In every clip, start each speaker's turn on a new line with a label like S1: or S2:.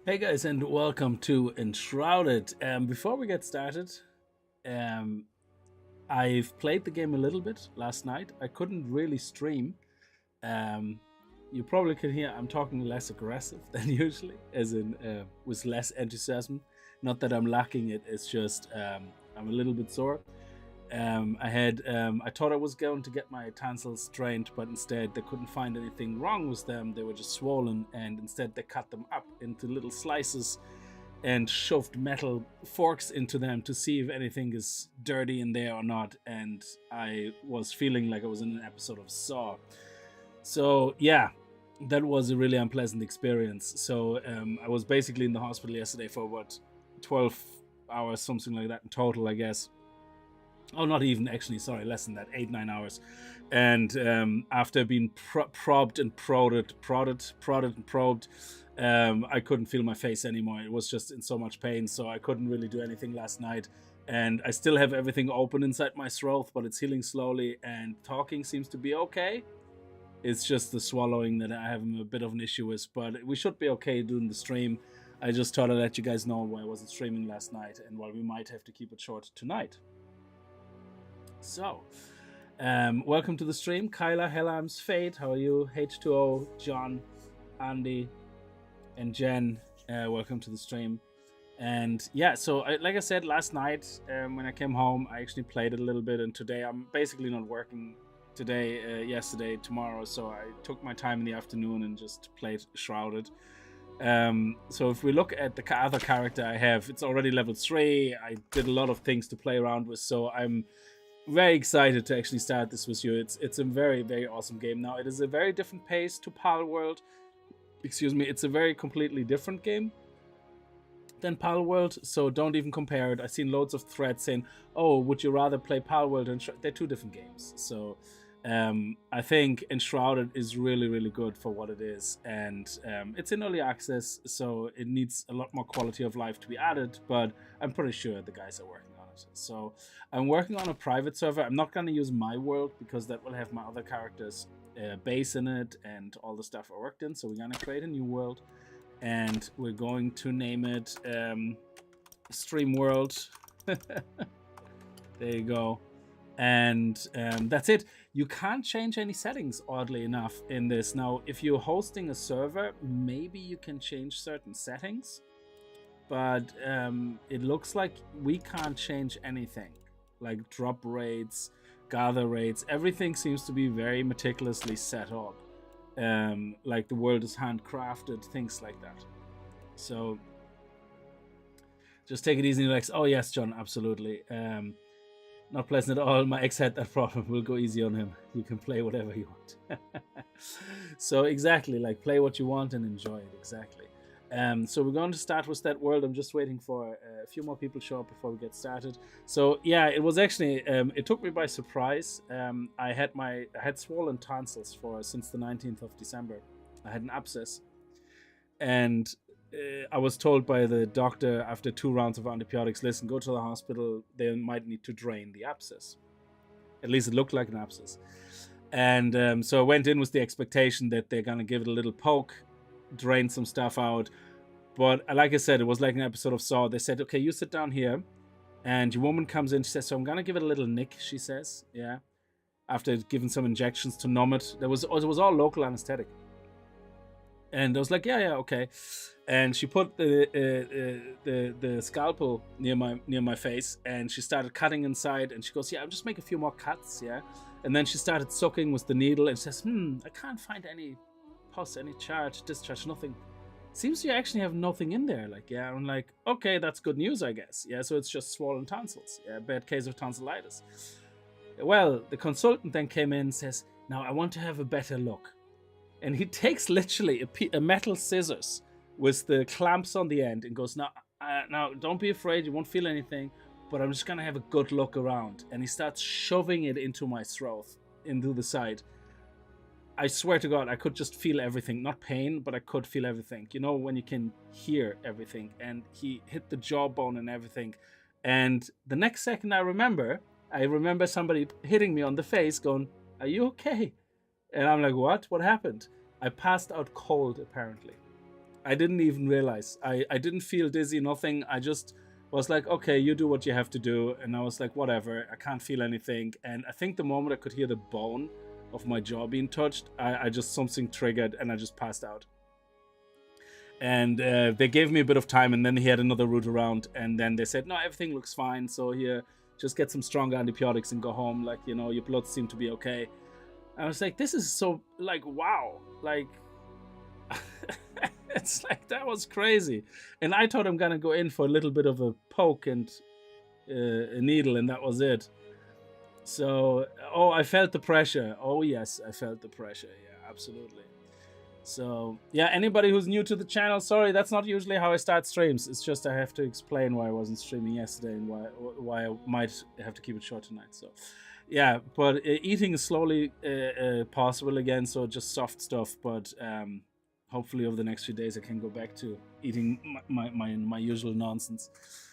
S1: Hey guys, and welcome to Enshrouded. Before we get started, um, I've played the game a little bit last night. I couldn't really stream. Um, you probably can hear I'm talking less aggressive than usually, as in with less enthusiasm. Not that I'm lacking it; it's just I'm a little bit sore. I thought I was going to get my tonsils drained, but instead they couldn't find anything wrong with them. They were just swollen, and instead they cut them up into little slices and shoved metal forks into them to see if anything is dirty in there or not. And I was feeling like I was in an episode of Saw. So yeah, that was a really unpleasant experience. So I was basically in the hospital yesterday for what 12 hours, something like that in total, I guess. Oh, not even actually. Sorry, less than that. 8-9 hours, and after being probed and prodded and probed, I couldn't feel my face anymore. It was just in so much pain, so I couldn't really do anything last night. And I still have everything open inside my throat, but it's healing slowly, and talking seems to be okay. It's just the swallowing that I have a bit of an issue with, but we should be okay doing the stream. I just thought I'd let you guys know why I wasn't streaming last night, and why we might have to keep it short tonight. So, welcome to the stream, Kyla, Hellam's Fate. How are you? H2O, John, Andy, and Jen. Welcome to the stream. And yeah, so like I said last night, when I came home, I actually played it a little bit. And today, I'm basically not working today, yesterday, tomorrow. So I took my time in the afternoon and just played Shrouded. So if we look at the other character I have, it's already level 3. I did a lot of things to play around with, so I'm very excited to actually start this with you. It's a very awesome game. Now it is a very different pace to Palworld. Excuse me, it's a very completely different game than Palworld, so don't even compare it. I've seen loads of threads saying, "Oh, would you rather play Palworld?" And they're two different games. So I think Enshrouded is really good for what it is, and it's in early access, so it needs a lot more quality of life to be added. But I'm pretty sure the guys are working on it. So I'm working on a private server. I'm not going to use my world because that will have my other characters' base in it and all the stuff I worked in. So we're going to create a new world, and we're going to name it Stream World. There you go. And that's it. You can't change any settings, oddly enough, in this. Now, if you're hosting a server, maybe you can change certain settings, but it looks like we can't change anything, like drop rates, gather rates. Everything seems to be very meticulously set up, like the world is handcrafted, things like that. So just take it easy and relax. Oh yes, John, absolutely. Not pleasant at all. My ex had that problem. We'll go easy on him. You can play whatever you want. So exactly, like play what you want and enjoy it. Exactly. So we're going to start with that world. I'm just waiting for a few more people to show up before we get started. So yeah, it was actually it took me by surprise. I had swollen tonsils since the 19th of December. I had an abscess, and I was told by the doctor after 2 rounds of antibiotics, listen, go to the hospital. They might need to drain the abscess. At least it looked like an abscess. And so I went in with the expectation that they're going to give it a little poke, drain some stuff out. But like I said, it was like an episode of Saw. They said, okay, you sit down here. And your woman comes in. She says, so I'm going to give it a little nick, she says. Yeah. After giving some injections to numb it. It was all local anesthetic. And I was like, yeah, okay. And she put the scalpel near my face, and she started cutting inside. And she goes, yeah, I'll just make a few more cuts, yeah. And then she started sucking with the needle, and says, I can't find any pus, any discharge, nothing. Seems you actually have nothing in there. Like, yeah, I'm like, okay, that's good news, I guess. Yeah, so it's just swollen tonsils. Yeah, bad case of tonsillitis. Well, the consultant then came in and says, now I want to have a better look. And he takes literally a metal scissors with the clamps on the end and goes, now, don't be afraid. You won't feel anything, but I'm just going to have a good look around. And he starts shoving it into my throat, into the side. I swear to God, I could just feel everything. Not pain, but I could feel everything. You know, when you can hear everything. And he hit the jawbone and everything. And the next second I remember somebody hitting me on the face going, are you okay? And I'm like, what? What happened? I passed out cold, apparently. I didn't even realize. I didn't feel dizzy, nothing. I just was like, okay, you do what you have to do. And I was like, whatever, I can't feel anything. And I think the moment I could hear the bone of my jaw being touched, I just, something triggered and I just passed out. And they gave me a bit of time, and then he had another route around, and then they said, no, everything looks fine, so here, just get some stronger antibiotics and go home, like, you know, your blood seemed to be okay. I was like, this is so, like, wow, like, it's like, that was crazy. And I thought I'm gonna go in for a little bit of a poke and a needle, and that was it. So, oh, I felt the pressure. Oh yes, I felt the pressure. Yeah, absolutely. So yeah, anybody who's new to the channel, sorry, that's not usually how I start streams. It's just I have to explain why I wasn't streaming yesterday and why I might have to keep it short tonight. So yeah, but eating is slowly possible again, so just soft stuff. But hopefully over the next few days I can go back to eating my usual nonsense.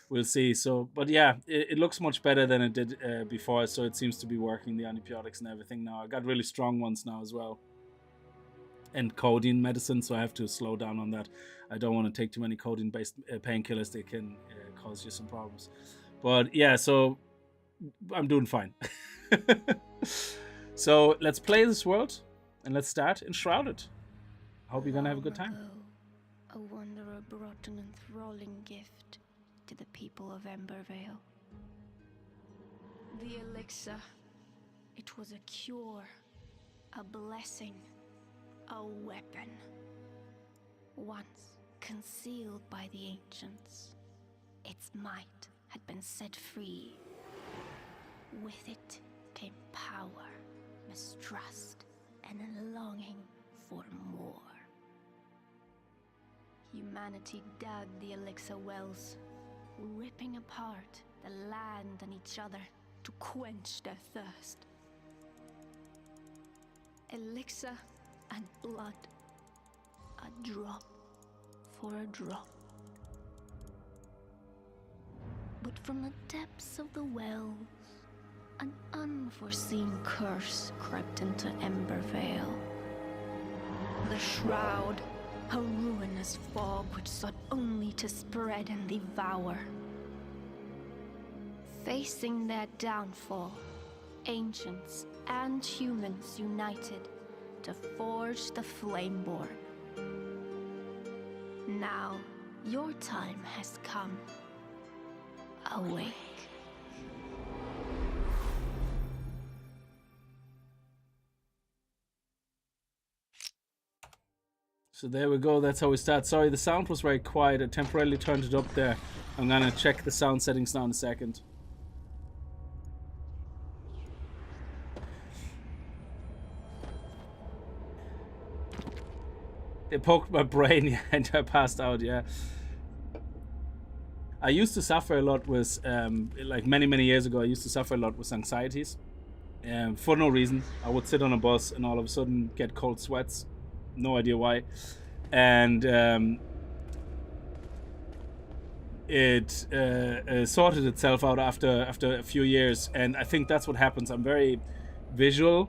S1: We'll see. So, but yeah, it looks much better than it did before, so it seems to be working, the antibiotics and everything now. I got really strong ones now as well. And codeine medicine, so I have to slow down on that. I don't want to take too many codeine-based painkillers. They can cause you some problems. But yeah, so I'm doing fine. So let's play this world, and let's start Enshrouded. I hope you're gonna have a good time.
S2: A wanderer brought an enthralling gift to the people of Embervale. The elixir. It was a cure, a blessing, a weapon. Once concealed by the ancients, its might had been set free. With it came power, mistrust, and a longing for more. Humanity dug the elixir wells, ripping apart the land and each other to quench their thirst. Elixir and blood, a drop for a drop. But from the depths of the wells, an unforeseen curse crept into Embervale. The Shroud, a ruinous fog which sought only to spread and devour. Facing their downfall, ancients and humans united to forge the Flameborn. Now, your time has come. Awake.
S1: So there we go, that's how we start. Sorry, the sound was very quiet. I temporarily turned it up there. I'm gonna check the sound settings now in a second. They poked my brain, yeah, and I passed out, yeah. I used to suffer a lot with, like many years ago, I used to suffer a lot with anxieties. For no reason. I would sit on a bus and all of a sudden get cold sweats. No idea why. And it sorted itself out after a few years. And I think that's what happens. I'm very visual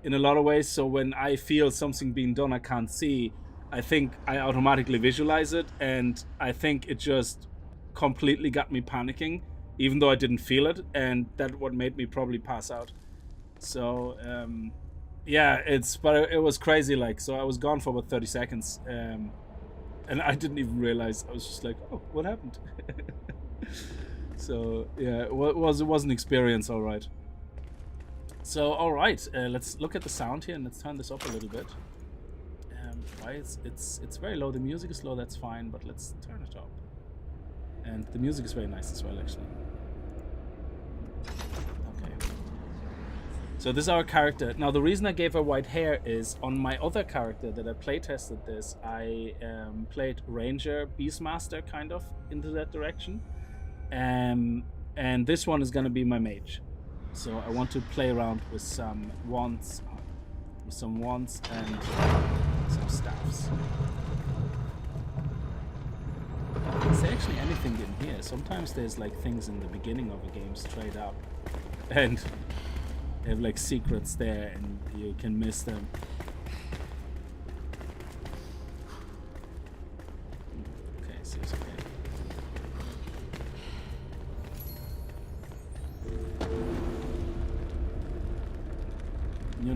S1: in a lot of ways, so when I feel something being done I can't see, I think I automatically visualize it, and I think it just completely got me panicking, even though I didn't feel it, and that's what made me probably pass out. So yeah, but it was crazy, like, so I was gone for about 30 seconds, and I didn't even realize. I was just like, oh, what happened? So yeah, it was an experience, all right. So, all right, let's look at the sound here and let's turn this up a little bit. Why it's very low. The music is low, that's fine, but let's turn it up. And the music is very nice as well, actually. Okay. So this is our character. Now, the reason I gave her white hair is on my other character that I playtested this, I played Ranger, Beastmaster, kind of, into that direction. And this one is going to be my mage. So I want to play around with some wands and some staffs. Is there actually anything in here? Sometimes there's like things in the beginning of a game straight up, and they have like secrets there and you can miss them.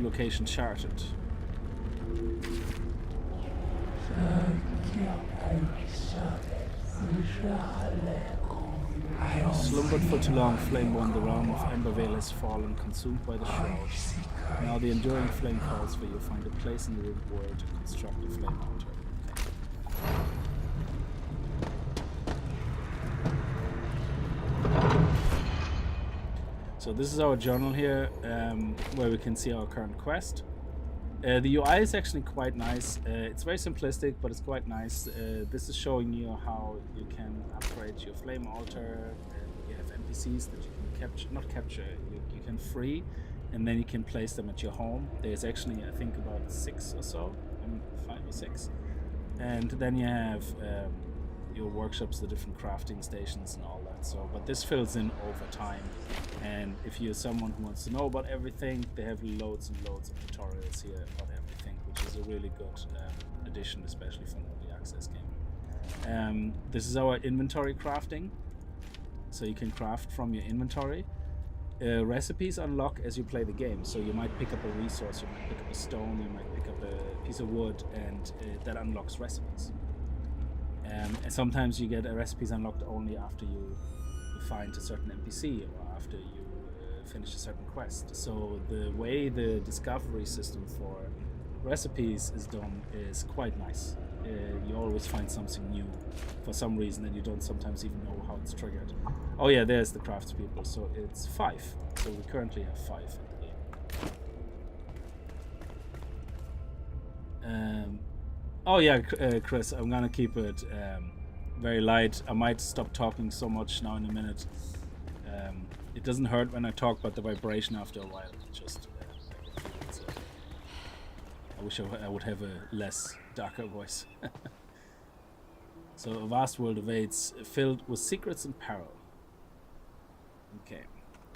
S1: location charted. Slumbered for too long, Flameborn, the realm of Embervale has fallen, consumed by the shroud. Now the enduring flame calls for you. Find a place in the ruined world to construct a flame altar. Okay. So this is our journal here, where we can see our current quest. The UI is actually quite nice. It's very simplistic, but it's quite nice. This is showing you how you can upgrade your flame altar. You have NPCs that you can you can free, and then you can place them at your home. There's actually, I think, about 6 or so, 5 or 6. And then you have your workshops, the different crafting stations and all that. So, but this fills in over time. And if you're someone who wants to know about everything, they have loads and loads of tutorials here about everything, which is a really good addition, especially for an early access game. This is our inventory crafting. So you can craft from your inventory. Recipes unlock as you play the game. So you might pick up a resource, you might pick up a stone, you might pick up a piece of wood, and that unlocks recipes. And sometimes you get recipes unlocked only after you find a certain NPC or after you finish a certain quest. So the way the discovery system for recipes is done is quite nice. You always find something new for some reason, and you don't sometimes even know how it's triggered. Oh yeah, there's the craftspeople. So it's 5. So we currently have 5 in the game. Oh yeah, Chris, I'm gonna keep it very light. I might stop talking so much now in a minute. It doesn't hurt when I talk, but the vibration after a while just I wish I would have a less darker voice. So a vast world awaits, filled with secrets and peril. Okay,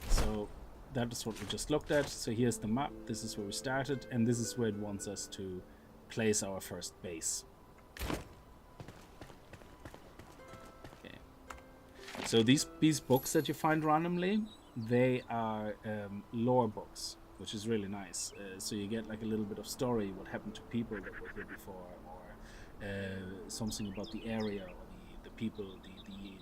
S1: so that is what we just looked at. So here's the map. This is where we started, and this is where it wants us to place our first base. Okay. So these books that you find randomly, they are lore books, which is really nice. So you get like a little bit of story, what happened to people that were here before, or something about the area, or the people,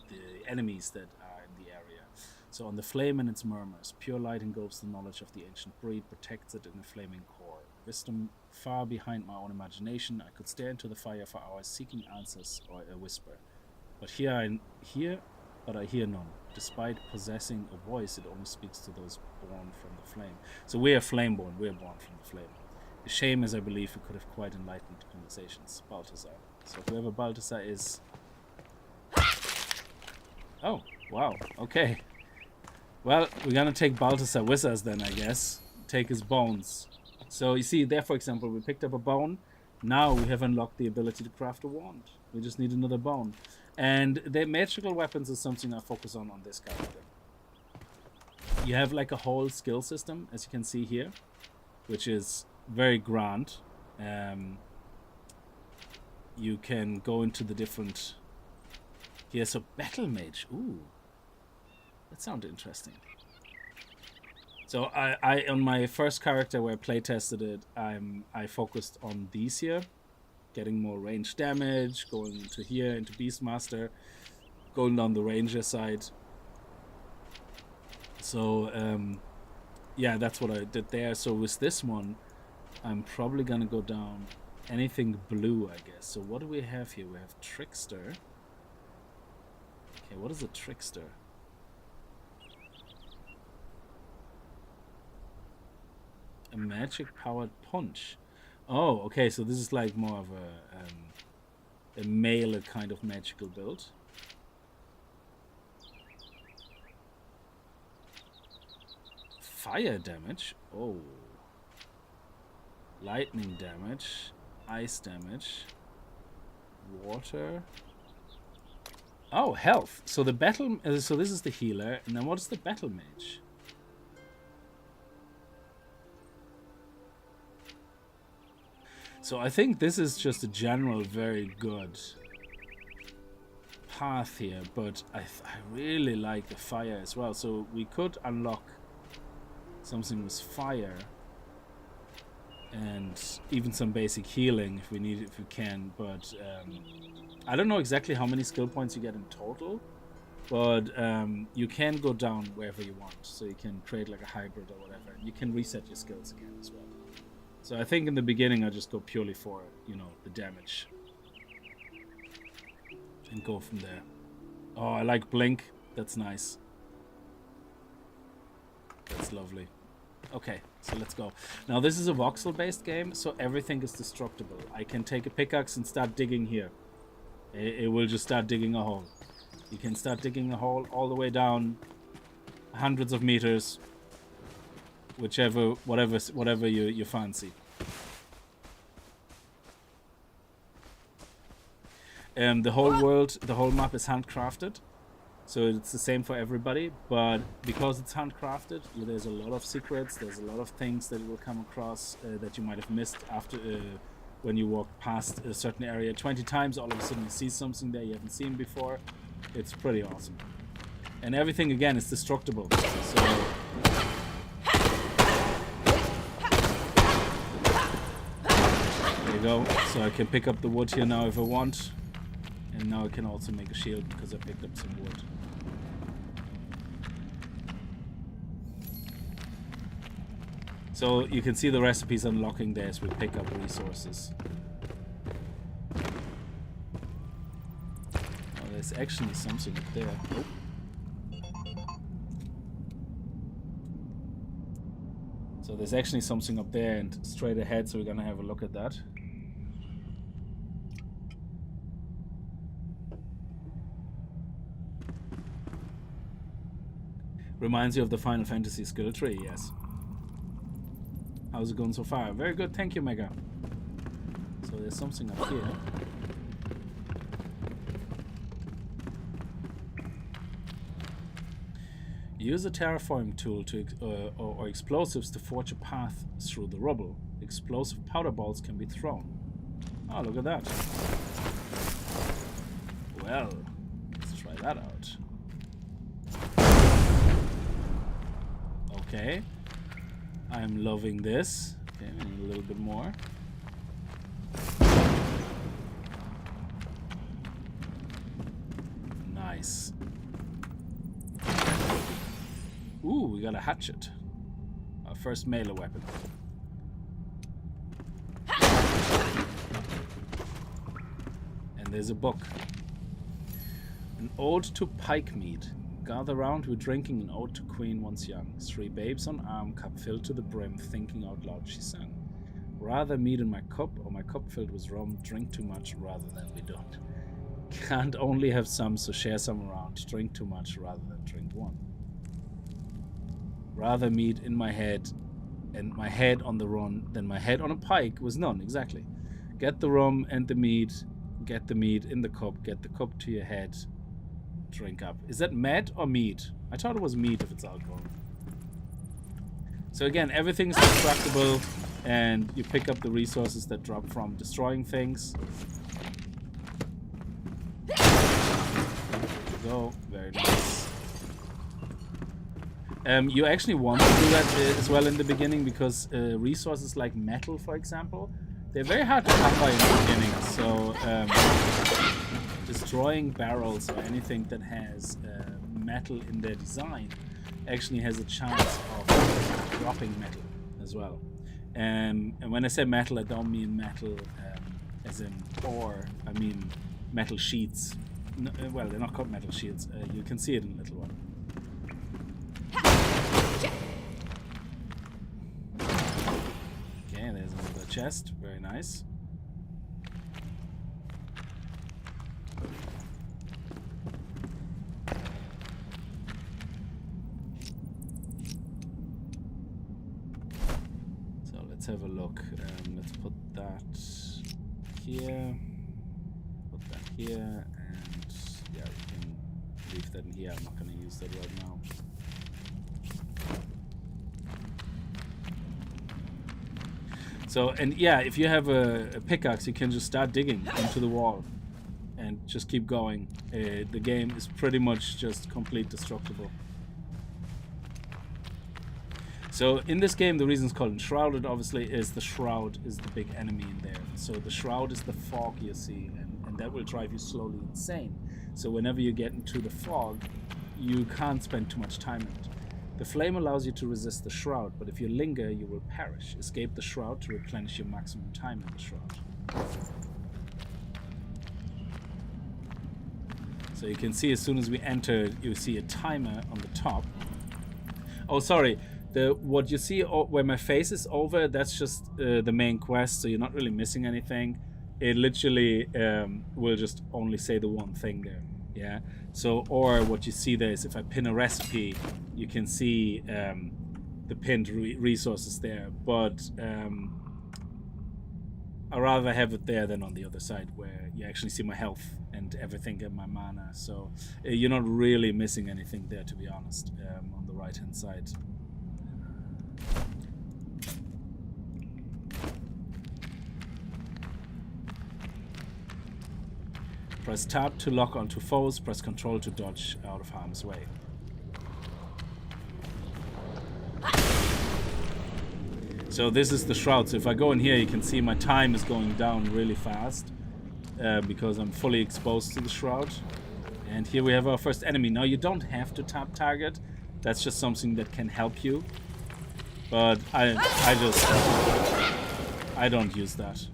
S1: the enemies that are in the area. So on the flame and its murmurs, pure light engulfs the knowledge of the ancient breed, protects it in a flaming core. Wisdom far behind my own imagination, I could stare into the fire for hours seeking answers or a whisper. But I hear none. Despite possessing a voice, it only speaks to those born from the flame. So we are Flameborn, we are born from the flame. A shame, as I believe we could have quite enlightened conversations. Balthazar. So whoever Balthazar is... Oh, wow, okay. Well, we're gonna take Balthazar with us then, I guess. Take his bones. So you see there, for example, we picked up a bone. Now we have unlocked the ability to craft a wand. We just need another bone. And the magical weapons is something I focus on this character. You have like a whole skill system, as you can see here, which is very grand. You can go into the different... Here's a battle mage. Ooh, that sounds interesting. So I on my first character where I play tested it, I focused on these here, getting more range damage, going into here into Beastmaster, going down the ranger side. So yeah, that's what I did there. So with this one, I'm probably gonna go down anything blue, I guess. So what do we have here? We have Trickster. Okay, what is a Trickster? A magic-powered punch. Oh, okay, so this is like more of a melee kind of magical build. Fire damage. Oh. Lightning damage. Ice damage. Water. Oh, health. So the battle... so this is the healer. And then what is the battle mage? So I think this is just a general very good path here, but I really like the fire as well. So we could unlock something with fire. and even some basic healing if we need it, if we can. But I don't know exactly how many skill points you get in total, but you can go down wherever you want. So you can create like a hybrid or whatever. You can reset your skills again as well. So I think in the beginning I just go purely for, you know, the damage and go from there. Oh, I like Blink. That's nice. That's lovely. Okay, so let's go. Now this is a voxel based game, so everything is destructible. I can take a pickaxe and start digging here. It will just start digging a hole. You can start digging a hole all the way down hundreds of meters, whatever you fancy. The whole world, the whole map is handcrafted. So it's the same for everybody, but because it's handcrafted, there's a lot of secrets, there's a lot of things that you will come across that you might have missed after when you walk past a certain area 20 times, all of a sudden you see something there you haven't seen before. It's pretty awesome. And everything, again, is destructible. So there you go. So I can pick up the wood here now if I want. And now I can also make a shield because I picked up some wood. So you can see the recipes unlocking there as we pick up resources. Oh, there's actually something up there. Oh. So there's actually something up there and straight ahead, so we're gonna have a look at that. Reminds you of the Final Fantasy skill tree, yes. How's it going so far? Very good, thank you, Mega. So there's something up here. Use a terraforming tool to or explosives to forge a path through the rubble. Explosive powder balls can be thrown. Oh, look at that. Well, let's try that out. Okay. I'm loving this. Okay, we need a little bit more. Nice. Ooh, we got a hatchet. Our first melee weapon. And there's a book. An ode to pike meat. Gather round, we're drinking an ode to Queen once young. 3 babes on arm, cup filled to the brim, thinking out loud she sang. Rather mead in my cup, or my cup filled with rum, drink too much rather than we don't. Can't only have some, so share some around. Drink too much rather than drink one. Rather mead in my head, and my head on the run, than my head on a pike was none, exactly. Get the rum and the mead, get the mead in the cup, get the cup to your head. Drink up. Is that mead or mead? I thought it was mead if it's alcohol. So again, everything's destructible, and you pick up the resources that drop from destroying things. There you go. Very nice. You actually want to do that as well in the beginning, because resources like metal, for example, they're very hard to come by in the beginning. So destroying barrels or anything that has metal in their design actually has a chance of dropping metal as well. And when I say metal, I don't mean metal as in ore. I mean metal sheets. No, well, they're not called metal sheets. You can see it in a little while. Okay, there's another chest. Very nice. Let's have a look. Let's put that here, put that here, and yeah, we can leave that in here. I'm not going to use that right now. So, and yeah, if you have a pickaxe, you can just start digging into the wall and just keep going. The game is pretty much just complete destructible. So in this game, the reason it's called Enshrouded, obviously, is the Shroud is the big enemy in there. So the Shroud is the fog you see, and that will drive you slowly insane. So whenever you get into the fog, you can't spend too much time in it. The flame allows you to resist the Shroud, but if you linger, you will perish. Escape the Shroud to replenish your maximum time in the Shroud. So you can see as soon as we enter, you see a timer on the top. Oh, sorry. What you see where my face is over, that's just the main quest, so you're not really missing anything. It literally will just only say the one thing there. Yeah. So, or what you see there is if I pin a recipe, you can see the pinned resources there. But I'd rather have it there than on the other side where you actually see my health and everything and my mana. So you're not really missing anything there, to be honest, on the right hand side. Press tab to lock onto foes, press control to dodge out of harm's way. So this is the Shroud. So if I go in here, you can see my time is going down really fast because I'm fully exposed to the Shroud. And here we have our first enemy. Now you don't have to tap target. That's just something that can help you. But I don't use that.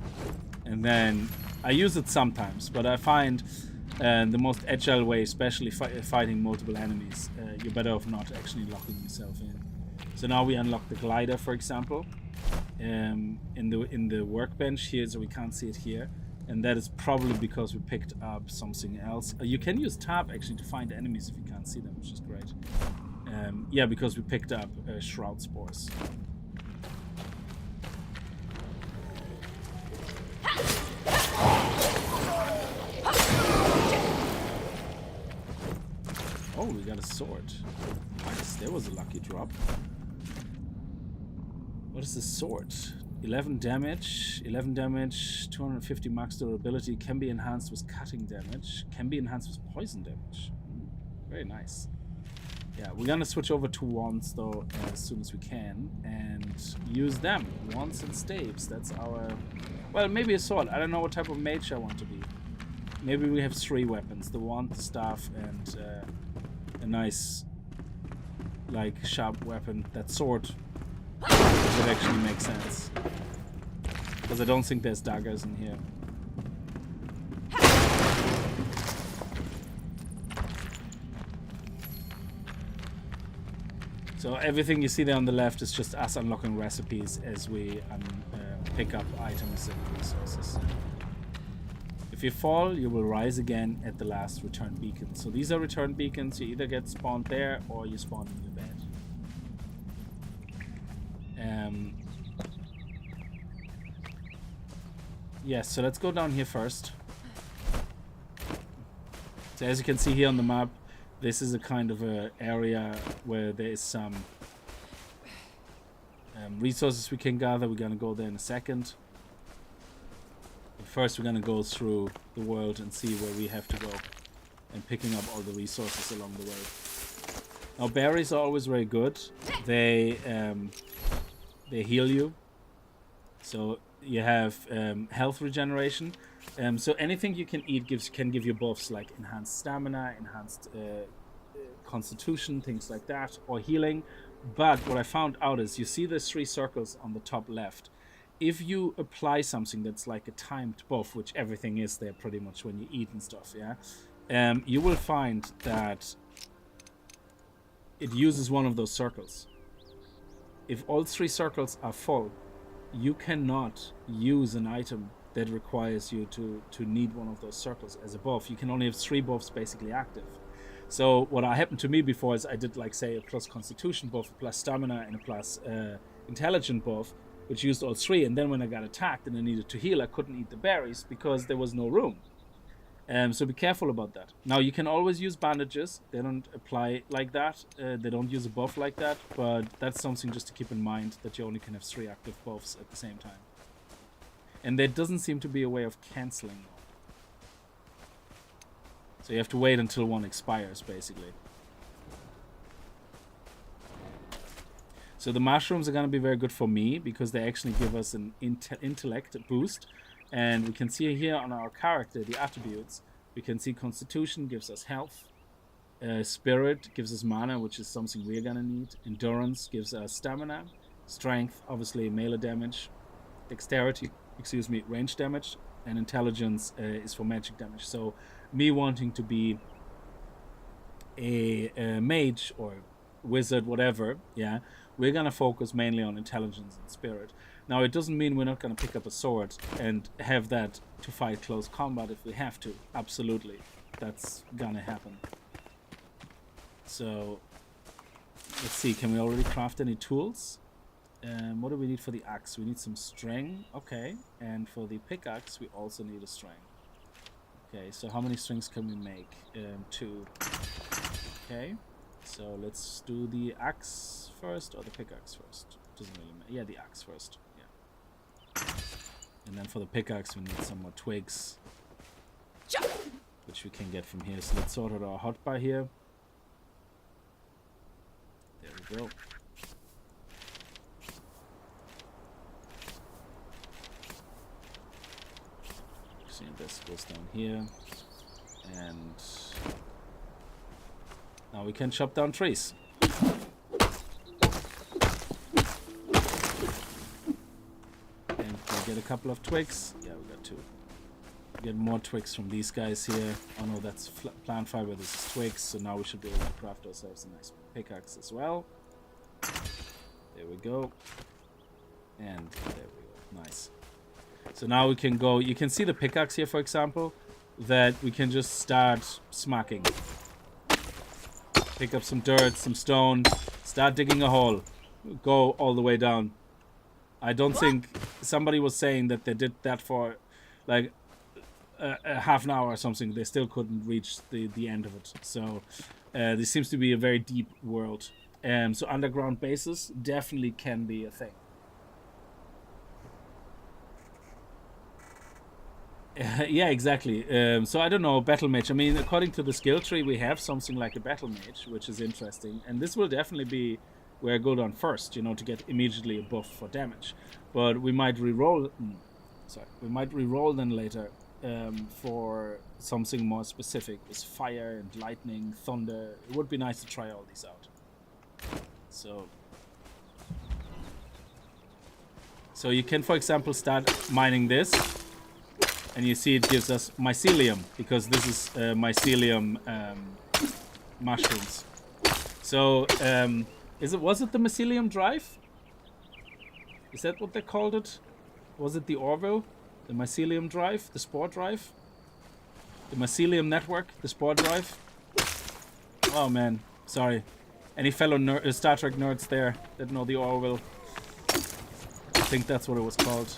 S1: And then I use it sometimes, but I find the most agile way, especially fighting multiple enemies, you're better off not actually locking yourself in. So now we unlock the glider, for example, in the workbench here, so we can't see it here, and that is probably because we picked up something else. You can use tab actually to find enemies if you can't see them, which is great. Yeah, because we picked up shroud spores. Oh, we got a sword. Nice, there was a lucky drop. What is this sword? 11 damage, 250 max durability, can be enhanced with cutting damage, can be enhanced with poison damage. Very nice. Yeah, we're gonna switch over to wands though as soon as we can and use them. Wands and staves, that's our... Well, maybe a sword. I don't know what type of mage I want to be. Maybe we have 3 weapons. The wand, the staff, and a nice, like, sharp weapon. That sword would actually make sense. Because I don't think there's daggers in here. So everything you see there on the left is just us unlocking recipes as we pick up items and resources. If you fall, you will rise again at the last return beacon. So these are return beacons. You either get spawned there or you spawn in your bed. Yes, so let's go down here first. So as you can see here on the map, this is a kind of a area where there is some resources we can gather. We're gonna go there in a second. But first we're gonna go through the world and see where we have to go and picking up all the resources along the way. Now berries are always very good. They heal you. So you have health regeneration. So anything you can eat can give you buffs like enhanced stamina, enhanced constitution, things like that, or healing. But what I found out is you see the 3 circles on the top left. If you apply something that's like a timed buff, which everything is there pretty much when you eat and stuff, yeah, you will find that it uses one of those circles. If all 3 circles are full, you cannot use an item that requires you to need one of those circles as a buff. You can only have 3 buffs basically active. So what happened to me before is I did like say a plus constitution buff, a plus stamina, and a plus intelligent buff, which used all 3. And then when I got attacked and I needed to heal, I couldn't eat the berries because there was no room. So be careful about that. Now you can always use bandages. They don't apply like that. They don't use a buff like that. But that's something just to keep in mind, that you only can have 3 active buffs at the same time. And there doesn't seem to be a way of cancelling them. So you have to wait until one expires, basically. So the mushrooms are going to be very good for me because they actually give us an intellect boost. And we can see here on our character, the attributes, we can see Constitution gives us health. Spirit gives us mana, which is something we're going to need. Endurance gives us stamina. Strength, obviously melee damage. Dexterity, range damage. And intelligence is for magic damage. So me wanting to be a mage or wizard, whatever, yeah, we're going to focus mainly on intelligence and spirit. Now, it doesn't mean we're not going to pick up a sword and have that to fight close combat if we have to. Absolutely. That's going to happen. So, let's see. Can we already craft any tools? What do we need for the axe? We need some string. Okay. And for the pickaxe, we also need a string. Okay, so how many strings can we make? 2. Okay. So let's do the axe first or the pickaxe first. Doesn't really matter. Yeah, the axe first. Yeah. And then for the pickaxe we need some more twigs, which we can get from here. So let's sort out our hotbar here. There we go. See, this goes down here. And now we can chop down trees. And we get a couple of twigs. Yeah, we got 2. We get more twigs from these guys here. Oh no, that's plant fiber. This is twigs. So now we should be able to craft ourselves a nice pickaxe as well. There we go. And there we go. Nice. So now we can go. You can see the pickaxe here, for example, that we can just start smacking. Pick up some dirt, some stone, start digging a hole, go all the way down. I don't think somebody was saying that they did that for like a half an hour or something. They still couldn't reach the end of it. So this seems to be a very deep world. So underground bases definitely can be a thing. Yeah, exactly. So I don't know, battle mage. I mean, according to the skill tree, we have something like a battle mage, which is interesting. And this will definitely be where I go down first, you know, to get immediately a buff for damage. But we might re-roll. We might re-roll then later for something more specific with fire and lightning, thunder. It would be nice to try all these out. So you can, for example, start mining this. And you see it gives us mycelium, because this is mycelium mushrooms. So, was it the mycelium drive? Is that what they called it? Was it the Orville? The mycelium drive? The spore drive? The mycelium network? The spore drive? Oh man, sorry. Any fellow Star Trek nerds there that know the Orville? I think that's what it was called.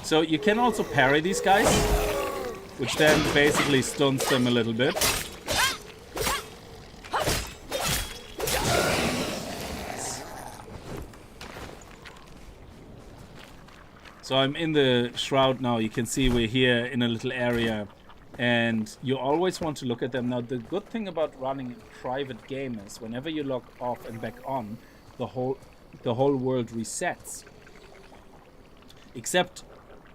S1: So you can also parry these guys, which then basically stuns them a little bit. So I'm in the shroud now. You can see we're here in a little area, and you always want to look at them. Now the good thing about running a private game is whenever you log off and back on, the whole world resets. Except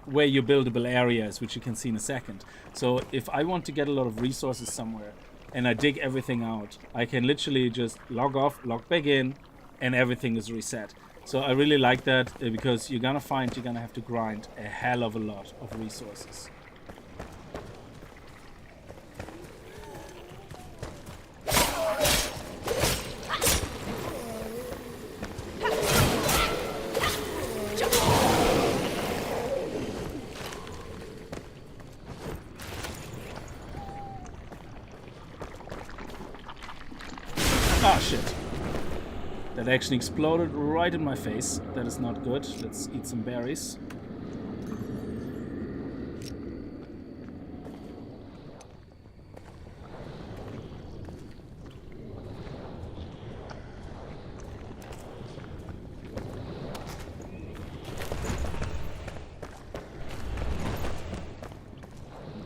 S1: where your buildable areas, which you can see in a second. So if I want to get a lot of resources somewhere and I dig everything out, I can literally just log off, log back in, and everything is reset. So I really like that because you're gonna find you're gonna have to grind a hell of a lot of resources. Ah, shit. That actually exploded right in my face. That is not good. Let's eat some berries.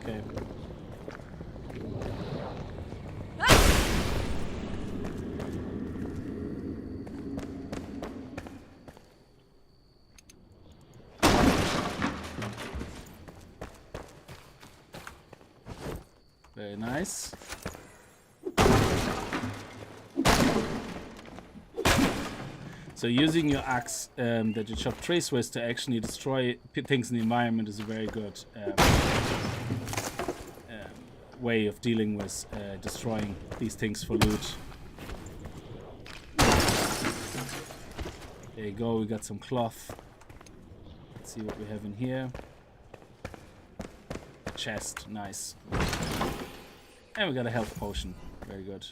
S1: Okay. Very nice. So using your axe that you chop trees with to actually destroy things in the environment is a very good way of dealing with destroying these things for loot. There you go, we got some cloth. Let's see what we have in here. Chest, nice. And we got a health potion, very good.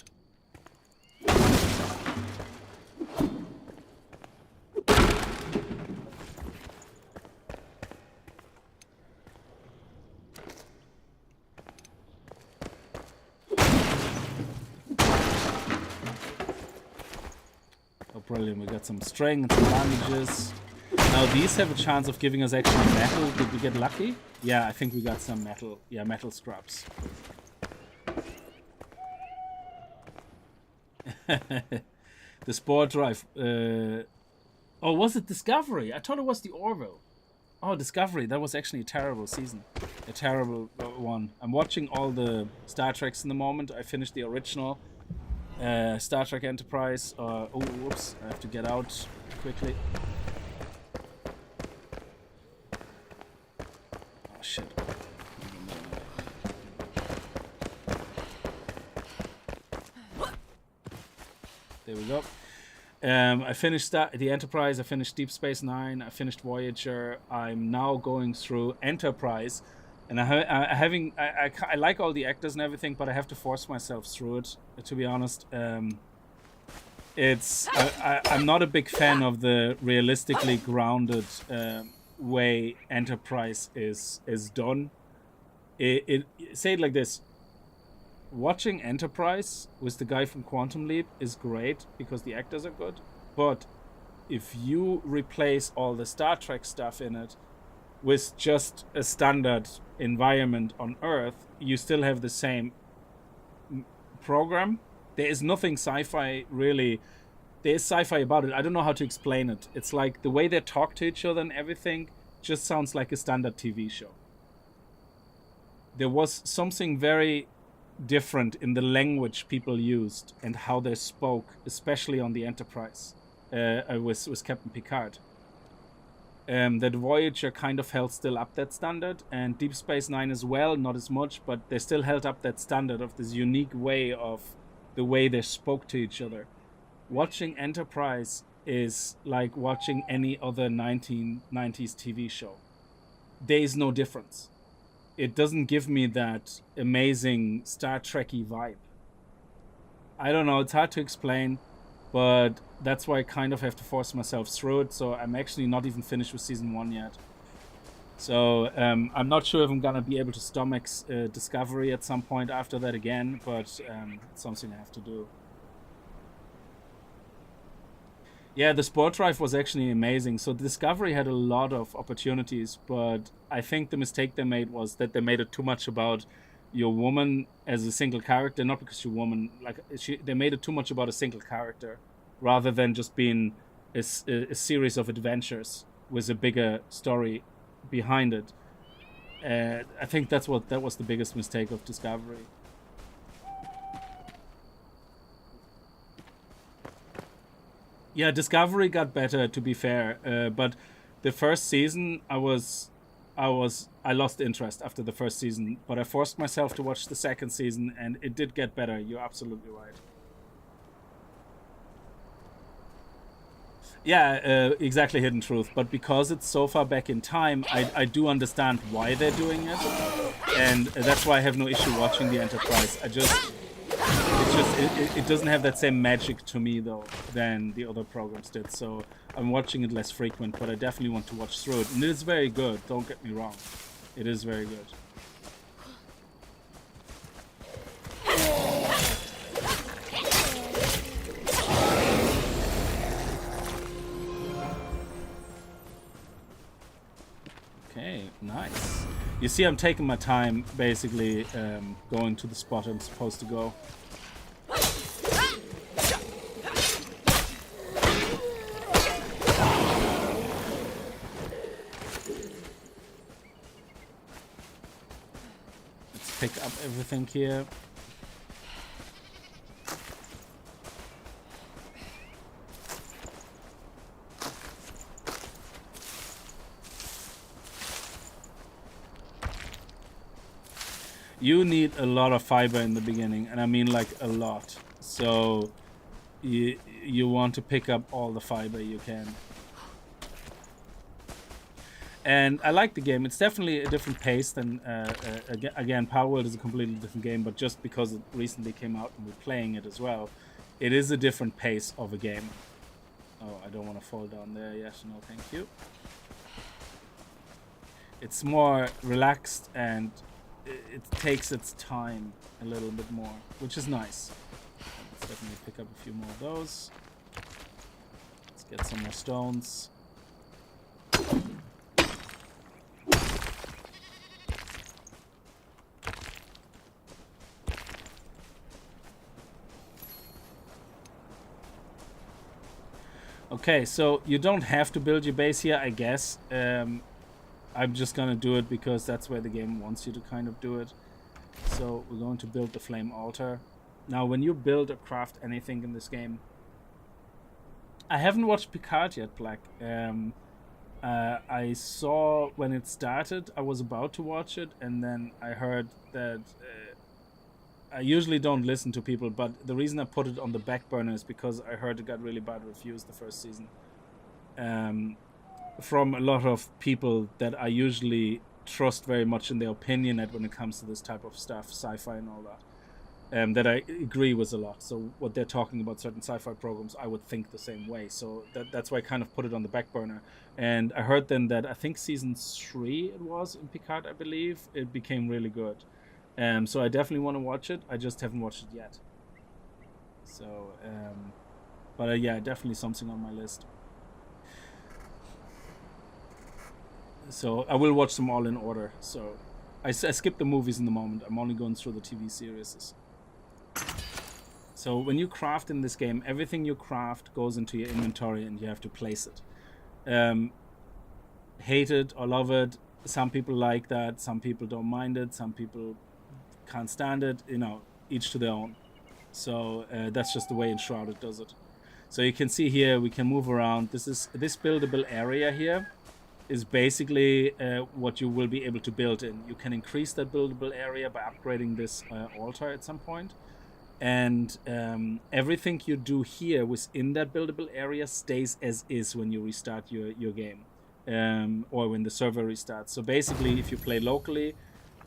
S1: Brilliant, we got some string and some bandages. Now these have a chance of giving us actually metal. Did we get lucky? Yeah, I think we got some metal. Yeah, metal scraps. The spore drive. Oh, was it Discovery? I thought it was the Orville. Oh, Discovery. That was actually a terrible season. A terrible one. I'm watching all the Star Treks in the moment. I finished the original. Star Trek Enterprise. Oh, whoops! I have to get out quickly. Oh shit! There we go. I finished the Enterprise. I finished Deep Space Nine. I finished Voyager. I'm now going through Enterprise. And I like all the actors and everything, but I have to force myself through it. To be honest, I'm not a big fan of the realistically grounded way Enterprise is done. Say it like this: watching Enterprise with the guy from Quantum Leap is great because the actors are good. But if you replace all the Star Trek stuff in it with just a standard environment on Earth, you still have the same program. There is nothing sci-fi really. There is sci-fi about it. I don't know how to explain it. It's like the way they talk to each other and everything just sounds like a standard TV show. There was something very different in the language people used and how they spoke, especially on the Enterprise with Captain Picard. That Voyager kind of held still up that standard, and Deep Space Nine as well, not as much, but they still held up that standard of this unique way of the way they spoke to each other. Watching Enterprise is like watching any other 1990s TV show. There is no difference. It doesn't give me that amazing Star Trek-y vibe. I don't know, it's hard to explain, but that's why I kind of have to force myself through it. So I'm actually not even finished with season 1 yet. So I'm not sure if I'm gonna be able to stomach Discovery at some point after that again, but it's something I have to do. Yeah, the Spore Drive was actually amazing. So Discovery had a lot of opportunities, but I think the mistake they made was that they made it too much about your woman as a single character, not because you're a woman. They made it too much about a single character, rather than just being a series of adventures with a bigger story behind it. I think that was the biggest mistake of Discovery. Yeah, Discovery got better, to be fair, but the first season I lost interest after the first season, but I forced myself to watch the second season, and it did get better. You're absolutely right. Yeah, exactly, Hidden Truth. But because it's so far back in time, I do understand why they're doing it, and that's why I have no issue watching the Enterprise. It doesn't have that same magic to me though than the other programs did. So I'm watching it less frequent, but I definitely want to watch through it, and it is very good. Don't get me wrong, it is very good. Okay, nice. You see, I'm taking my time, basically, going to the spot I'm supposed to go. Let's pick up everything here. You need a lot of fiber in the beginning, and I mean like a lot. So you want to pick up all the fiber you can. And I like the game. It's definitely a different pace than again, Power World is a completely different game, but just because it recently came out and we're playing it as well, it is a different pace of a game. Oh, I don't want to fall down there yet. No, thank you. It's more relaxed and it takes its time a little bit more, which is nice. Let's definitely pick up a few more of those. Let's get some more stones. Okay, so you don't have to build your base here, I guess. I'm just gonna do it because that's where the game wants you to kind of do it. So we're going to build the flame altar. Now, when you build or craft anything in this game, I haven't watched Picard yet, Black. I saw when it started, I was about to watch it, and then I heard that I usually don't listen to people, but the reason I put it on the back burner is because I heard it got really bad reviews the first season. From a lot of people that I usually trust very much in their opinion when it comes to this type of stuff, sci-fi and all that, that I agree with a lot. So what they're talking about certain sci-fi programs, I would think the same way. So that's why I kind of put it on the back burner. And I heard then that I think season 3 it was in Picard, I believe, it became really good. So I definitely want to watch it. I just haven't watched it yet. So, but yeah, definitely something on my list. So I will watch them all in order. So I skip the movies in the moment. I'm only going through the TV series. So when you craft in this game, everything you craft goes into your inventory and you have to place it. Hate it or love it. Some people like that. Some people don't mind it. Some people can't stand it. You know, each to their own. So that's just the way Enshrouded does it. So you can see here we can move around. This buildable area here is basically what you will be able to build in. You can increase that buildable area by upgrading this altar at some point. And everything you do here within that buildable area stays as is when you restart your game. Or when the server restarts. So basically, if you play locally,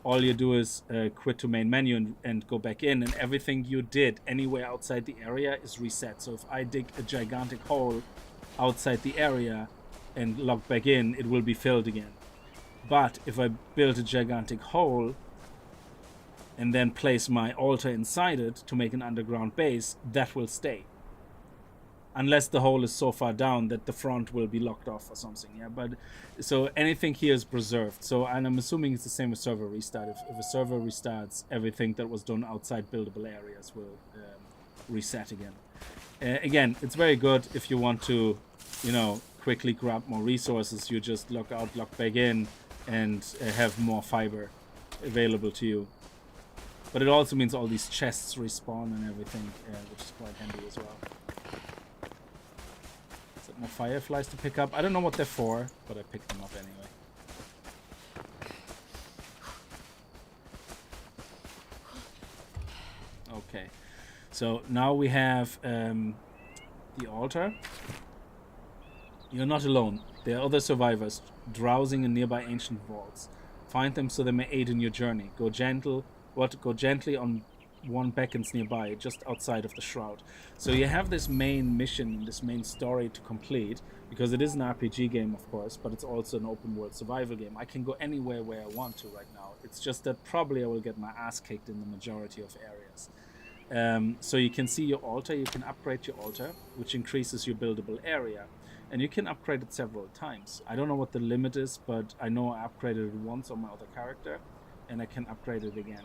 S1: all you do is quit to main menu and go back in, and everything you did anywhere outside the area is reset. So if I dig a gigantic hole outside the area and log back in, it will be filled again. But if I build a gigantic hole and then place my altar inside it to make an underground base, that will stay. Unless the hole is so far down that the front will be locked off or something. Yeah, but so anything here is preserved. So, and I'm assuming it's the same with server restart. If a server restarts, everything that was done outside buildable areas will reset again. Again, it's very good if you want to, you know, quickly grab more resources. You just log out, log back in, and have more fiber available to you. But it also means all these chests respawn and everything, which is quite handy as well. More fireflies to pick up. I don't know what they're for, but I picked them up anyway. Okay, so now we have the altar. You're not alone. There are other survivors drowsing in nearby ancient vaults. Find them so they may aid in your journey. Go gently on one beckons nearby, just outside of the shroud. So you have this main mission, this main story to complete, because it is an RPG game, of course, but it's also an open world survival game. I can go anywhere where I want to right now. It's just that probably I will get my ass kicked in the majority of areas. So you can see your altar. You can upgrade your altar, which increases your buildable area, and you can upgrade it several times. I don't know what the limit is, but I know I upgraded it once on my other character, and I can upgrade it again.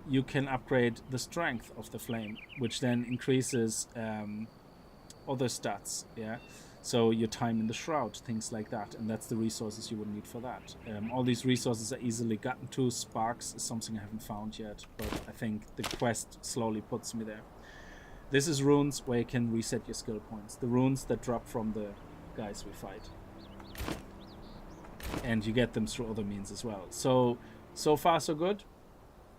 S1: You can upgrade the strength of the flame, which then increases other stats. Yeah, So your time in the shroud, things like that, and that's the resources you would need for that. All these resources are easily gotten to. Sparks is something I haven't found yet, but I think the quest slowly puts me there. This is runes where you can reset your skill points. The runes that drop from the guys we fight. And you get them through other means as well. So far so good.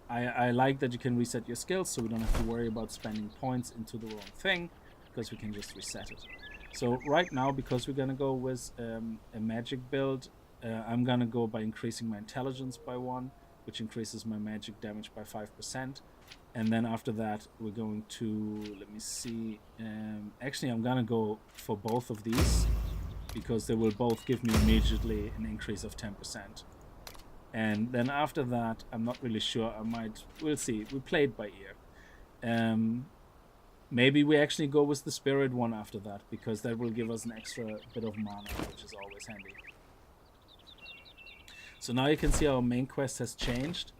S1: I like that you can reset your skills, so we don't have to worry about spending points into the wrong thing, because we can just reset it. So right now, because we're going to go with a magic build, I'm going to go by increasing my intelligence by 1, which increases my magic damage by 5%. And then after that, we're going to, let me see, actually I'm going to go for both of these, because they will both give me immediately an increase of 10%. And then after that, I'm not really sure, we'll see, we play it by ear. Maybe we actually go with the spirit one after that, because that will give us an extra bit of mana, which is always handy. So now you can see our main quest has changed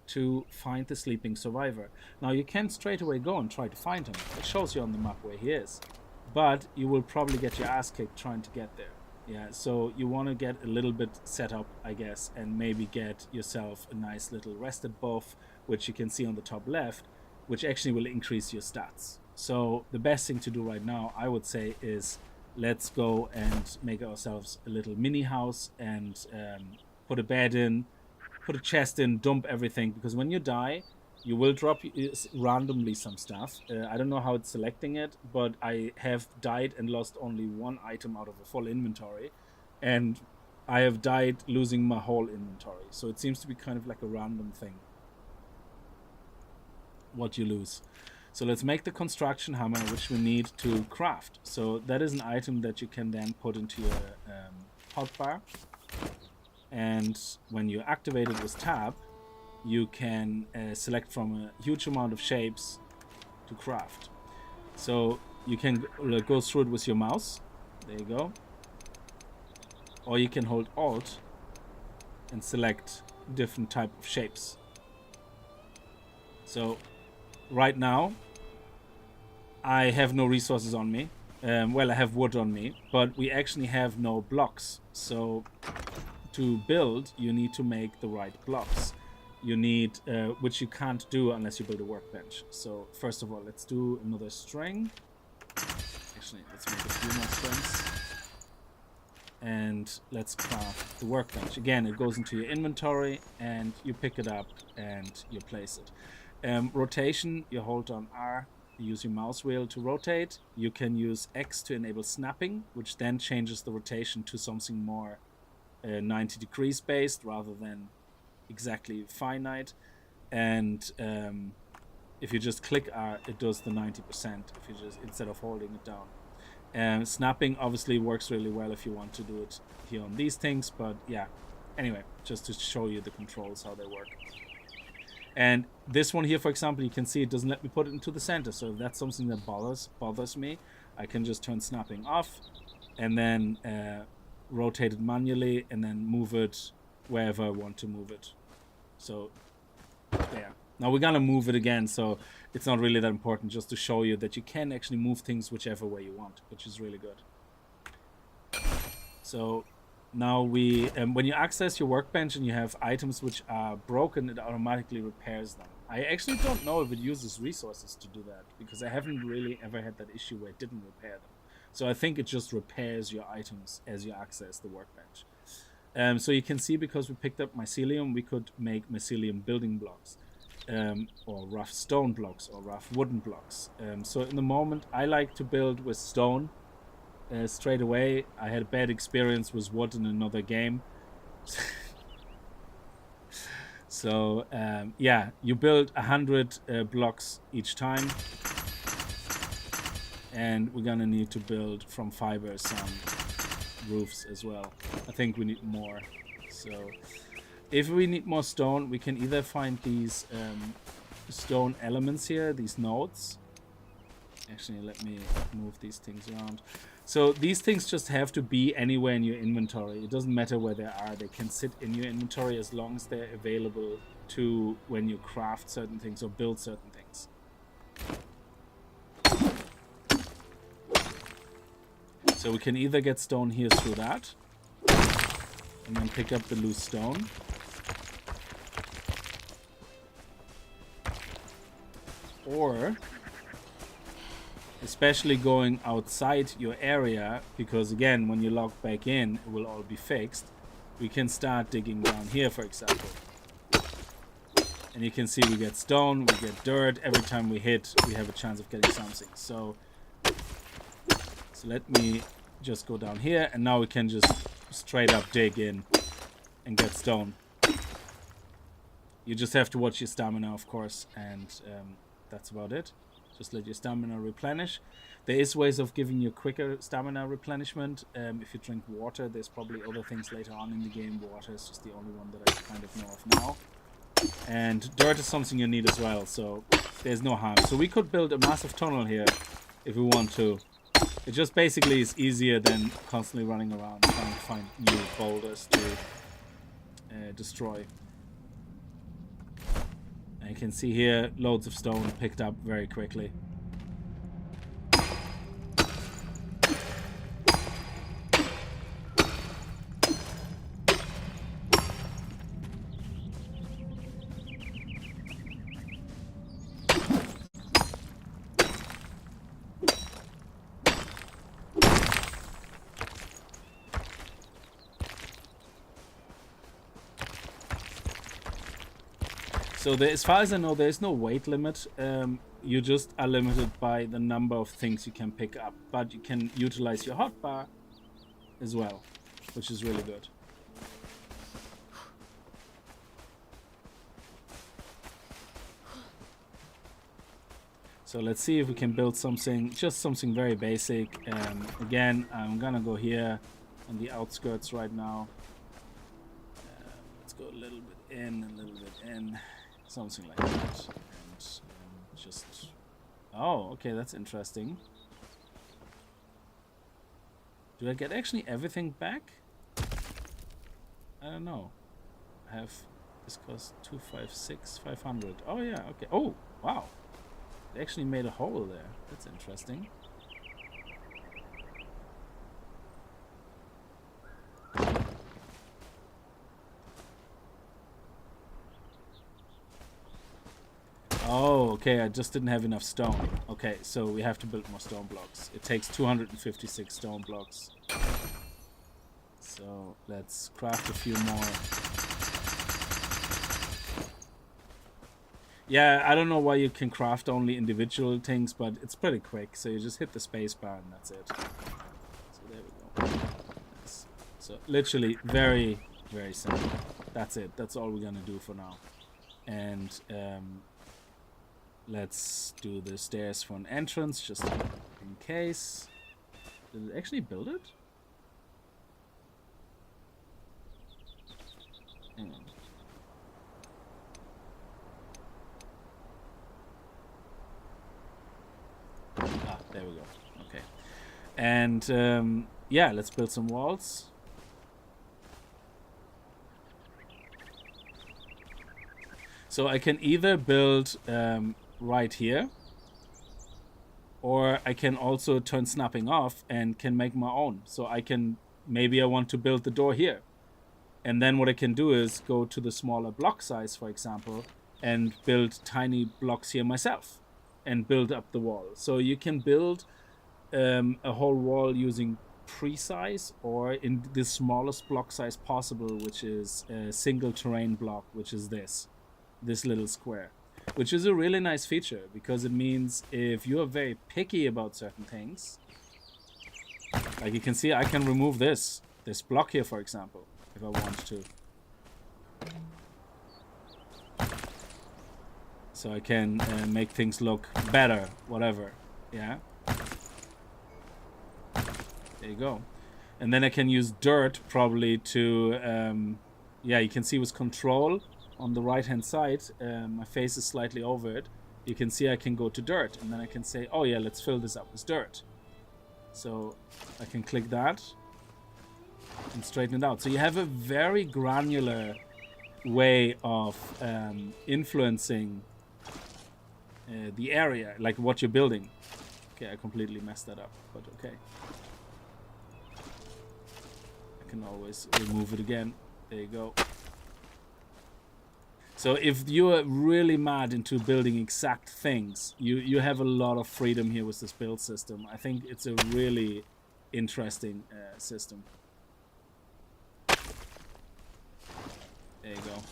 S1: to find the sleeping survivor. Now you can straight away go and try to find him. It shows you on the map where he is. But you will probably get your ass kicked trying to get there. Yeah, so you want to get a little bit set up, I guess, and maybe get yourself a nice little rested buff, which you can see on the top left, which actually will increase your stats. So the best thing to do right now, I would say, is let's go and make ourselves a little mini house and put a bed in, put a chest in, dump everything, because when you die, you will drop randomly some stuff. I don't know how it's selecting it, but I have died and lost only 1 item out of a full inventory, and I have died losing my whole inventory. So it seems to be kind of like a random thing what you lose. So let's make the construction hammer, which we need to craft. So that is an item that you can then put into your hotbar. And when you activate it with tab, you can select from a huge amount of shapes to craft. So you can go through it with your mouse. There you go. Or you can hold Alt and select different type of shapes. So right now, I have no resources on me. Well, I have wood on me, but we actually have no blocks. So to build, you need to make the right blocks. You need, which you can't do unless you build a workbench. So first of all, let's do another string. Actually, let's make a few more strings. And let's craft the workbench. Again, it goes into your inventory and you pick it up and you place it. Rotation, you hold on R, you use your mouse wheel to rotate. You can use X to enable snapping, which then changes the rotation to something more 90 degrees based rather than exactly finite. And if you just click R, it does the 90% if you just, instead of holding it down. Snapping obviously works really well if you want to do it here on these things, but yeah, anyway, just to show you the controls, how they work. And this one here, for example, you can see it doesn't let me put it into the center. So if that's something that bothers me, I can just turn snapping off and then rotate it manually and then move it wherever I want to move it. So there. Now we're gonna move it again, so it's not really that important, just to show you that you can actually move things whichever way you want, which is really good. So now we, when you access your workbench and you have items which are broken, it automatically repairs them. I actually don't know if it uses resources to do that, because I haven't really ever had that issue where it didn't repair them. So I think it just repairs your items as you access the workbench. So you can see, because we picked up mycelium, we could make mycelium building blocks, or rough stone blocks, or rough wooden blocks. So in the moment, I like to build with stone. Straight away, I had a bad experience with wood in another game. So yeah, you build 100 blocks each time, and we're gonna need to build from fiber some roofs as well. I think we need more. So if we need more stone, we can either find these stone elements here, these nodes. Actually, let me move these things around. So these things just have to be anywhere in your inventory. It doesn't matter where they are. They can sit in your inventory as long as they're available to when you craft certain things or build certain things. So So we can either get stone here through that, and then pick up the loose stone. Or, especially going outside your area, because again, when you log back in, it will all be fixed. We can start digging down here, for example. And you can see we get stone, we get dirt. Every time we hit, we have a chance of getting something. So let me just go down here, and now we can just straight up dig in and get stone. You just have to watch your stamina, of course, and that's about it. Just let your stamina replenish. There is ways of giving you quicker stamina replenishment. If you drink water, there's probably other things later on in the game. Water is just the only one that I kind of know of now. And dirt is something you need as well, so there's no harm. So we could build a massive tunnel here if we want to. It just basically is easier than constantly running around trying to find new boulders to destroy. And you can see here loads of stone picked up very quickly. So there, as far as I know, there is no weight limit. You just are limited by the number of things you can pick up. But you can utilize your hotbar as well, which is really good. So let's see if we can build something, just something very basic. Again, I'm gonna go here on the outskirts right now. Let's go a little bit in, a little bit in. Something like that. And just... Oh, okay, that's interesting. Do I get actually everything back? I don't know. I have... This costs 256, 500. Oh, yeah, okay. Oh, wow. They actually made a hole there. That's interesting. Oh, okay, I just didn't have enough stone. Okay, so we have to build more stone blocks. It takes 256 stone blocks. So let's craft a few more. Yeah, I don't know why you can craft only individual things, but it's pretty quick. So you just hit the space bar and that's it. So there we go. Nice. So literally very, very simple. That's it. That's all we're gonna do for now. And let's do the stairs for an entrance, just in case. Did it actually build it? Hang on. Ah, there we go. Okay. And yeah, let's build some walls. So I can either build right here, or I can also turn snapping off and can make my own. So I can, maybe I want to build the door here. And then what I can do is go to the smaller block size, for example, and build tiny blocks here myself and build up the wall. So you can build a whole wall using precise or in the smallest block size possible, which is a single terrain block, which is this little square, which is a really nice feature because it means if you are very picky about certain things, like you can see, I can remove this block here, for example, if I want to. So I can make things look better, whatever. Yeah. There you go. And then I can use dirt probably to, yeah, you can see with control on the right hand side, my face is slightly over it. You can see I can go to dirt and then I can say, oh yeah, let's fill this up with dirt. So I can click that and straighten it out. So you have a very granular way of influencing the area, like what you're building. Okay, I completely messed that up, but okay. can always remove it again. There you go. So if you're really mad into building exact things, you have a lot of freedom here with this build system. I think it's a really interesting system. There you go.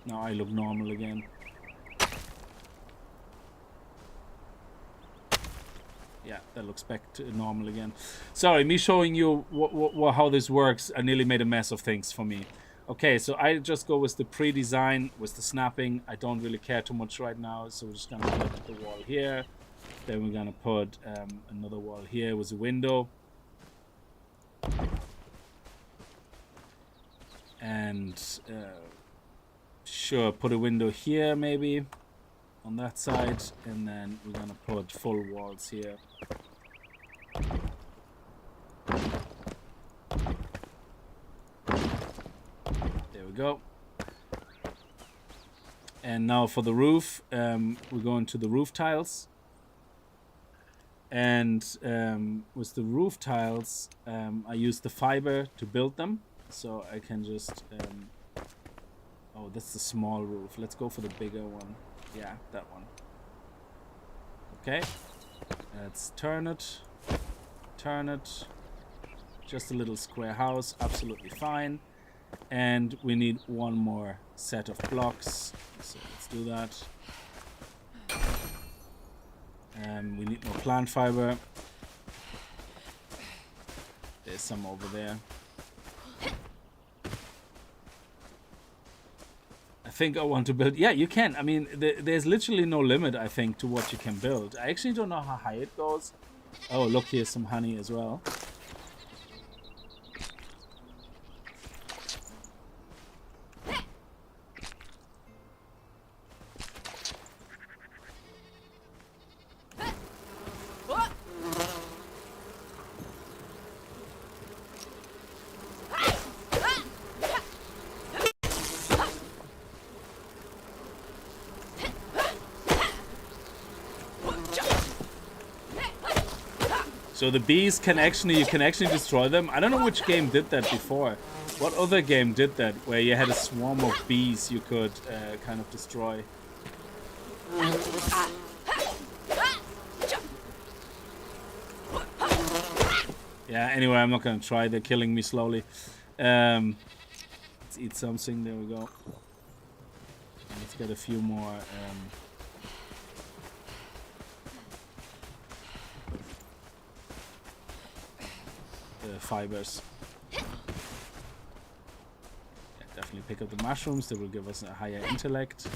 S1: Now I look normal again. Yeah, that looks back to normal again. Sorry, me showing you how this works. I nearly made a mess of things for me. Okay, so I just go with the pre-design, with the snapping. I don't really care too much right now, so we're just gonna put the wall here. Then we're gonna put another wall here with a window. And sure, put a window here maybe on that side, and then we're gonna put full walls here. There we go. And now for the roof, we're going to the roof tiles. And with the roof tiles, I use the fiber to build them. So I can just... oh, that's the small roof. Let's go for the bigger one. Yeah, that one. Okay. Let's turn it. Turn it. Just a little square house. Absolutely fine. And we need one more set of blocks. So let's do that. We need more plant fiber. There's some over there. I think I want to build... Yeah, you can. I mean, there's literally no limit, I think, to what you can build. I actually don't know how high it goes. Oh, look, here's some honey as well. So the bees can actually, you can actually destroy them. I don't know which game did that before. What other game did that, where you had a swarm of bees you could kind of destroy? Yeah, anyway, I'm not gonna try. They're killing me slowly. Let's eat something. There we go. Let's get a few more... fibers. Yeah, definitely pick up the mushrooms. They will give us a higher intellect.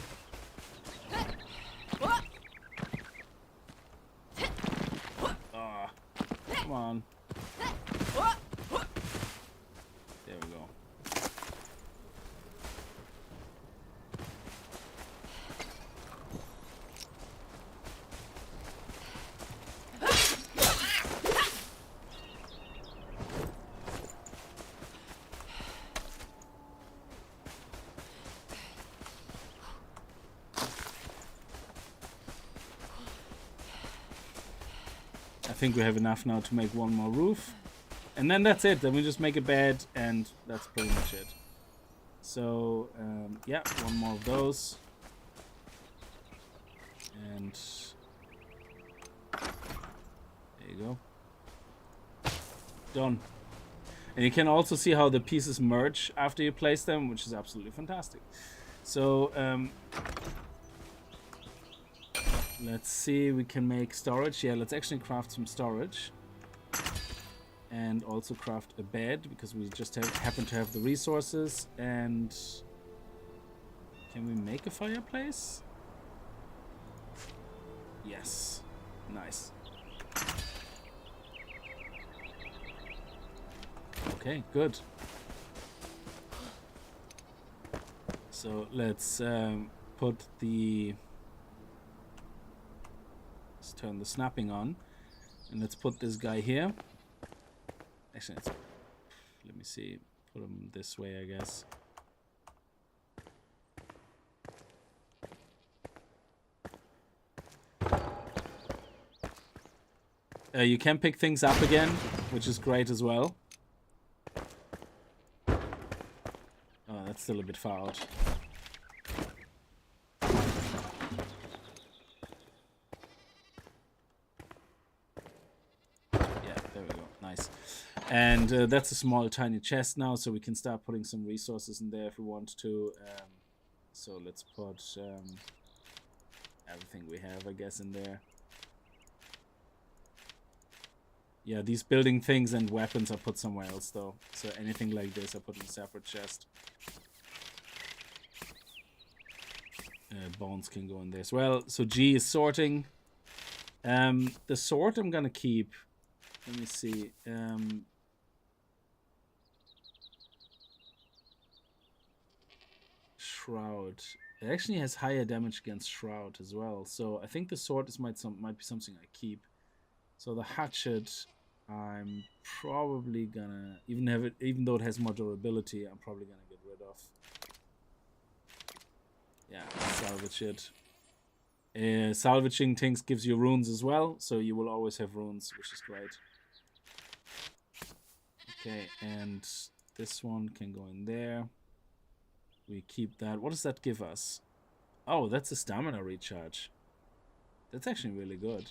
S1: Oh, come on. There we go. I think we have enough now to make one more roof. And then that's it. Then we just make a bed and that's pretty much it. So, yeah, one more of those. And there you go. Done. And you can also see how the pieces merge after you place them, which is absolutely fantastic. So, let's see, we can make storage. Yeah, let's actually craft some storage. And also craft a bed, because we just happen to have the resources. And can we make a fireplace? Yes. Nice. Okay, good. So let's put the... Let's turn the snapping on. And let's put this guy here. Actually, let me see. Put him this way, I guess. You can pick things up again, which is great as well. it's still a bit far out. Yeah, there we go. Nice. And that's a small, tiny chest now, so we can start putting some resources in there if we want to. So let's put everything we have, I guess, in there. Yeah, these building things and weapons I put somewhere else, though. So anything like this I put in a separate chest. Bones can go in there as well. So G is sorting. The sort I'm gonna keep. Let me see. Shroud. It actually has higher damage against Shroud as well. So I think the sword might be something I keep. So the hatchet, I'm probably gonna even though it has more durability, I'm probably gonna get rid of. Yeah, salvage it. Salvaging things gives you runes as well, so you will always have runes, which is great. Okay, and this one can go in there. We keep that. What does that give us? Oh, that's a stamina recharge. That's actually really good.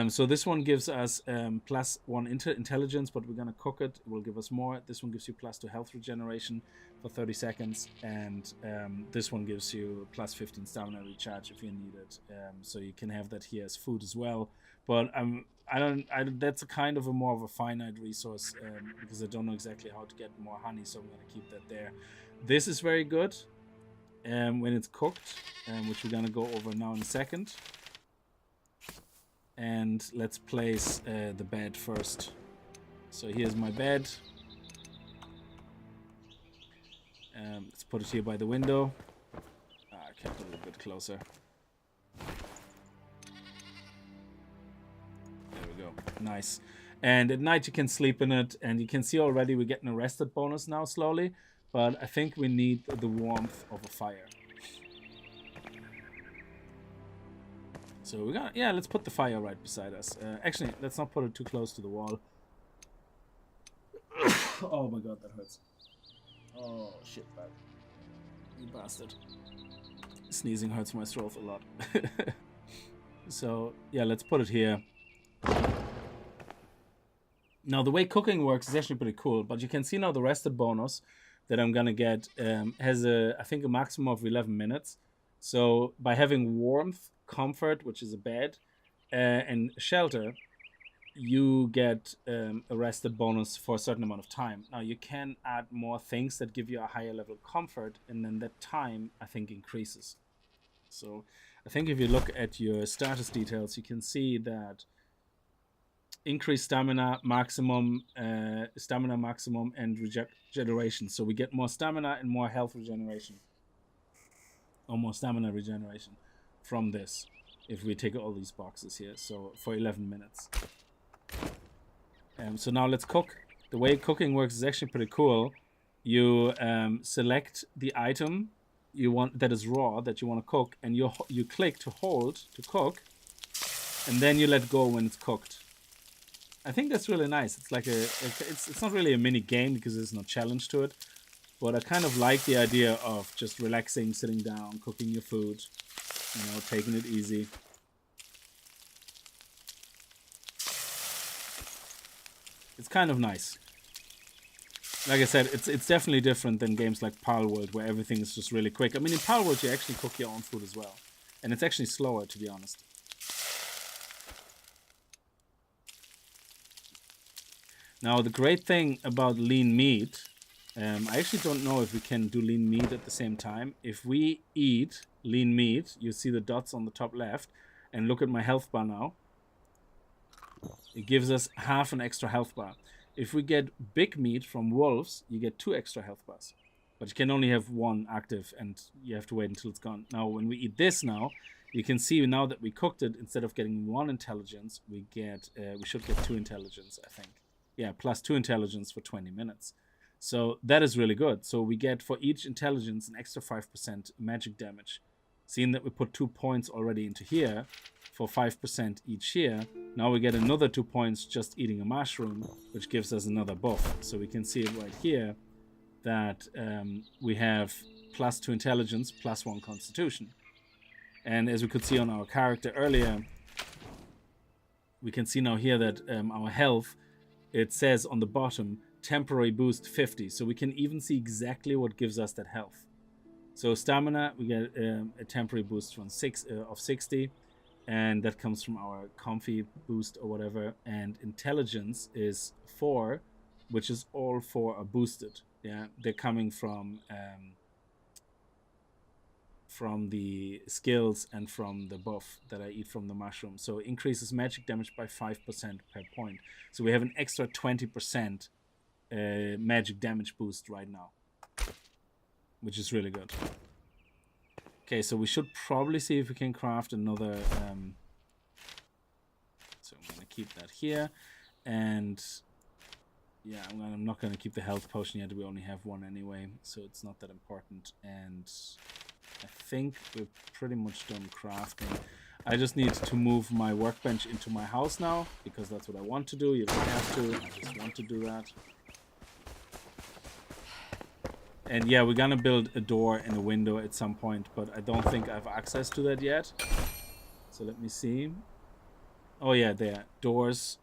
S1: So this one gives us +1 intelligence, but we're gonna cook it. It will give us more. This one gives you +2 health regeneration for 30 seconds, and this one gives you +15 stamina recharge if you need it. So you can have that here as food as well. But that's a kind of more of a finite resource because I don't know exactly how to get more honey, so I'm gonna keep that there. This is very good when it's cooked, which we're gonna go over now in a second. And let's place the bed first. So here's my bed. Let's put it here by the window. I can put it a little bit closer. There we go. Nice. And at night you can sleep in it, and you can see already we're getting a rested bonus now slowly. But I think we need the warmth of a fire. So we're gonna, yeah, let's put the fire right beside us. Actually, let's not put it too close to the wall. Oh my god, that hurts. Oh shit, bad. You bastard. Sneezing hurts my throat a lot. So yeah, let's put it here. Now the way cooking works is actually pretty cool, but you can see now the rested bonus that I'm gonna get has I think a maximum of 11 minutes. So by having warmth, comfort, which is a bed, and shelter, you get a rested bonus for a certain amount of time. Now you can add more things that give you a higher level of comfort, and then that time I think increases. So I think if you look at your status details, you can see that increased stamina maximum, and regeneration. So we get more stamina and more health regeneration, or more stamina regeneration from this if we take all these boxes here. So for 11 minutes. So now let's cook. The way cooking works is actually pretty cool. You select the item you want that is raw that you want to cook, and you click to hold to cook, and then you let go when it's cooked. I think that's really nice. It's like it's not really a mini game because there's no challenge to it, but I kind of like the idea of just relaxing, sitting down, cooking your food, you know, taking it easy. It's kind of nice. Like I said, it's definitely different than games like Palworld, where everything is just really quick. I mean, in Palworld you actually cook your own food as well, and it's actually slower, to be honest. Now, the great thing about lean meat, I actually don't know if we can do lean meat at the same time. If we eat lean meat, you see the dots on the top left, and look at my health bar now. It gives us half an extra health bar. If we get big meat from wolves, you get 2 extra health bars. But you can only have 1 active, and you have to wait until it's gone. Now, when we eat this now, you can see now that we cooked it, instead of getting 1 intelligence, we should get 2 intelligence, I think. Yeah, plus 2 intelligence for 20 minutes. So that is really good. So we get for each intelligence an extra 5% magic damage. Seeing that we put 2 points already into here for 5% each here, now we get another 2 points just eating a mushroom, which gives us another buff. So we can see it right here. that we have +2 intelligence, +1 constitution. And as we could see on our character earlier, we can see now here that our health, it says on the bottom, temporary boost 50. So we can even see exactly what gives us that health. So stamina, we get a temporary boost from of 60. And that comes from our comfy boost or whatever. And intelligence is 4, which is all 4 are boosted. Yeah, they're coming from the skills and from the buff that I eat from the mushroom. So it increases magic damage by 5% per point. So we have an extra 20% magic damage boost right now, which is really good. Okay, so we should probably see if we can craft another. So I'm gonna keep that here, and yeah, I'm not gonna keep the health potion yet. We only have one anyway, so it's not that important. And I think we're pretty much done crafting. I just need to move my workbench into my house now, because that's what I want to do. You don't have to, I just want to do that. And yeah, we're gonna build a door and a window at some point, but I don't think I have access to that yet. So let me see. Oh yeah, there. Doors.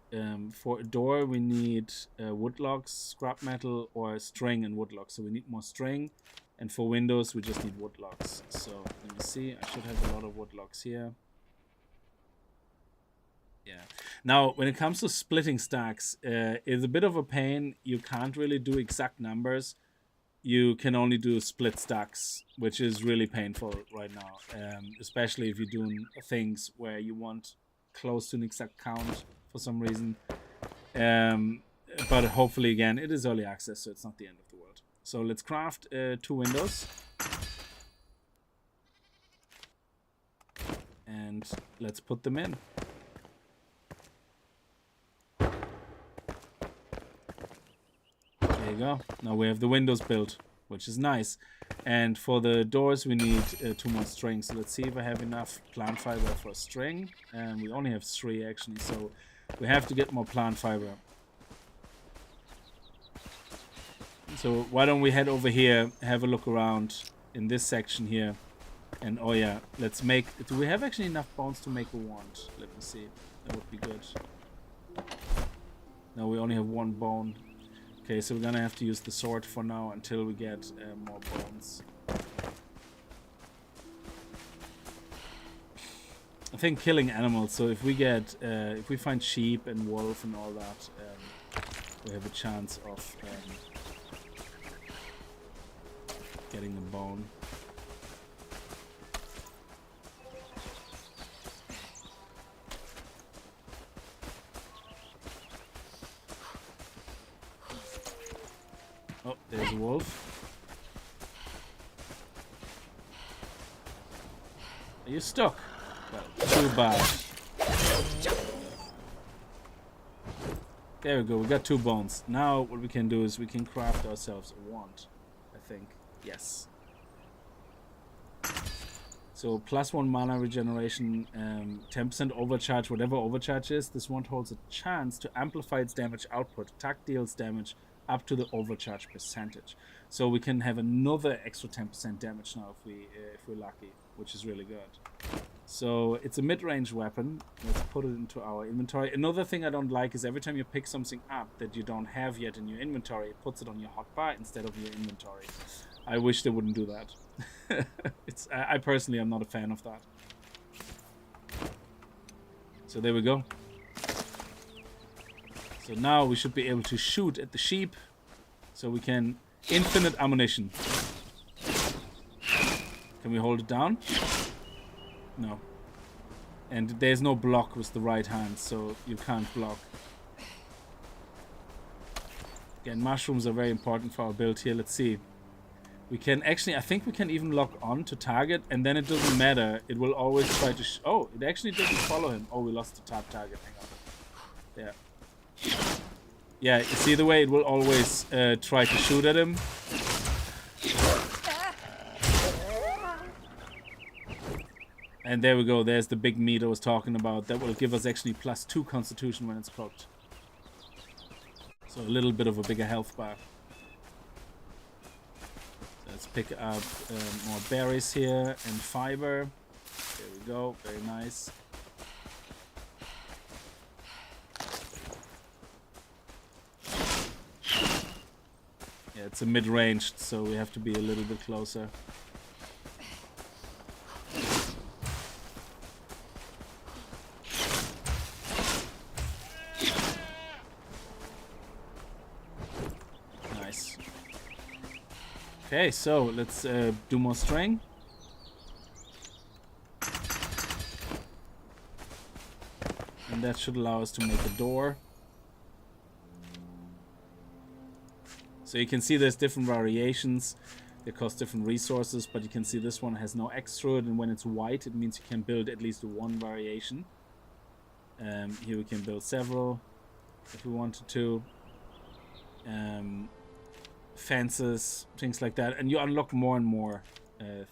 S1: For a door, we need wood logs, scrap metal, or string and wood logs. So we need more string. And for windows, we just need wood logs. So let me see. I should have a lot of wood logs here. Yeah. Now, when it comes to splitting stacks, it's a bit of a pain. You can't really do exact numbers. You can only do split stacks, which is really painful right now. Especially if you're doing things where you want close to an exact count for some reason. But hopefully, again, it is early access, so it's not the end of the world. So let's craft 2 windows. And let's put them in. There you go. Now we have the windows built, which is nice. And for the doors, we need 2 more strings. So let's see if I have enough plant fiber for a string. And we only have 3 actually, so we have to get more plant fiber. So why don't we head over here, have a look around in this section here. And oh yeah, let's make... Do we have actually enough bones to make a wand? Let me see. That would be good. No, we only have 1 bone. Okay, so we're gonna have to use the sword for now until we get more bones. I think killing animals, so if we get, if we find sheep and wolf and all that, we have a chance of getting a bone. Oh, there's a wolf. Are you stuck? Well, too bad. There we go, we got 2 bones. Now what we can do is we can craft ourselves a wand, I think. Yes. So +1 mana regeneration, 10% overcharge, whatever overcharge is. This wand holds a chance to amplify its damage output. Attack deals damage up to the overcharge percentage. So we can have another extra 10% damage now if we're lucky, which is really good. So it's a mid-range weapon. Let's put it into our inventory. Another thing I don't like is every time you pick something up that you don't have yet in your inventory, it puts it on your hotbar instead of your inventory. I wish they wouldn't do that. I personally am not a fan of that. So there we go. So now we should be able to shoot at the sheep. So we can... Infinite ammunition. Can we hold it down? No. And there's no block with the right hand, so you can't block. Again, mushrooms are very important for our build here. Let's see. We can actually... I think we can even lock on to target, and then it doesn't matter. It will always try to... Oh, it actually doesn't follow him. Oh, we lost the top target. Hang on. There. Yeah, you see the way it will always try to shoot at him. And there we go, there's the big meat I was talking about. That will give us actually +2 constitution when it's cooked. So a little bit of a bigger health bar. Let's pick up more berries here and fiber. There we go. Very nice. Yeah, it's a mid-ranged, so we have to be a little bit closer. Nice. Okay, so let's do more string. And that should allow us to make a door. So you can see there's different variations. They cost different resources, but you can see this one has no extrude, and when it's white, it means you can build at least one variation. Here we can build several if we wanted to. Fences, things like that, and you unlock more and more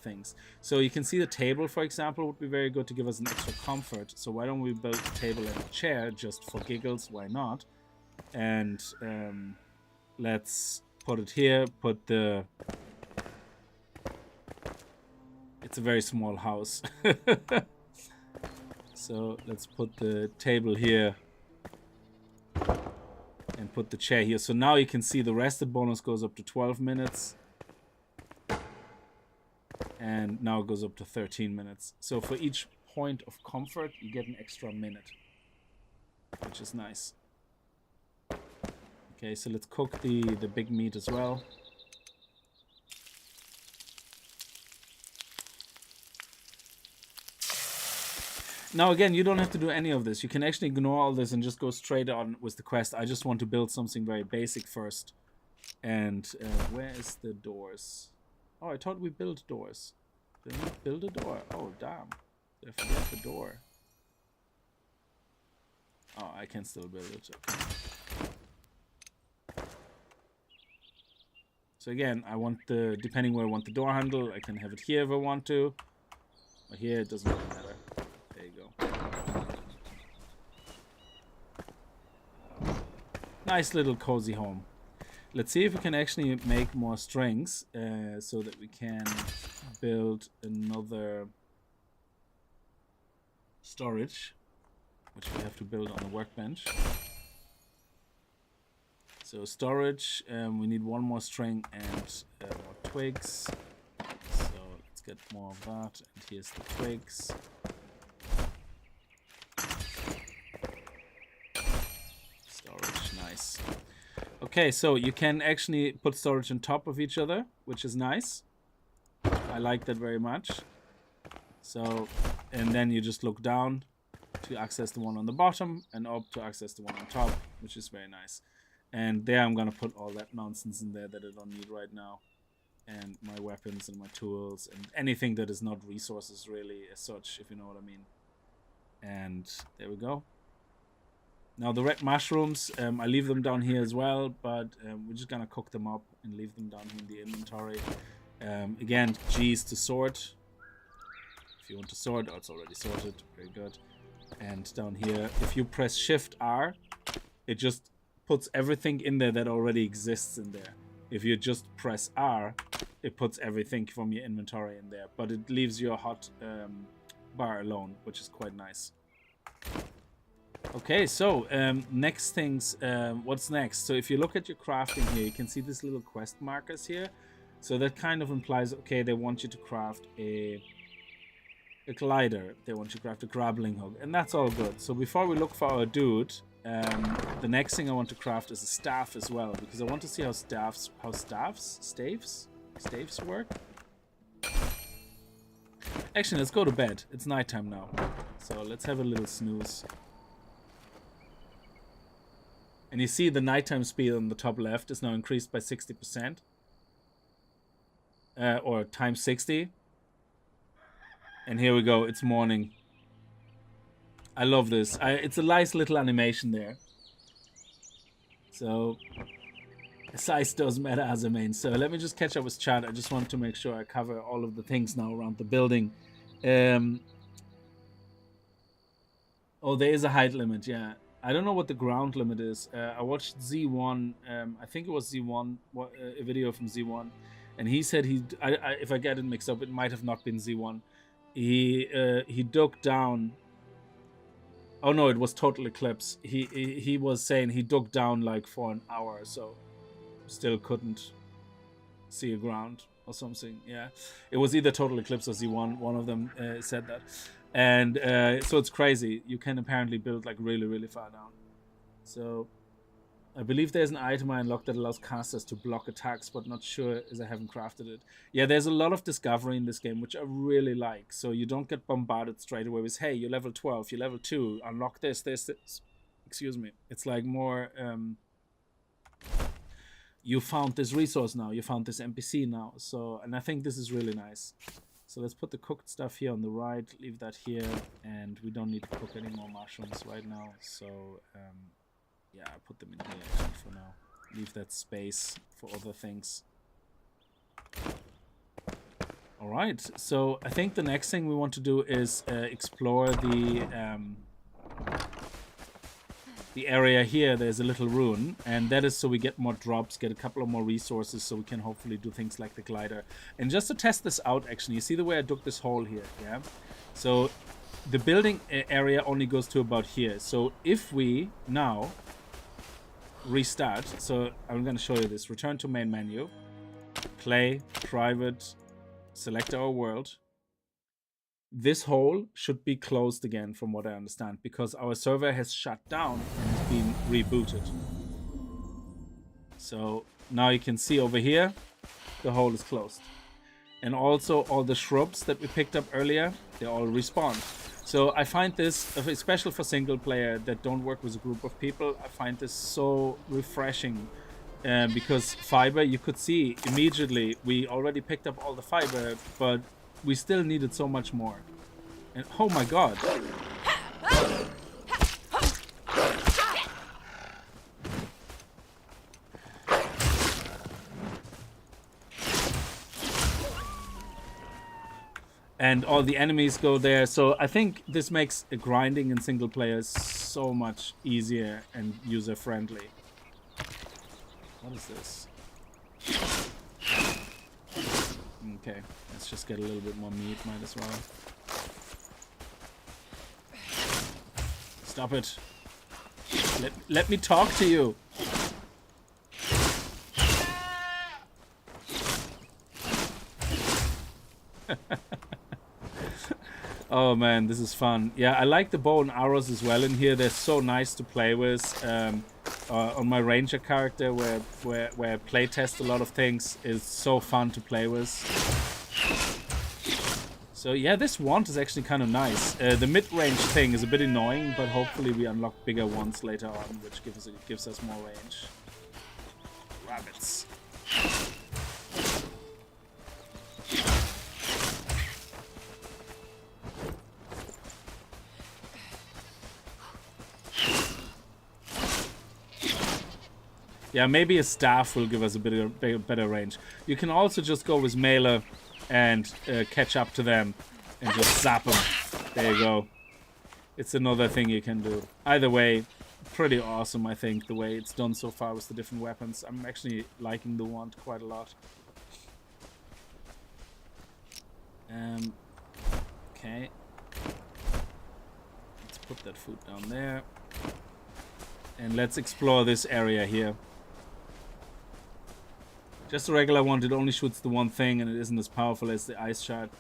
S1: things. So you can see the table, for example, would be very good to give us an extra comfort. So why don't we build a table and a chair just for giggles? Why not? And let's put it here. Put the... It's a very small house. So let's put the table here and put the chair here. So now you can see the rested bonus goes up to 12 minutes. And now it goes up to 13 minutes. So for each point of comfort, you get an extra minute, which is nice. Okay, so let's cook the big meat as well. Now again, you don't have to do any of this. You can actually ignore all this and just go straight on with the quest. I just want to build something very basic first. And where is the doors? Oh, I thought we built doors. Did we build a door? Oh, damn. Did I forget the door? Oh, I can still build it. Okay. So again, I want the, depending where I want the door handle, I can have it here if I want to. Or here, it doesn't really matter. There you go. Nice little cozy home. Let's see if we can actually make more strings so that we can build another storage, which we have to build on the workbench. So storage, we need one more string and more twigs. So let's get more of that. And here's the twigs. Storage, nice. Okay, so you can actually put storage on top of each other, which is nice. I like that very much. So, and then you just look down to access the one on the bottom and up to access the one on top, which is very nice. And there I'm gonna put all that nonsense in there that I don't need right now. And my weapons and my tools and anything that is not resources really as such, if you know what I mean. And there we go. Now the red mushrooms, I leave them down here as well, but we're just gonna cook them up and leave them down here in the inventory. Again, G's to sort. If you want to sort, oh, it's already sorted, very good. And down here, if you press Shift R, it just puts everything in there that already exists in there. If you just press R, it puts everything from your inventory in there, but it leaves your hot bar alone, which is quite nice. Okay, so next things, what's next? So if you look at your crafting here, you can see these little quest markers here. So that kind of implies, okay, they want you to craft a glider, they want you to craft a grappling hook, and that's all good. So before we look for our dude, the next thing I want to craft is a staff as well, because I want to see how staves work. Actually, let's go to bed. It's nighttime now, so let's have a little snooze. And you see the nighttime speed on the top left is now increased by 60%. Or times 60. And here we go, it's morning. I love this. It's a nice little animation there. So, size does matter as a main. So let me just catch up with chat. I just want to make sure I cover all of the things now around the building. Oh, there is a height limit, yeah. I don't know what the ground limit is. I watched Z1, I think it was Z1, a video from Z1. and he said if I get it mixed up, it might have not been Z1. He dug down. Oh no, it was Total Eclipse. He was saying he dug down like for an hour or so, still couldn't see a ground or something. Yeah, it was either Total Eclipse or Z1. One of them said that, and so it's crazy. You can apparently build like really, really far down. So I believe there's an item I unlocked that allows casters to block attacks, but not sure as I haven't crafted it. Yeah, there's a lot of discovery in this game, which I really like. So you don't get bombarded straight away with, hey, you're level 12, you're level 2, unlock this. Excuse me. It's like more, you found this resource now, you found this NPC now. So, and I think this is really nice. So let's put the cooked stuff here on the right, leave that here, and we don't need to cook any more mushrooms right now. So, yeah, I put them in here actually for now. Leave that space for other things. Alright, so I think the next thing we want to do is explore the area here. There's a little ruin, and that is so we get more drops, get a couple of more resources, so we can hopefully do things like the glider. And just to test this out, actually, you see the way I dug this hole here, yeah? So the building area only goes to about here. So if we now restart, so I'm going to show you this. Return to main menu, play, private, select our world. This hole should be closed again from what I understand, because our server has shut down and has been rebooted. So now you can see over here the hole is closed, and also all the shrubs that we picked up earlier, they all respawned. So I find this, especially for single player that don't work with a group of people, I find this so refreshing. Because fiber, you could see immediately, we already picked up all the fiber, but we still needed so much more. And oh my god. And all the enemies go there. So I think this makes grinding in single player so much easier and user friendly. What is this? Okay, let's just get a little bit more meat, might as well. Stop it. Let me talk to you. Oh man, this is fun. Yeah, I like the bow and arrows as well in here. They're so nice to play with. On my ranger character, where I playtest a lot of things, is so fun to play with. So yeah, this wand is actually kind of nice. The mid-range thing is a bit annoying, but hopefully we unlock bigger ones later on, which gives us more range. Rabbits. Yeah, maybe a staff will give us a bit better range. You can also just go with melee and catch up to them and just zap them. There you go. It's another thing you can do. Either way, pretty awesome, I think, the way it's done so far with the different weapons. I'm actually liking the wand quite a lot. Okay. Let's put that food down there. And let's explore this area here. Just a regular wand, it only shoots the one thing and it isn't as powerful as the ice shard.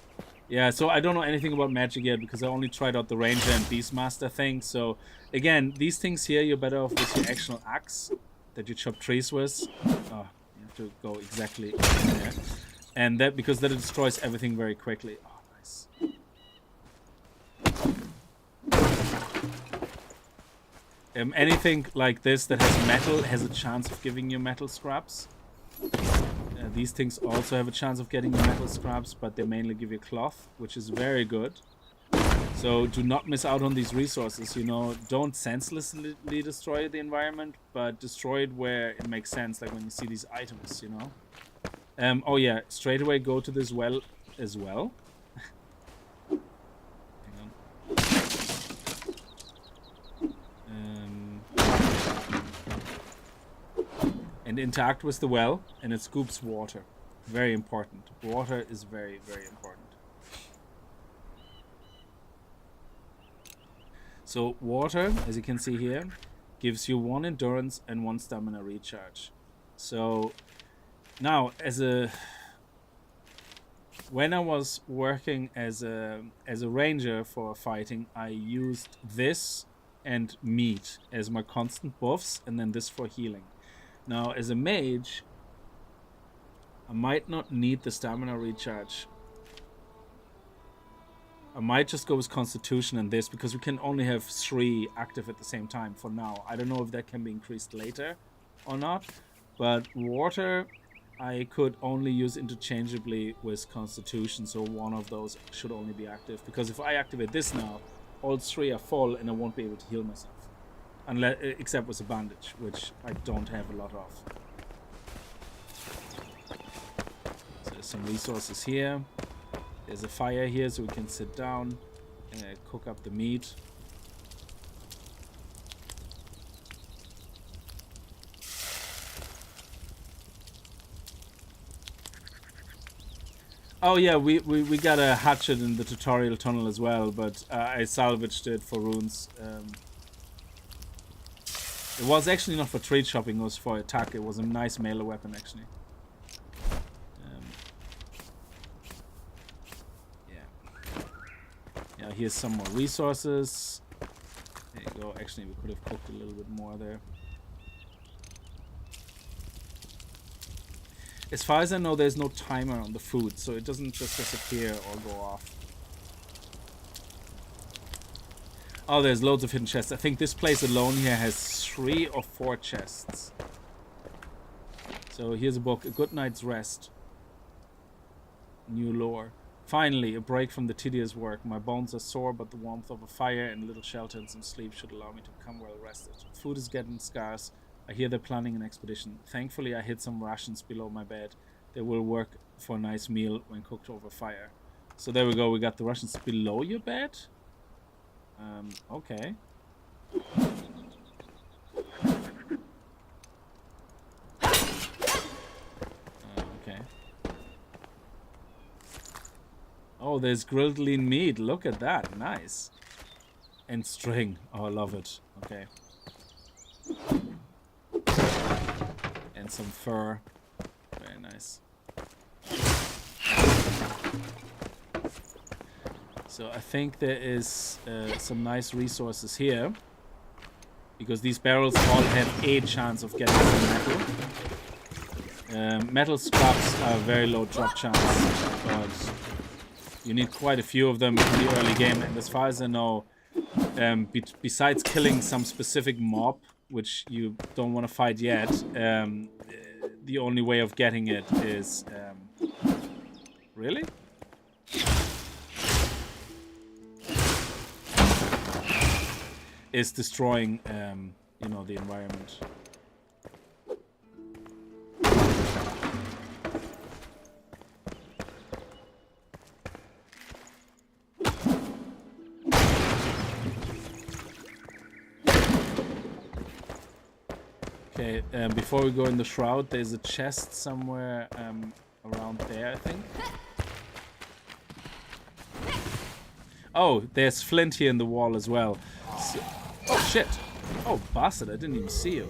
S1: Yeah, so I don't know anything about magic yet because I only tried out the ranger and beastmaster thing. So again, these things here, you're better off with your actual axe that you chop trees with. Oh, you have to go exactly in there. And that, because that destroys everything very quickly. Oh, nice. Anything like this that has metal has a chance of giving you metal scraps. These things also have a chance of getting you metal scraps, but they mainly give you cloth, which is very good. So do not miss out on these resources, you know. Don't senselessly destroy the environment, but destroy it where it makes sense, like when you see these items, you know. Oh yeah, straight away go to this well as well. And interact with the well, and it scoops water. Very important. Water is very, very important. So water, as you can see here, gives you 1 endurance and 1 stamina recharge. So now, when I was working as a ranger for fighting, I used this and meat as my constant buffs, and then this for healing. Now, as a mage, I might not need the stamina recharge. I might just go with Constitution and this, because we can only have 3 active at the same time for now. I don't know if that can be increased later or not, but water I could only use interchangeably with Constitution, so one of those should only be active, because if I activate this now, all 3 are full and I won't be able to heal myself. Unless, except with a bandage, which I don't have a lot of. So there's some resources here. There's a fire here, so we can sit down and cook up the meat. Oh yeah, we got a hatchet in the tutorial tunnel as well, but I salvaged it for runes. It was actually not for trade shopping, it was for attack. It was a nice melee weapon actually. Yeah, here's some more resources. There you go. Actually, we could have cooked a little bit more there. As far as I know, there's no timer on the food, so it doesn't just disappear or go off. Oh, there's loads of hidden chests. I think this place alone here has 3 or 4 chests. So here's a book, A Good Night's Rest. New lore. Finally, a break from the tedious work. My bones are sore, but the warmth of a fire and a little shelter and some sleep should allow me to become well rested. Food is getting scarce. I hear they're planning an expedition. Thankfully, I hid some rations below my bed. They will work for a nice meal when cooked over fire. So there we go. We got the rations below your bed. Okay. Okay. Oh, there's grilled lean meat. Look at that. Nice. And string. Oh, I love it. Okay. And some fur. Very nice. So I think there is some nice resources here, because these barrels all have a chance of getting some metal. Metal scraps are very low drop chance, but you need quite a few of them in the early game. And as far as I know, besides killing some specific mob, which you don't want to fight yet, the only way of getting it is... really? Is destroying, you know, the environment. Okay, before we go in the shroud, there's a chest somewhere around there, I think. Oh, there's flint here in the wall as well. So, oh shit! Oh bastard! I didn't even see you.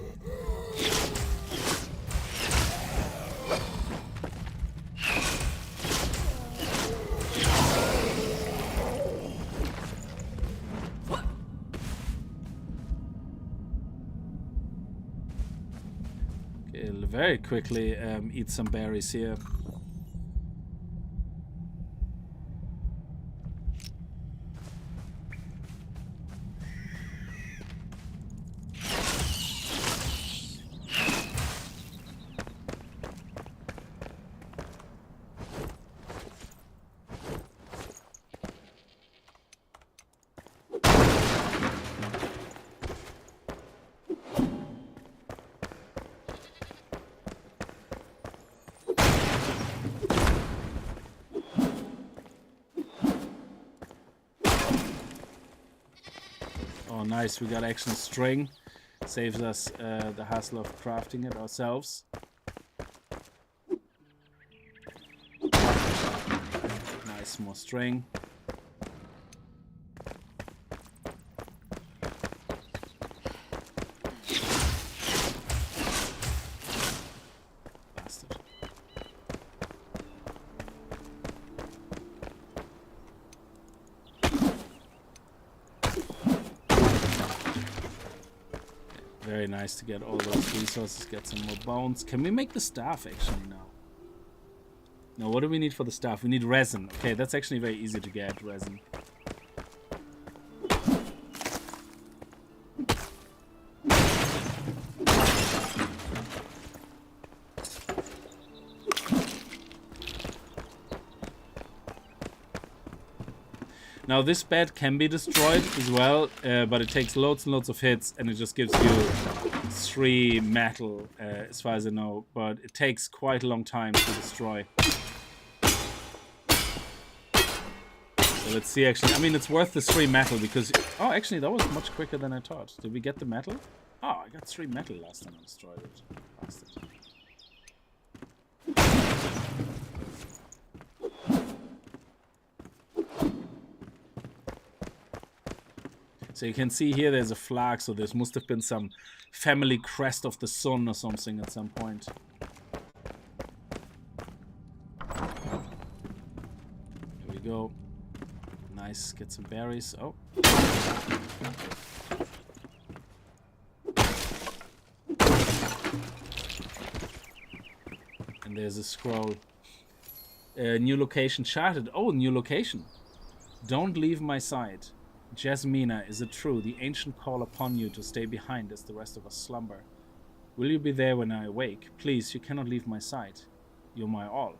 S1: Okay, very quickly eat some berries here. Oh, nice. We got actual string. Saves us the hassle of crafting it ourselves. Yes, more string. Bastard. Very nice to get all those resources, get some more bones. Can we make the staff actually now? No, what do we need for the staff? We need resin. Okay, that's actually very easy to get, resin. Now this bed can be destroyed as well, but it takes loads and loads of hits, and it just gives you 3 metal, as far as I know. But it takes quite a long time to destroy. So let's see, actually. I mean, it's worth the 3 metal because... Oh, actually, that was much quicker than I thought. Did we get the metal? Oh, I got 3 metal last time I destroyed it. Bastard. So you can see here there's a flag, so there must have been some family crest of the sun or something at some point. Here we go. Nice, get some berries. Oh. And there's a scroll. New location charted. Oh, new location. Don't leave my side. Jasmina, is it true? The ancient call upon you to stay behind as the rest of us slumber. Will you be there when I awake? Please, you cannot leave my side. You're my all.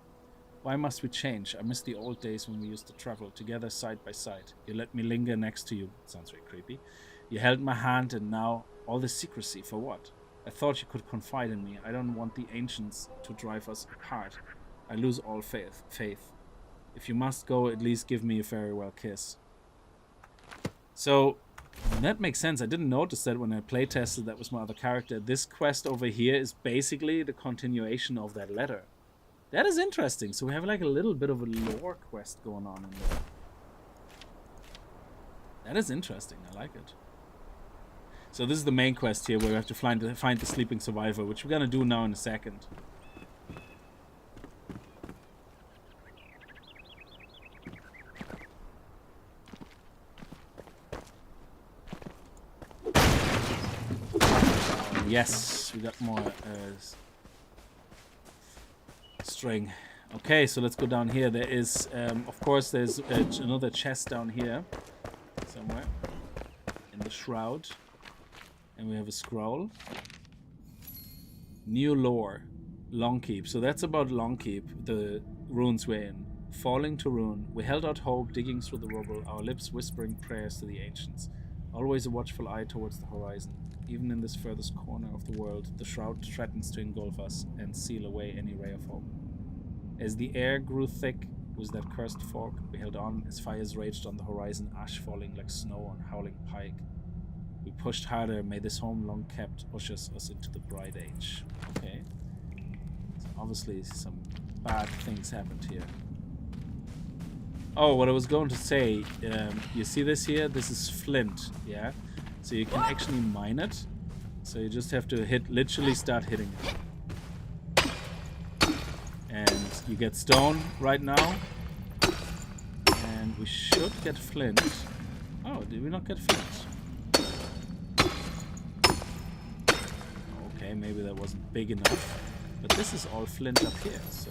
S1: Why must we change? I miss the old days when we used to travel together side by side. You let me linger next to you. Sounds very creepy. You held my hand, and now all this secrecy for what? I thought you could confide in me. I don't want the ancients to drive us apart. I lose all faith. If you must go, at least give me a farewell kiss. So that makes sense. I didn't notice that when I playtested. That was my other character. This quest over here is basically the continuation of that letter. That is interesting. So we have like a little bit of a lore quest going on in there. That is interesting. I like it. So this is the main quest here, where we have to find the sleeping survivor, which we're gonna do now in a second. Yes, we got more string. Okay, so let's go down here. There is, of course, there's another chest down here somewhere in the shroud, and we have a scroll. New lore, Longkeep. So that's about Longkeep, the ruins we're in. Falling to ruin, we held out hope, digging through the rubble, our lips whispering prayers to the ancients. Always a watchful eye towards the horizon. Even in this furthest corner of the world, the shroud threatens to engulf us and seal away any ray of hope. As the air grew thick with that cursed fog, we held on as fires raged on the horizon, ash falling like snow on howling pike. We pushed harder, may this home long kept ushers us into the bright age. Okay. So obviously some bad things happened here. Oh, what I was going to say, you see this here? This is flint, yeah? So you can actually mine it. So you just have to literally start hitting it. And you get stone right now. And we should get flint. Oh, did we not get flint? Okay, maybe that wasn't big enough. But this is all flint up here. So,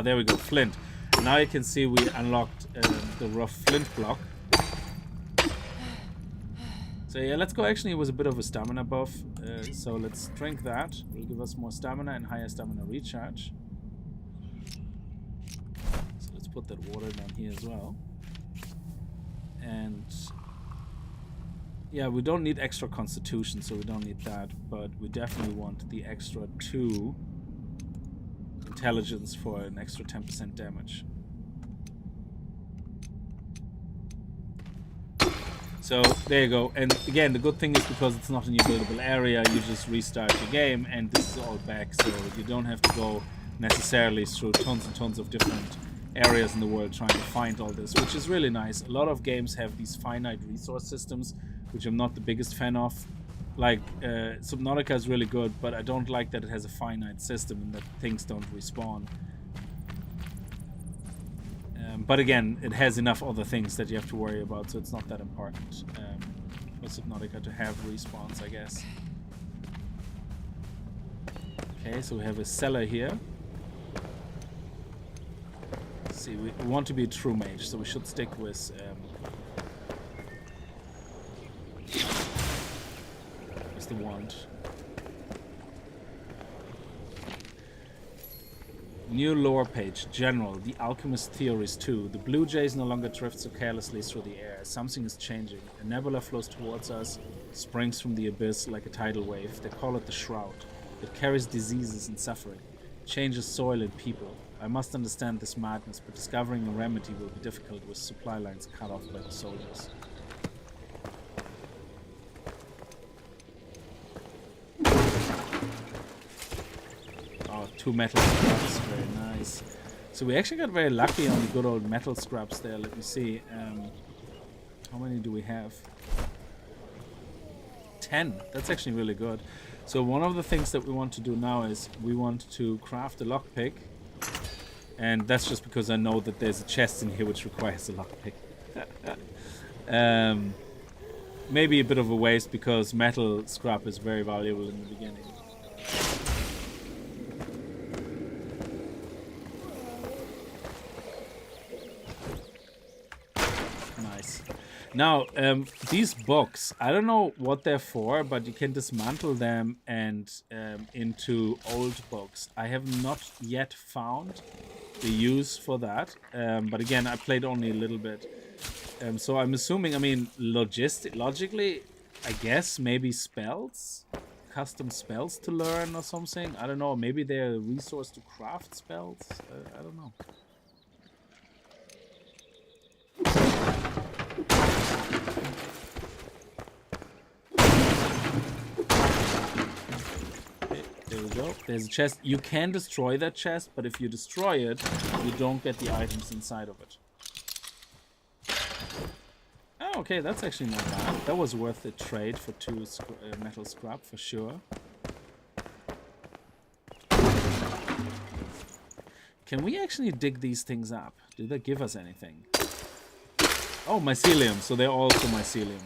S1: there we go, flint. Now you can see we unlocked the rough flint block. So yeah, let's go. Actually, it was a bit of a stamina buff. So let's drink that. Will give us more stamina and higher stamina recharge. So let's put that water down here as well. And yeah, we don't need extra constitution, so we don't need that. But we definitely want the extra 2 intelligence for an extra 10% damage. So there you go. And again, the good thing is because it's not a new buildable area, you just restart your game and this is all back, so you don't have to go necessarily through tons and tons of different areas in the world trying to find all this, which is really nice. A lot of games have these finite resource systems, which I'm not the biggest fan of. Like, Subnautica is really good, but I don't like that it has a finite system and that things don't respawn. But again, it has enough other things that you have to worry about, so it's not that important for Subnautica to have respawns, I guess. Okay, so we have a cellar here. Let's see, we want to be a true mage, so we should stick with... what's the wand? New lore page. General. The alchemist theories too. The blue jays no longer drift so carelessly through the air. Something is changing. A nebula flows towards us, springs from the abyss like a tidal wave. They call it the Shroud. It carries diseases and suffering. It changes soil and people. I must understand this madness, but discovering a remedy will be difficult with supply lines cut off by the soldiers. Oh, 2 metal scraps, very nice. So we actually got very lucky on the good old metal scraps there. Let me see. How many do we have? 10. That's actually really good. So one of the things that we want to do now is we want to craft a lockpick. And that's just because I know that there's a chest in here which requires a lockpick. Maybe a bit of a waste because metal scrap is very valuable in the beginning. Nice. Now, these books, I don't know what they're for, but you can dismantle them and into old books. I have not yet found the use for that, but again, I played only a little bit. So I'm assuming, I mean, logically, I guess maybe spells? Custom spells to learn or something? I don't know, maybe they're a resource to craft spells? I don't know. There we go. There's a chest. You can destroy that chest, but if you destroy it, you don't get the items inside of it. Oh, okay, that's actually not bad. That was worth the trade for 2 metal scrap for sure. Can we actually dig these things up? Do they give us anything? Oh, mycelium. So they're also mycelium.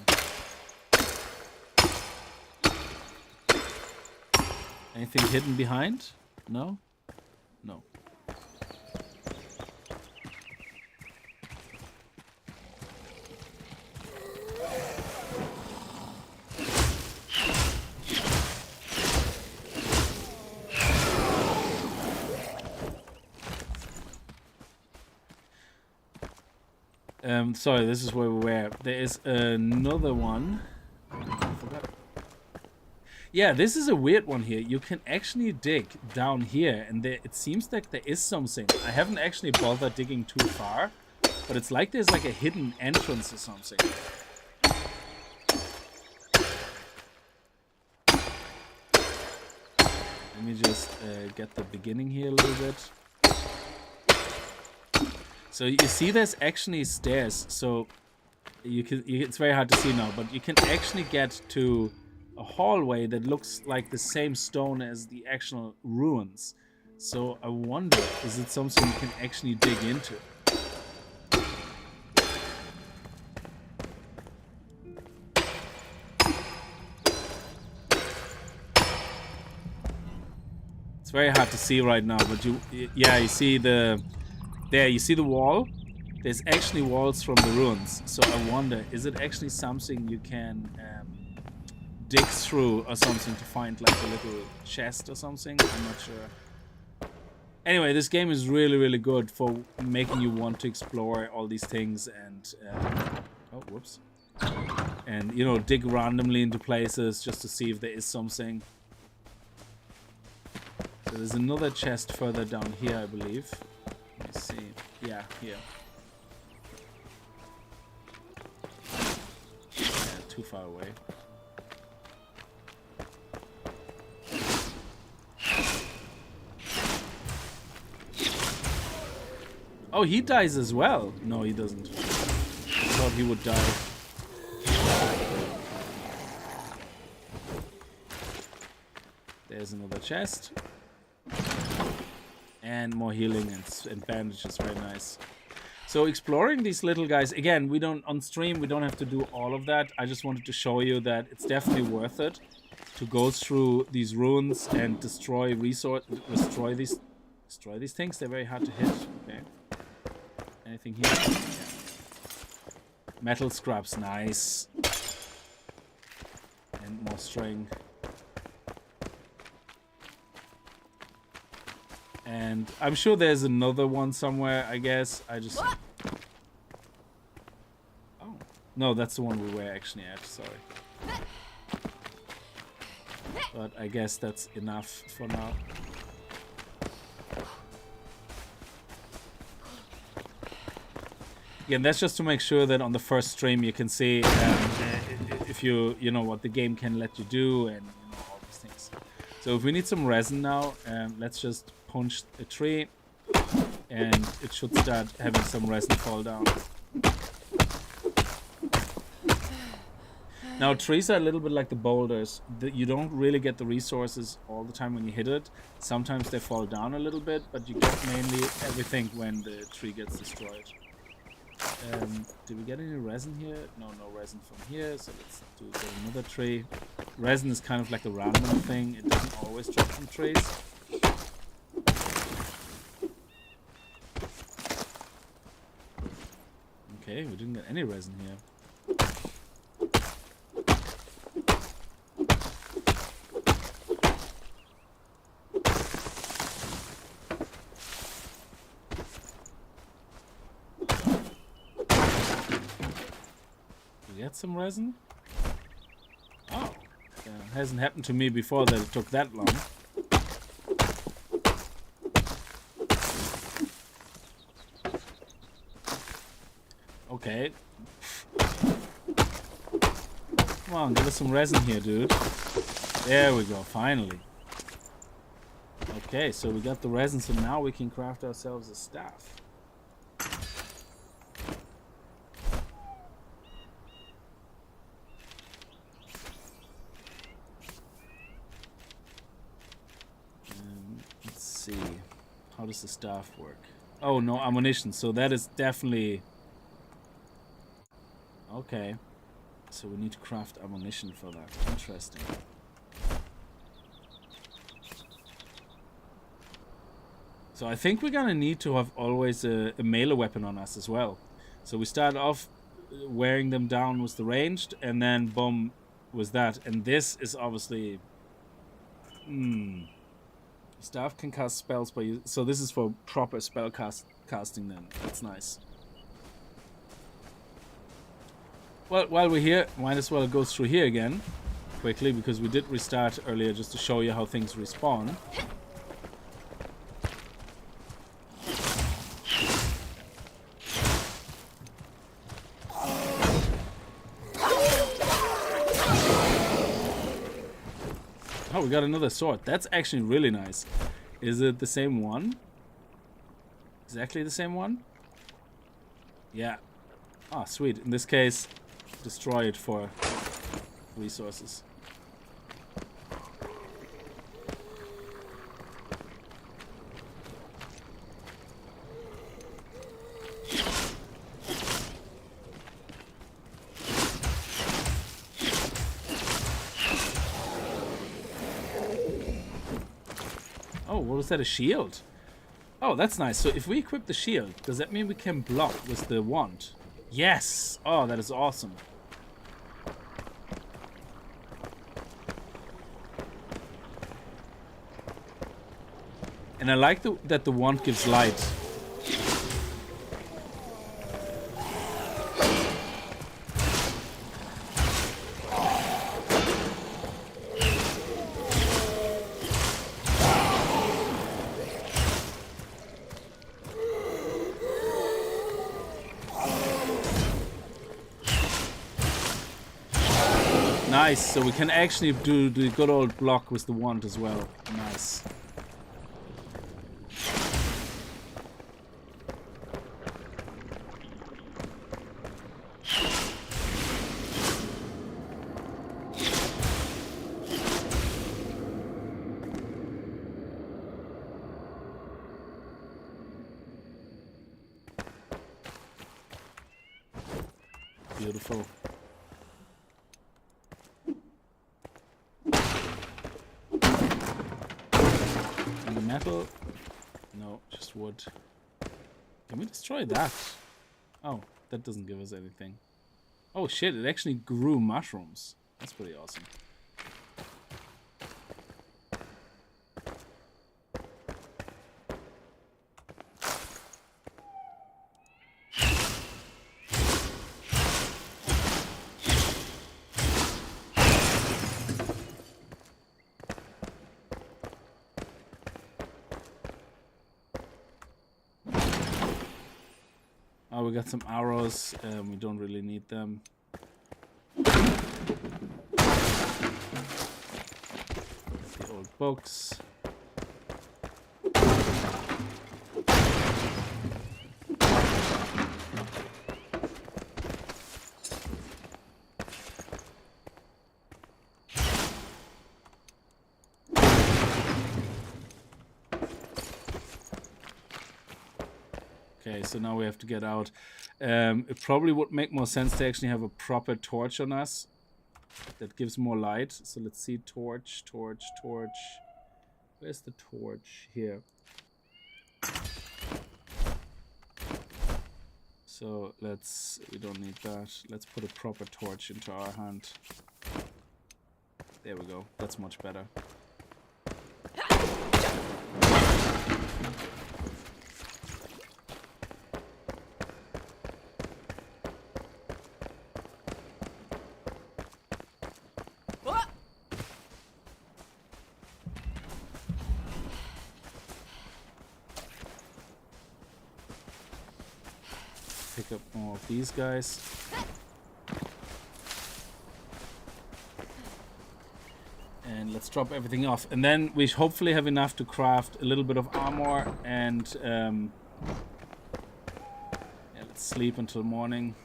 S1: Anything hidden behind? No? No. Sorry, this is where we were. There is another one. I forgot. Yeah, this is a weird one here. You can actually dig down here, and it seems like there is something. I haven't actually bothered digging too far, but it's like there's like a hidden entrance or something. Let me just get the beginning here a little bit. So you see there's actually stairs, so it's very hard to see now, but you can actually get to a hallway that looks like the same stone as the actual ruins. So I wonder, is it something you can actually dig into? It's very hard to see right now, but you see you see the wall? There's actually walls from the ruins. So I wonder, is it actually something you can dig through or something to find like a little chest or something? I'm not sure. Anyway, this game is really, really good for making you want to explore all these things and oh, whoops. And, you know, dig randomly into places just to see if there is something. So there's another chest further down here, I believe. Let me see. Yeah, here. Yeah, too far away. Oh, he dies as well. No, he doesn't. I thought he would die. There's another chest. And more healing and bandages. Very nice. So exploring these little guys, again, we don't, on stream, we don't have to do all of that. I just wanted to show you that it's definitely worth it to go through these ruins and destroy these things. They're very hard to hit. Okay. Anything here? Yeah. Metal scraps, nice. And more string. And I'm sure there's another one somewhere, I guess. I just... Oh. No, that's the one we were actually at, sorry. But I guess that's enough for now. Again, that's just to make sure that on the first stream you can see if you know what the game can let you do and all these things. So if we need some resin now, let's just punch a tree and it should start having some resin fall down. Now trees are a little bit like the boulders. You don't really get the resources all the time when you hit it. Sometimes they fall down a little bit, but you get mainly everything when the tree gets destroyed. Did we get any resin here? No resin from here, so let's get another tree. Resin is kind of like a random thing. It doesn't always drop from trees. Okay, we didn't get any resin here. Get some resin? Oh, it hasn't happened to me before that it took that long. Okay. Come on, give us some resin here, dude. There we go, finally. Okay, so we got the resin, so now we can craft ourselves a staff. How does the staff work? Oh, no ammunition. So that is definitely... Okay. So we need to craft ammunition for that. Interesting. So I think we're gonna need to have always a melee weapon on us as well. So we start off wearing them down with the ranged, and then boom was that. And this is obviously... Staff can cast spells by you. So this is for proper spell casting then. That's nice. Well, while we're here, might as well go through here again quickly, because we did restart earlier just to show you how things respawn. Oh, we got another sword. That's actually really nice. Is it the same one? Exactly the same one? Yeah. Ah, sweet. In this case, destroy it for resources. Oh, what was that? A shield? Oh, that's nice. So if we equip the shield, does that mean we can block with the wand? Yes! Oh, that is awesome. And I like that the wand gives light. Nice, so we can actually do the good old block with the wand as well. Nice. Beautiful. Any metal? No, just wood. Can we destroy that? Oh, that doesn't give us anything. Oh shit, it actually grew mushrooms. That's pretty awesome. Oh, we got some arrows. We don't really need them. The old books. Okay, so now we have to get out. It probably would make more sense to actually have a proper torch on us. That gives more light. So let's see, torch. Where's the torch? Here. So we don't need that. Let's put a proper torch into our hand. There we go. That's much better. Pick up more of these guys. And let's drop everything off. And then we hopefully have enough to craft a little bit of armor and yeah, let's sleep until morning.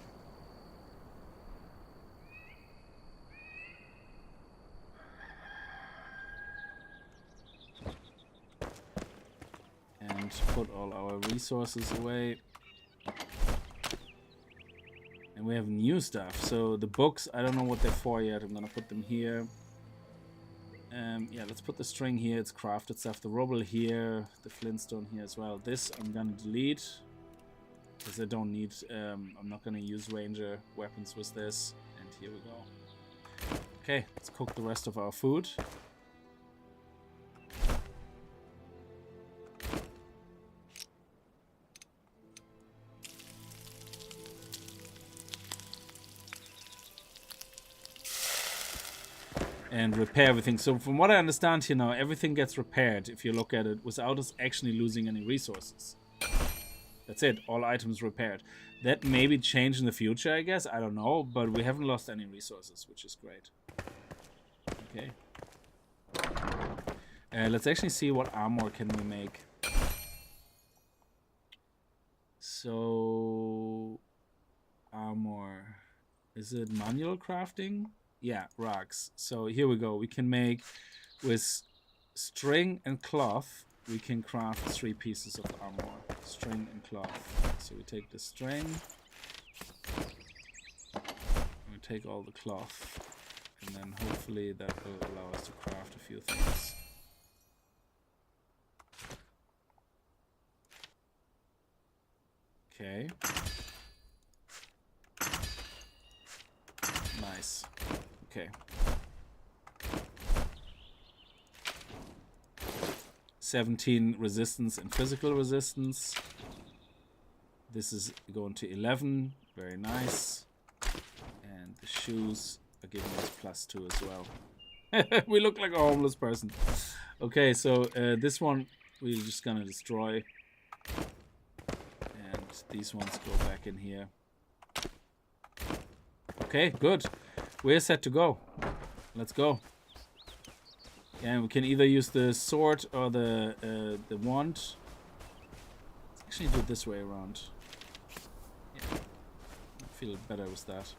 S1: And put all our resources away. And we have new stuff. So the books, I don't know what they're for yet. I'm gonna put them here. Yeah, let's put the string here. It's crafted stuff. The rubble here. The flintstone here as well. This I'm gonna delete because I don't need. I'm not gonna use ranger weapons with this. And here we go. Okay, let's cook the rest of our food. And repair everything. So from what I understand here now, everything gets repaired if you look at it without us actually losing any resources. That's it. All items repaired. That maybe change in the future, I guess. I don't know. But we haven't lost any resources, which is great. Okay. Let's actually see what armor can we make. So... armor. Is it manual crafting? Yeah, rocks. So here we go. We can make with string and cloth. We can craft 3 pieces of armor. String and cloth. So we take the string. We take all the cloth. And then hopefully that will allow us to craft a few things. Okay. Nice. Okay. 17 resistance and physical resistance. This is going to 11. Very nice. And the shoes are giving us +2 as well. We look like a homeless person. Okay, so this one we're just gonna destroy. And these ones go back in here. Okay, good. We're set to go. Let's go. And we can either use the sword or the wand. Let's actually do it this way around. Yeah, I feel better with that.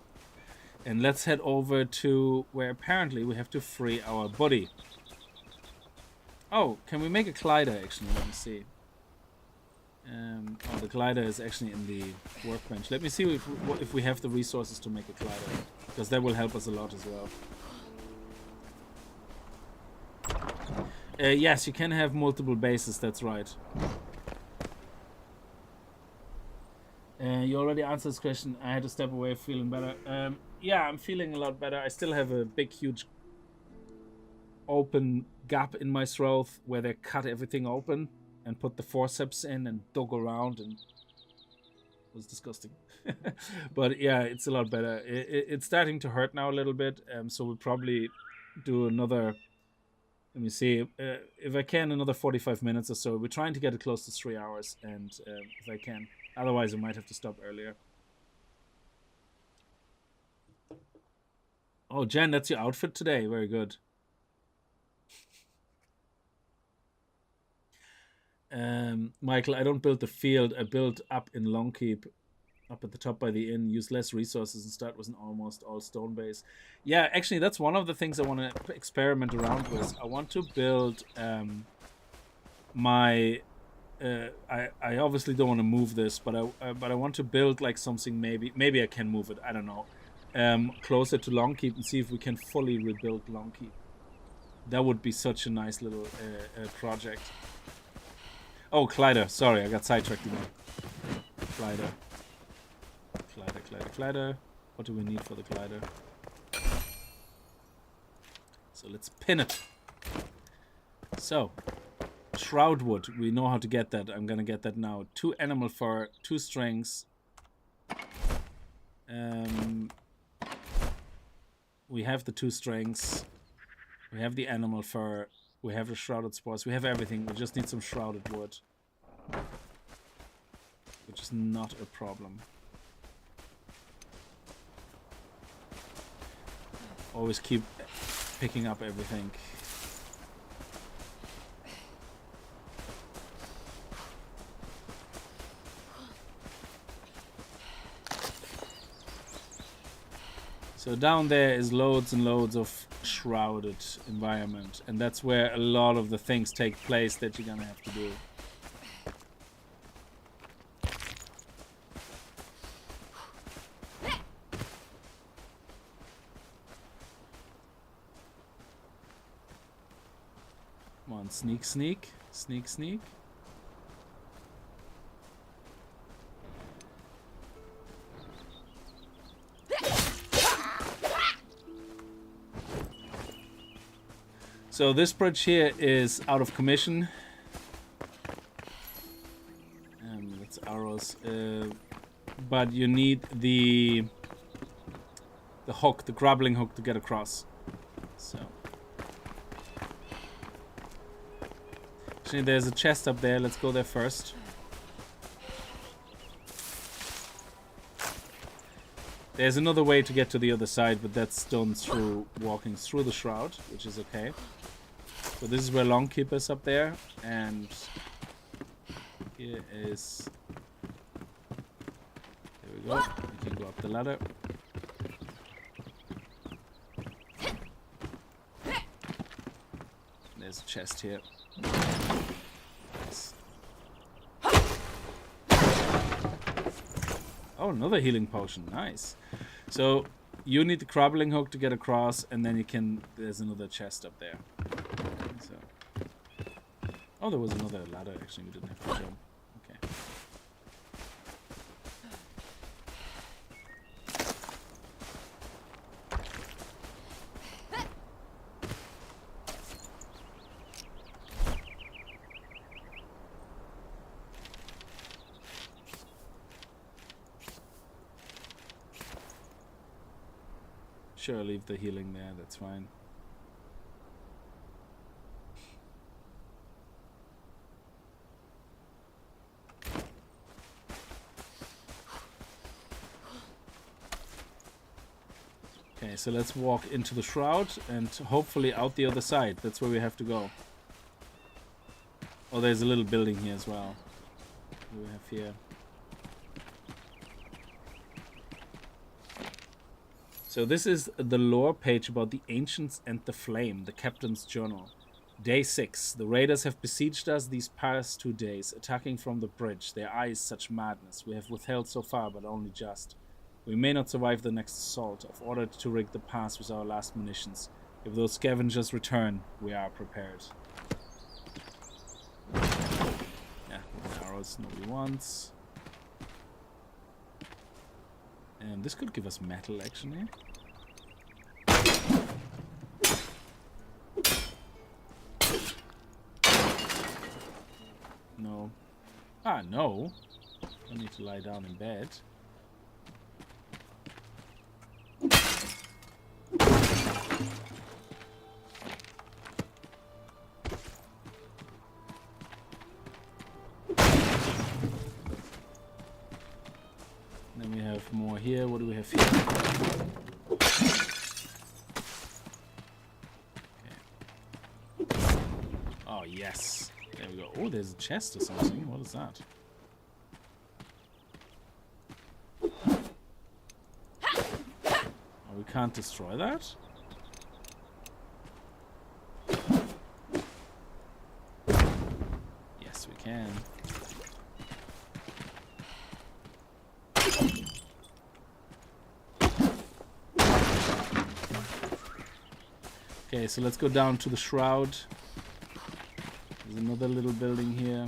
S1: And let's head over to where apparently we have to free our body. Oh, can we make a glider actually? Let me see. Oh, the glider is actually in the workbench. Let me see if we have the resources to make a glider, because that will help us a lot as well. Yes, you can have multiple bases, that's right. You already answered this question. I had to step away feeling better. Yeah, I'm feeling a lot better. I still have a big, huge open gap in my throat where they cut everything open and put the forceps in and dug around, and it was disgusting. But yeah, it's a lot better. It's starting to hurt now a little bit, so we'll probably do another, let me see, if I can, another 45 minutes or so. We're trying to get it close to 3 hours, and if I can. Otherwise, I might have to stop earlier. Oh, Jen, that's your outfit today. Very good. Michael, I don't build the field. I build up in Longkeep, up at the top by the inn. Use less resources and start with an almost all stone base. Yeah, actually, that's one of the things I want to experiment around with. I want to build my... I obviously don't want to move this, but I want to build like something. Maybe I can move it. I don't know. Closer to Longkeep and see if we can fully rebuild Longkeep. That would be such a nice little project. Oh, Clyder. Sorry, I got sidetracked again. Clyder. What do we need for the glider? So let's pin it. So, shroud wood. We know how to get that. I'm gonna get that now. 2 animal fur, 2 strings. We have the 2 strings. We have the animal fur. We have the shrouded spores. We have everything. We just need some shrouded wood, which is not a problem. Always keep picking up everything. So down there is loads and loads of shrouded environment, and that's where a lot of the things take place that you're gonna have to do. Come on, sneak, sneak, sneak, sneak. So this bridge here is out of commission. That's arrows. But you need the hook, the grappling hook, to get across. So actually, there's a chest up there. Let's go there first. There's another way to get to the other side, but that's done through walking through the shroud, which is okay. So this is where Longkeep is up there, and here is... There we go. We can go up the ladder. There's a chest here. Nice. Oh, another healing potion. Nice. So you need the grappling hook to get across, and then you can... There's another chest up there. So. Oh, there was another ladder. Actually, we didn't have to jump. Okay. Sure, leave the healing there. That's fine. Okay, so let's walk into the shroud and hopefully out the other side. That's where we have to go. Oh, there's a little building here as well. What do we have here? So this is the lore page about the ancients and the flame, the captain's journal. Day 6. The raiders have besieged us these past 2 days, attacking from the bridge. Their eyes such madness. We have withheld so far, but only just. We may not survive the next assault. I've ordered to rig the pass with our last munitions. If those scavengers return, we are prepared. Yeah, arrows nobody wants. And this could give us metal, actually. No. Ah, no. I need to lie down in bed. Then we have more here. What do we have here? Okay. Oh, yes. There we go. Oh, there's a chest or something. What is that? Oh, we can't destroy that? Yes, we can. Okay, so let's go down to the shroud. There's another little building here.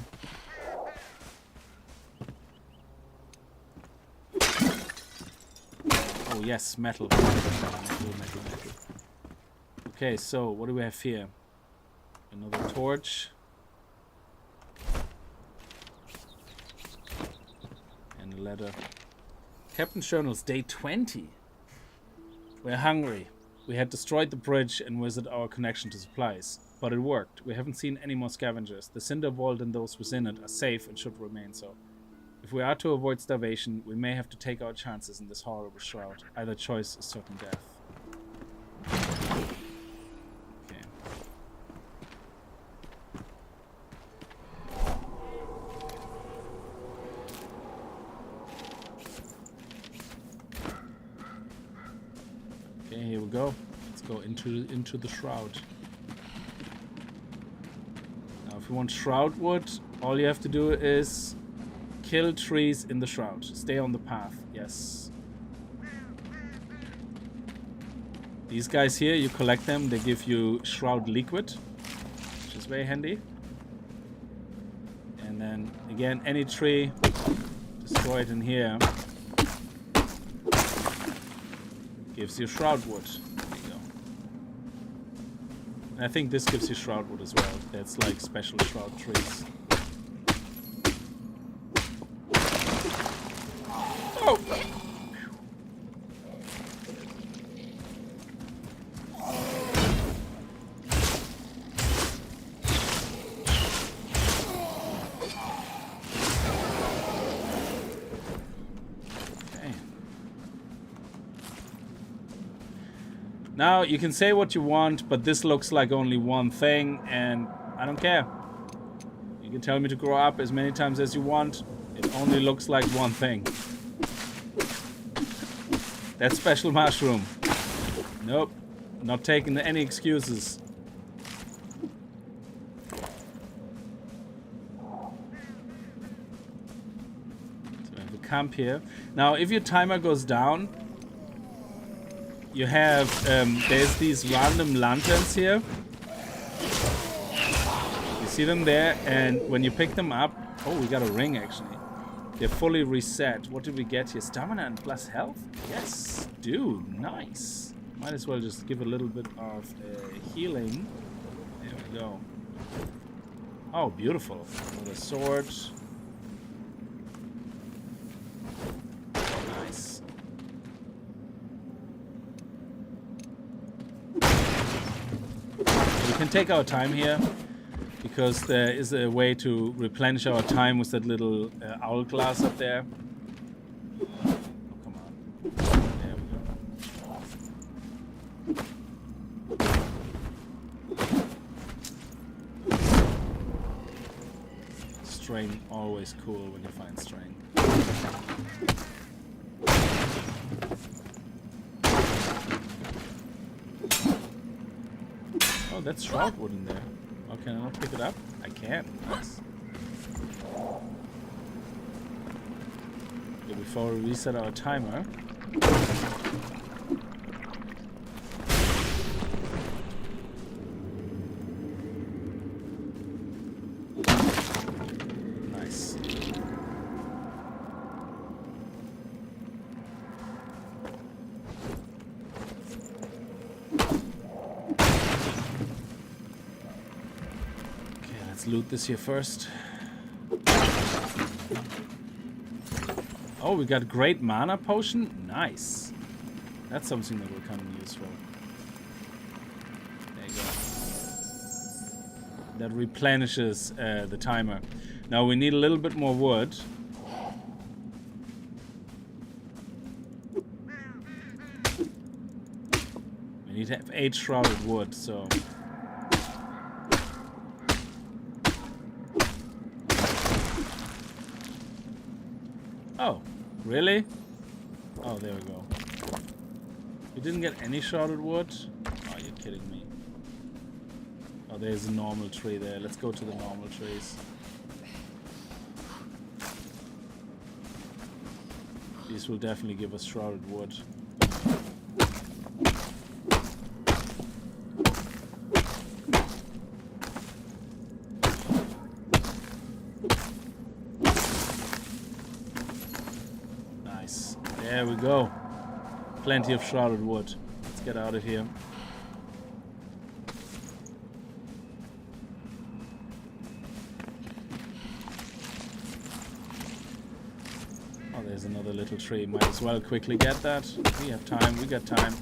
S1: Oh yes, metal. Metal. Okay, so what do we have here? Another torch. And a letter. Captain's Journals, day 20. We're hungry. We had destroyed the bridge and wizarded our connection to supplies. But it worked. We haven't seen any more scavengers. The Cinder Vault and those within it are safe and should remain so. If we are to avoid starvation, we may have to take our chances in this horrible shroud. Either choice is certain death. Okay. Okay, here we go. Let's go into the shroud. If you want shroud wood, all you have to do is kill trees in the shroud. Stay on the path. Yes. These guys here, you collect them. They give you shroud liquid, which is very handy. And then again, any tree destroyed in here gives you shroud wood. I think this gives you shroud wood as well. That's like special shroud trees. Oh! Okay. Now, you can say what you want, but this looks like only one thing, and I don't care. You can tell me to grow up as many times as you want. It only looks like one thing. That special mushroom. Nope. Not taking any excuses. So we have a camp here. Now, if your timer goes down, you have, there's these random lanterns here. You see them there, and when you pick them up, oh, we got a ring actually. They're fully reset. What did we get here? Stamina and plus health? Yes, dude, nice. Might as well just give a little bit of healing. There we go. Oh, beautiful. With a sword. Nice. We can take our time here, because there is a way to replenish our time with that little hourglass up there. Oh, come on. There we go. Strain, always cool when you find strain. Oh, that's shroud wood in there. Can I not pick it up? I can. Nice. Okay, before we reset our timer. Nice. Loot this here first. Oh, we got great mana potion. Nice. That's something that will come in useful. There you go. That replenishes the timer. Now we need a little bit more wood. We need to have 8 shrouded wood, so. Oh, really? Oh, there we go. You didn't get any shrouded wood? Oh, you're kidding me. Oh, there's a normal tree there. Let's go to the normal trees. These will definitely give us shrouded wood. There we go. Plenty of shrouded wood. Let's get out of here. Oh, there's another little tree. Might as well quickly get that. We have time. We got time.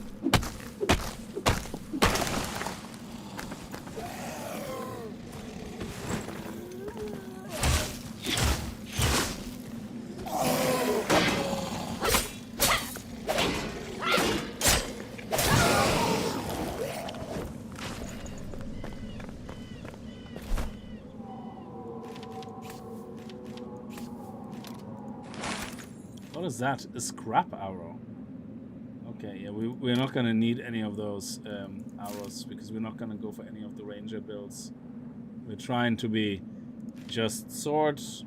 S1: What is that? A scrap arrow. Okay, yeah, we're not gonna need any of those arrows because we're not gonna go for any of the ranger builds. We're trying to be just swords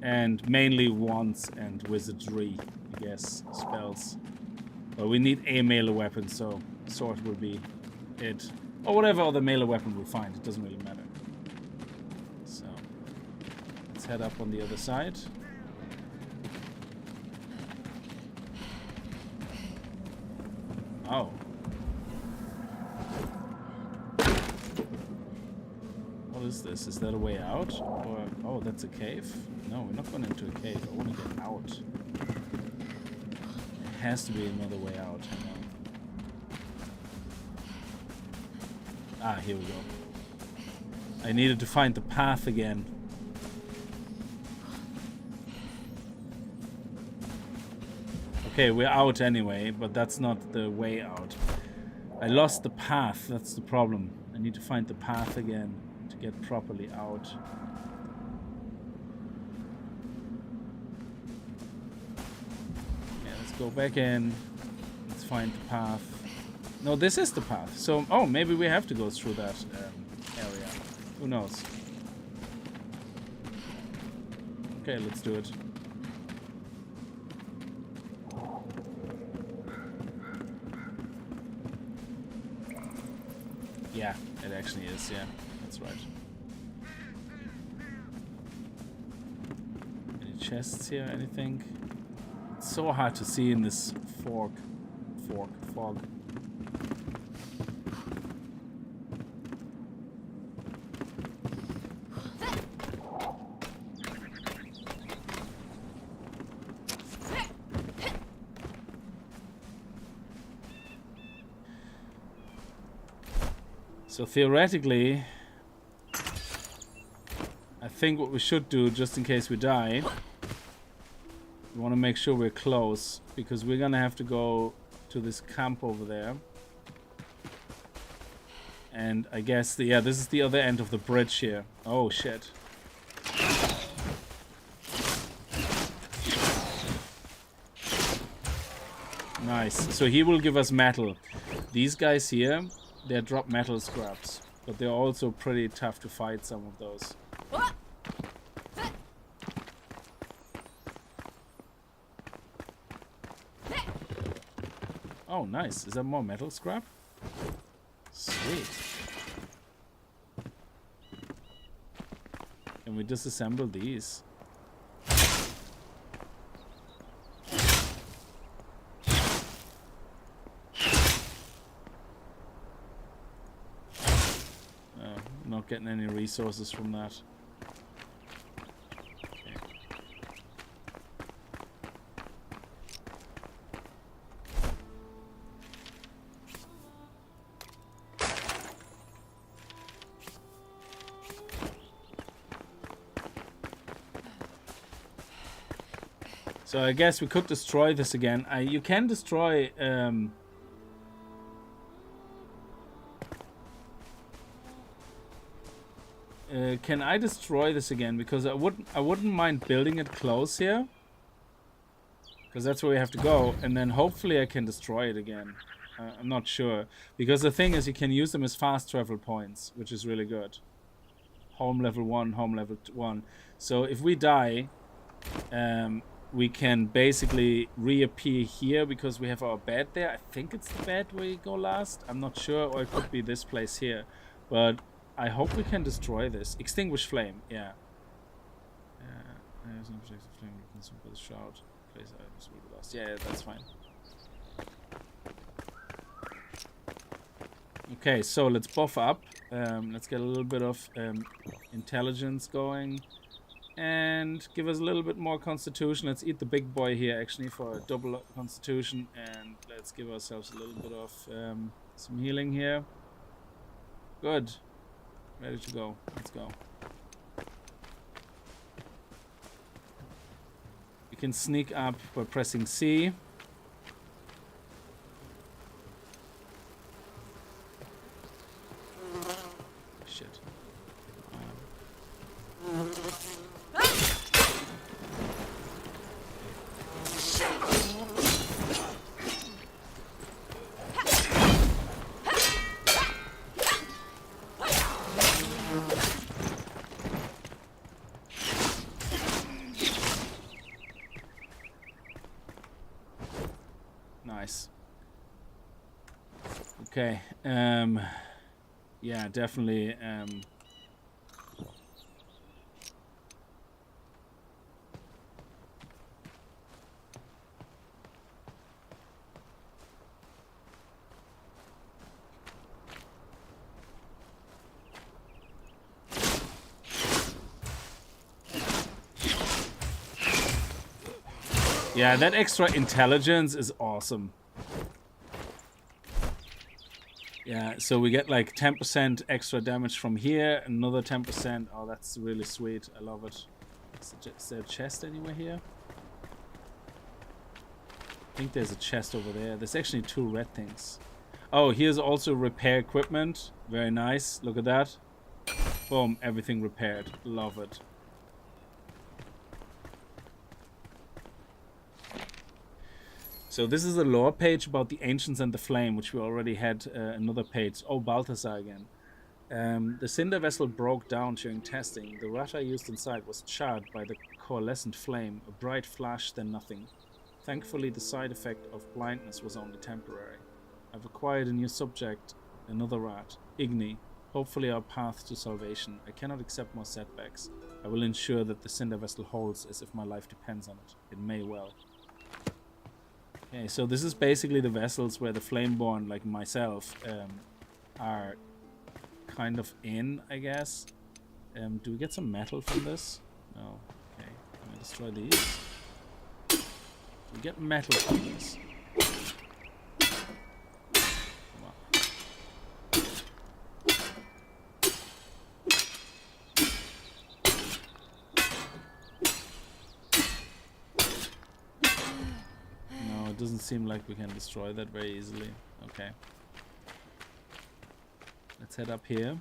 S1: and mainly wands and wizardry, I guess, spells. But we need a melee weapon, so sword will be it. Or whatever other melee weapon we find, it doesn't really matter. So, let's head up on the other side. Oh. What is this? Is that a way out? Or oh, that's a cave? No, we're not going into a cave. I want to get out. There has to be another way out. Hang on. Ah, here we go. I needed to find the path again. Okay, we're out anyway, but that's not the way out. I lost the path, that's the problem. I need to find the path again to get properly out. Yeah, let's go back in. Let's find the path. No, this is the path. So, oh, maybe we have to go through that area. Who knows? Okay, let's do it. Yeah, it actually is, yeah. That's right. Any chests here, anything? It's so hard to see in this fog. So theoretically, I think what we should do, just in case we die, we want to make sure we're close, because we're gonna have to go to this camp over there. And I guess, yeah, this is the other end of the bridge here. Oh shit. Nice. So he will give us metal. These guys here, they drop metal scraps. But they're also pretty tough to fight, some of those. Oh, nice. Is that more metal scrap? Sweet. Can we disassemble these? Not getting any resources from that. Okay. So I guess we could destroy this again. You can destroy can I destroy this again? Because I wouldn't mind building it close here. Because that's where we have to go. And then hopefully I can destroy it again. I'm not sure. Because the thing is, you can use them as fast travel points, which is really good. Home level 1, home level 1. So if we die, we can basically reappear here because we have our bed there. I think it's the bed where you go last. I'm not sure. Or it could be this place here. But I hope we can destroy this. Extinguish flame, yeah. There's no projected flame consumed by the shroud. Place items will be lost. Yeah, that's fine. Okay, so let's buff up. Let's get a little bit of intelligence going. And give us a little bit more constitution. Let's eat the big boy here, actually, for a double constitution. And let's give ourselves a little bit of some healing here. Good. Ready to go. Let's go. You can sneak up by pressing C. Shit. Nice. Okay. Yeah, definitely. Yeah, that extra intelligence is awesome. Yeah, so we get like 10% extra damage from here, another 10%. Oh, that's really sweet. I love it. Is there a chest anywhere here? I think there's a chest over there. There's actually 2 red things. Oh, here's also repair equipment. Very nice. Look at that. Boom, everything repaired. Love it. So this is a lore page about the Ancients and the Flame, which we already had another page. Oh, Balthazar again. The cinder vessel broke down during testing. The rata used inside was charred by the coalescent flame, a bright flash, then nothing. Thankfully, the side effect of blindness was only temporary. I've acquired a new subject, another rat, Igni. Hopefully our path to salvation. I cannot accept more setbacks. I will ensure that the cinder vessel holds as if my life depends on it. It may well. Okay, so this is basically the vessels where the Flameborn, like myself, are kind of in, I guess. Do we get some metal from this? No. Okay, can I destroy these? We get metal from this. Come on. No, it doesn't seem like we can destroy that very easily. Okay. Let's head up here.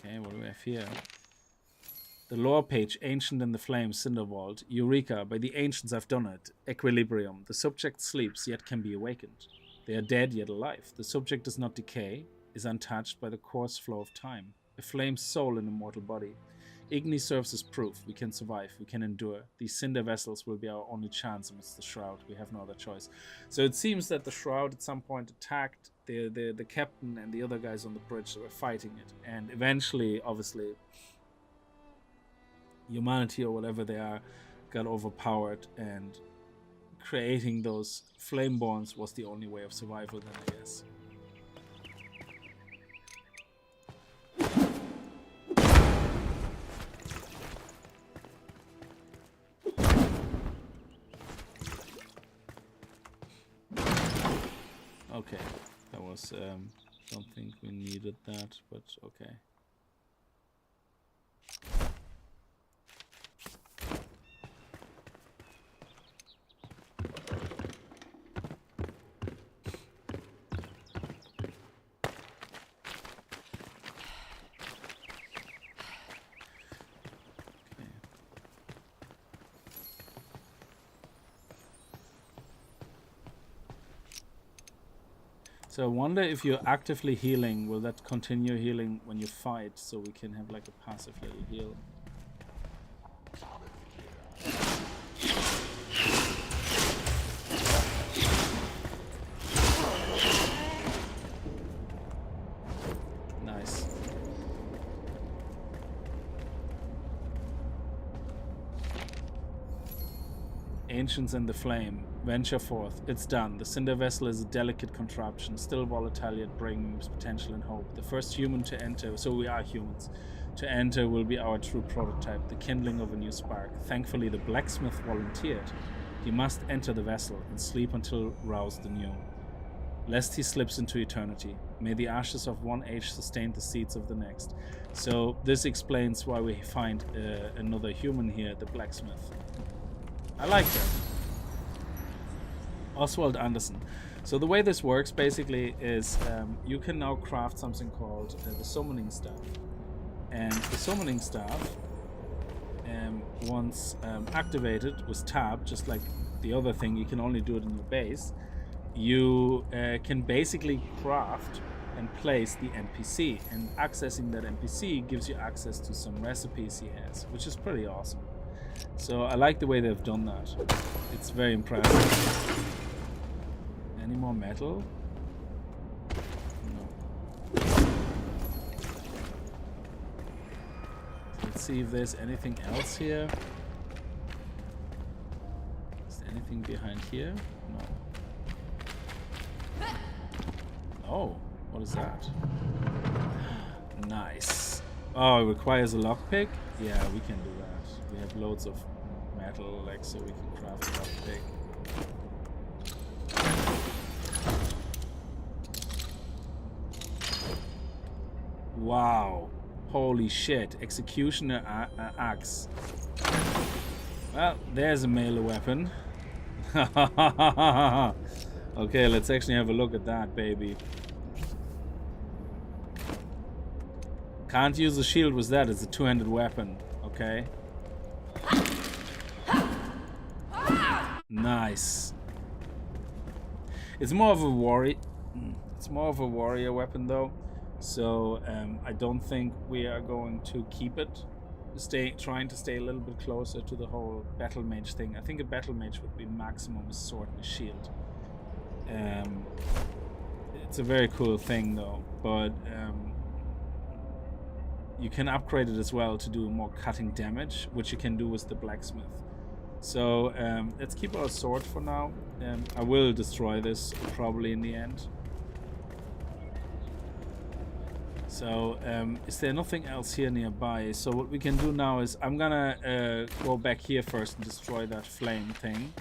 S1: Okay, what do we have here? The lore page, Ancient in the Flames, Cinder Vault. Eureka, by the Ancients I've done it. Equilibrium. The subject sleeps, yet can be awakened. They are dead, yet alive. The subject does not decay, is untouched by the course flow of time. A flame's soul in a mortal body. Igni serves as proof. We can survive. We can endure. These cinder vessels will be our only chance amidst the Shroud. We have no other choice. So it seems that the Shroud at some point attacked the captain and the other guys on the bridge that were fighting it. And eventually, obviously, humanity or whatever they are got overpowered, and creating those Flameborns was the only way of survival then, I guess. Okay, that was, don't think we needed that, but okay. So I wonder if you're actively healing, will that continue healing when you fight, so we can have like a passive little heal? Nice. Ancients in the Flame. Venture forth. It's done. The cinder vessel is a delicate contraption, still volatile yet brings potential and hope. The first human to enter, so we are humans, to enter will be our true prototype, the kindling of a new spark. Thankfully, the blacksmith volunteered. He must enter the vessel and sleep until roused anew, lest he slips into eternity. May the ashes of one age sustain the seeds of the next. So this explains why we find another human here, the blacksmith. I like that. Oswald Anderson. So the way this works basically is you can now craft something called the summoning staff. And the summoning staff, once activated with tab, just like the other thing, you can only do it in your base. You can basically craft and place the NPC, and accessing that NPC gives you access to some recipes he has, which is pretty awesome. So I like the way they've done that. It's very impressive. Any more metal? No. Let's see if there's anything else here. Is there anything behind here? No. Oh, what is that? Nice. Oh, it requires a lockpick? Yeah, we can do that. We have loads of metal, like, so we can craft a lockpick. Wow. Holy shit. Executioner axe. Well, there's a melee weapon. Okay, let's actually have a look at that, baby. Can't use a shield with that. It's a two-handed weapon. Okay. Nice. It's more of a warrior. It's more of a warrior weapon, though. So I don't think we are going to keep it. Trying to stay a little bit closer to the whole battle mage thing. I think a battle mage would be maximum a sword and a shield. It's a very cool thing, though. But you can upgrade it as well to do more cutting damage, which you can do with the blacksmith. So let's keep our sword for now. I will destroy this probably in the end. So is there nothing else here nearby? So what we can do now is I'm gonna go back here first and destroy that flame thing.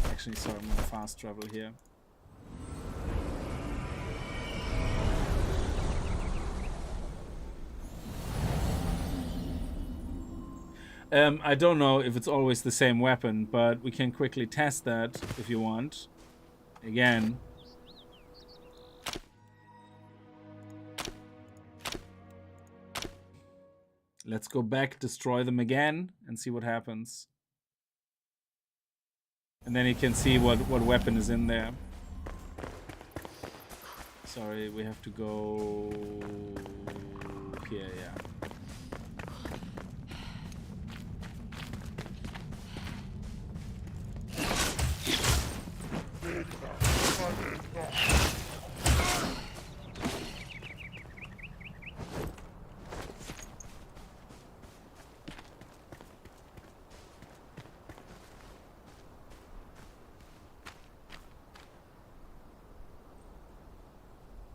S1: Actually, sorry, I'm gonna fast travel here. I don't know if it's always the same weapon, but we can quickly test that if you want. Again. Let's go back, destroy them again, and see what happens. And then you can see what weapon is in there. Sorry, we have to go here, yeah.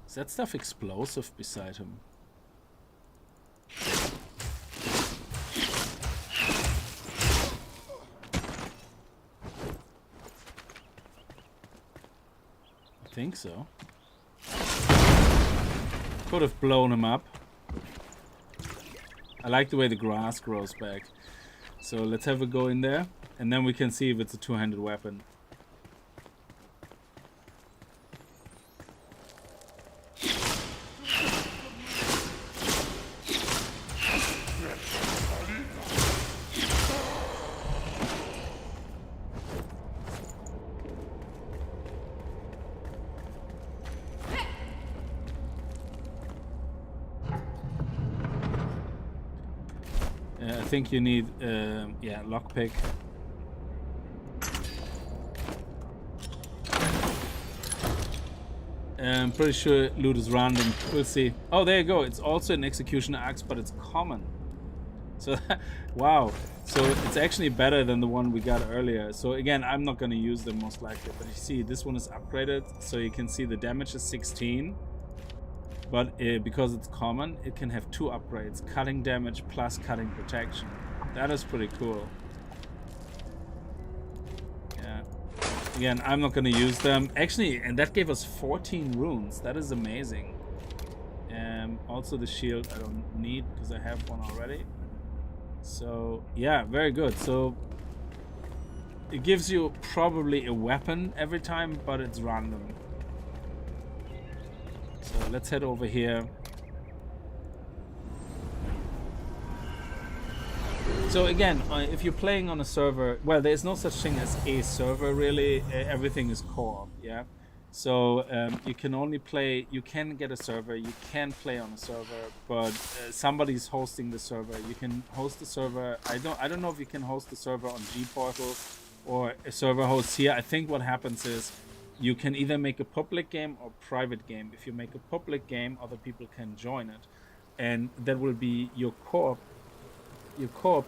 S1: Is that stuff explosive beside him? I think so. Could have blown him up. I like the way the grass grows back. So let's have a go in there, and then we can see if it's a two-handed weapon. I think you need, yeah, lockpick. I'm pretty sure loot is random. We'll see. Oh, there you go. It's also an executioner axe, but it's common. So, wow. So it's actually better than the one we got earlier. So again, I'm not going to use them most likely. But you see, this one is upgraded. So you can see the damage is 16. But because it's common, it can have 2 upgrades. Cutting damage plus cutting protection. That is pretty cool. Yeah. Again, I'm not going to use them. Actually, and that gave us 14 runes. That is amazing. Also the shield I don't need because I have one already. So, yeah, very good. So, it gives you probably a weapon every time, but it's random. So let's head over here. So again, if you're playing on a server, well, there's no such thing as a server really. Everything is co-op, yeah. So you can only play. You can get a server. You can play on a server, but somebody's hosting the server. You can host the server. I don't know if you can host the server on G-Portal or a server host here. I think what happens is, you can either make a public game or private game. If you make a public game, other people can join it, and that will be your co-op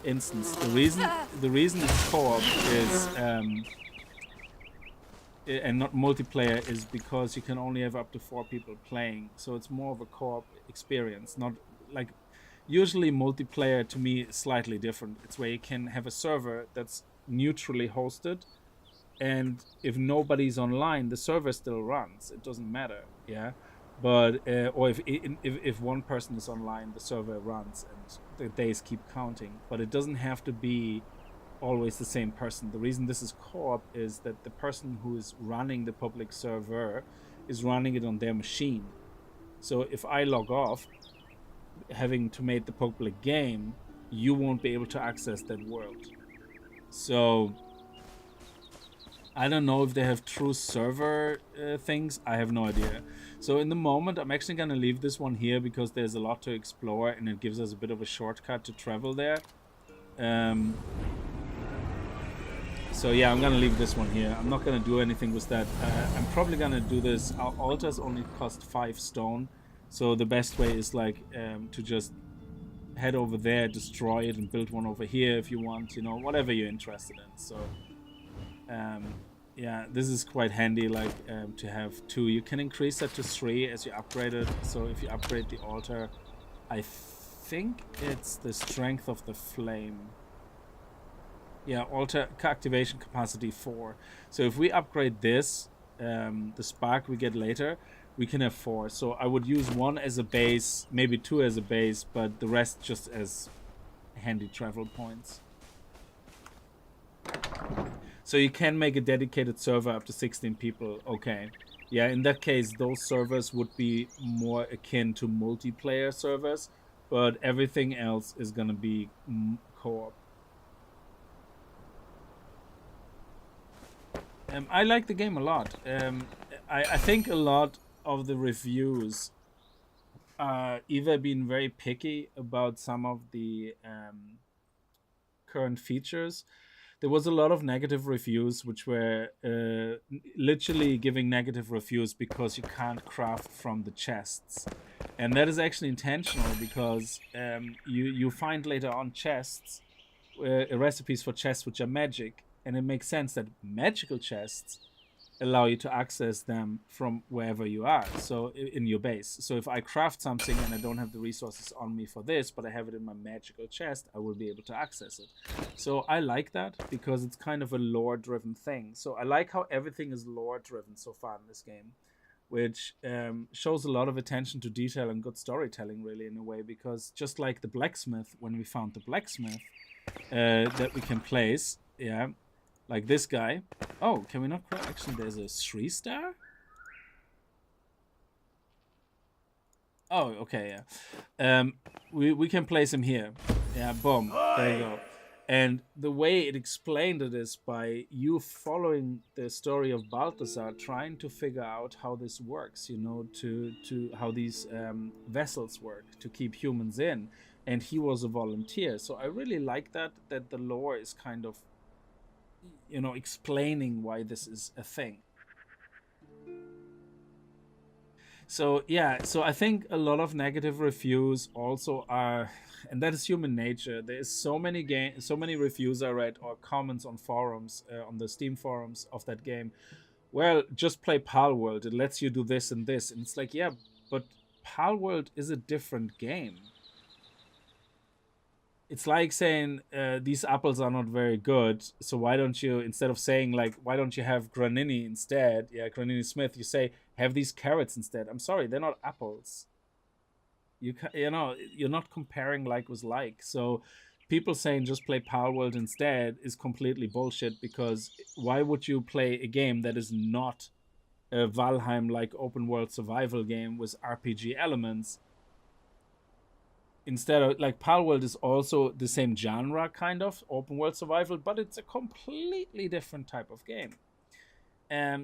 S1: instance. The reason it's co-op is and not multiplayer is because you can only have up to 4 people playing. So it's more of a co-op experience. Not like usually multiplayer to me is slightly different. It's where you can have a server that's neutrally hosted. And if nobody's online, the server still runs. It doesn't matter, yeah. But or if one person is online, the server runs and the days keep counting. But it doesn't have to be always the same person. The reason this is co-op is that the person who is running the public server is running it on their machine. So if I log off, having to make the public game, you won't be able to access that world. So I don't know if they have true server things. I have no idea. So in the moment, I'm actually going to leave this one here because there's a lot to explore and it gives us a bit of a shortcut to travel there. So yeah, I'm going to leave this one here. I'm not going to do anything with that. I'm probably going to do this. Our altars only cost 5 stone. So the best way is like to just head over there, destroy it and build one over here if you want, you know, whatever you're interested in. So yeah, this is quite handy, like to have 2. You can increase that to 3 as you upgrade it. So if you upgrade the altar, I think it's the strength of the flame. Yeah, altar activation capacity 4. So if we upgrade this, the spark we get later, we can have 4. So I would use 1 as a base, maybe 2 as a base, but the rest just as handy travel points. So you can make a dedicated server up to 16 people. Okay. Yeah, in that case, those servers would be more akin to multiplayer servers. but everything else is gonna be co-op. I like the game a lot. I think a lot of the reviews either been very picky about some of the current features. There was a lot of negative reviews which were literally giving negative reviews because you can't craft from the chests. And that is actually intentional because you find later on chests, recipes for chests which are magic, and it makes sense that magical chests allow you to access them from wherever you are, so in your base. So if I craft something and I don't have the resources on me for this, but I have it in my magical chest, I will be able to access it. So I like that because it's kind of a lore-driven thing. So I like how everything is lore-driven so far in this game, which shows a lot of attention to detail and good storytelling, really, in a way, because just like the blacksmith, when we found the blacksmith that we can place, yeah, like this guy. Oh, can we not craft? Actually, there's a 3-star? Oh, okay, yeah. We can place him here. Yeah, boom. There you go. And the way it explained it is by you following the story of Balthazar, trying to figure out how this works, you know, to how these vessels work, to keep humans in. And he was a volunteer. So I really like that the lore is kind of, you know, explaining why this is a thing. So yeah, so I think a lot of negative reviews also are, and that is human nature. There is so many reviews I read or comments on forums, on the Steam forums of that game. Well, just play Palworld. It lets you do this and this, and it's like, yeah, but Palworld is a different game. It's like saying these apples are not very good, so why don't you, instead of saying like, why don't you have Granini instead? Yeah, Granini Smith. You say have these carrots instead. I'm sorry, they're not apples. You know, you're not comparing like with like. So people saying just play Palworld instead is completely bullshit, because why would you play a game that is not a Valheim like open world survival game with RPG elements? Instead of, like, Palworld is also the same genre, kind of open world survival, but it's a completely different type of game.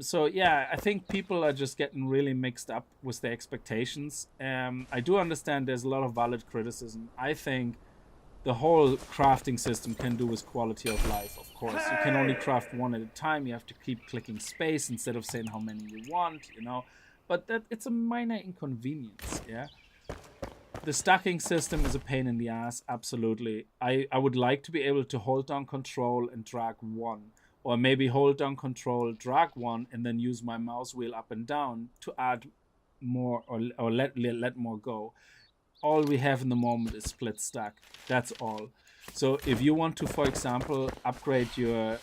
S1: So yeah, I think people are just getting really mixed up with their expectations. I do understand there's a lot of valid criticism. I think the whole crafting system can do with quality of life, of course. You can only craft one at a time. You have to keep clicking space instead of saying how many you want, you know. But that it's a minor inconvenience, yeah. The stacking system is a pain in the ass, absolutely. I would like to be able to hold down control and drag one. Or maybe hold down control, drag one, and then use my mouse wheel up and down to add more or let more go. All we have in the moment is split stack. That's all. So if you want to, for example, upgrade your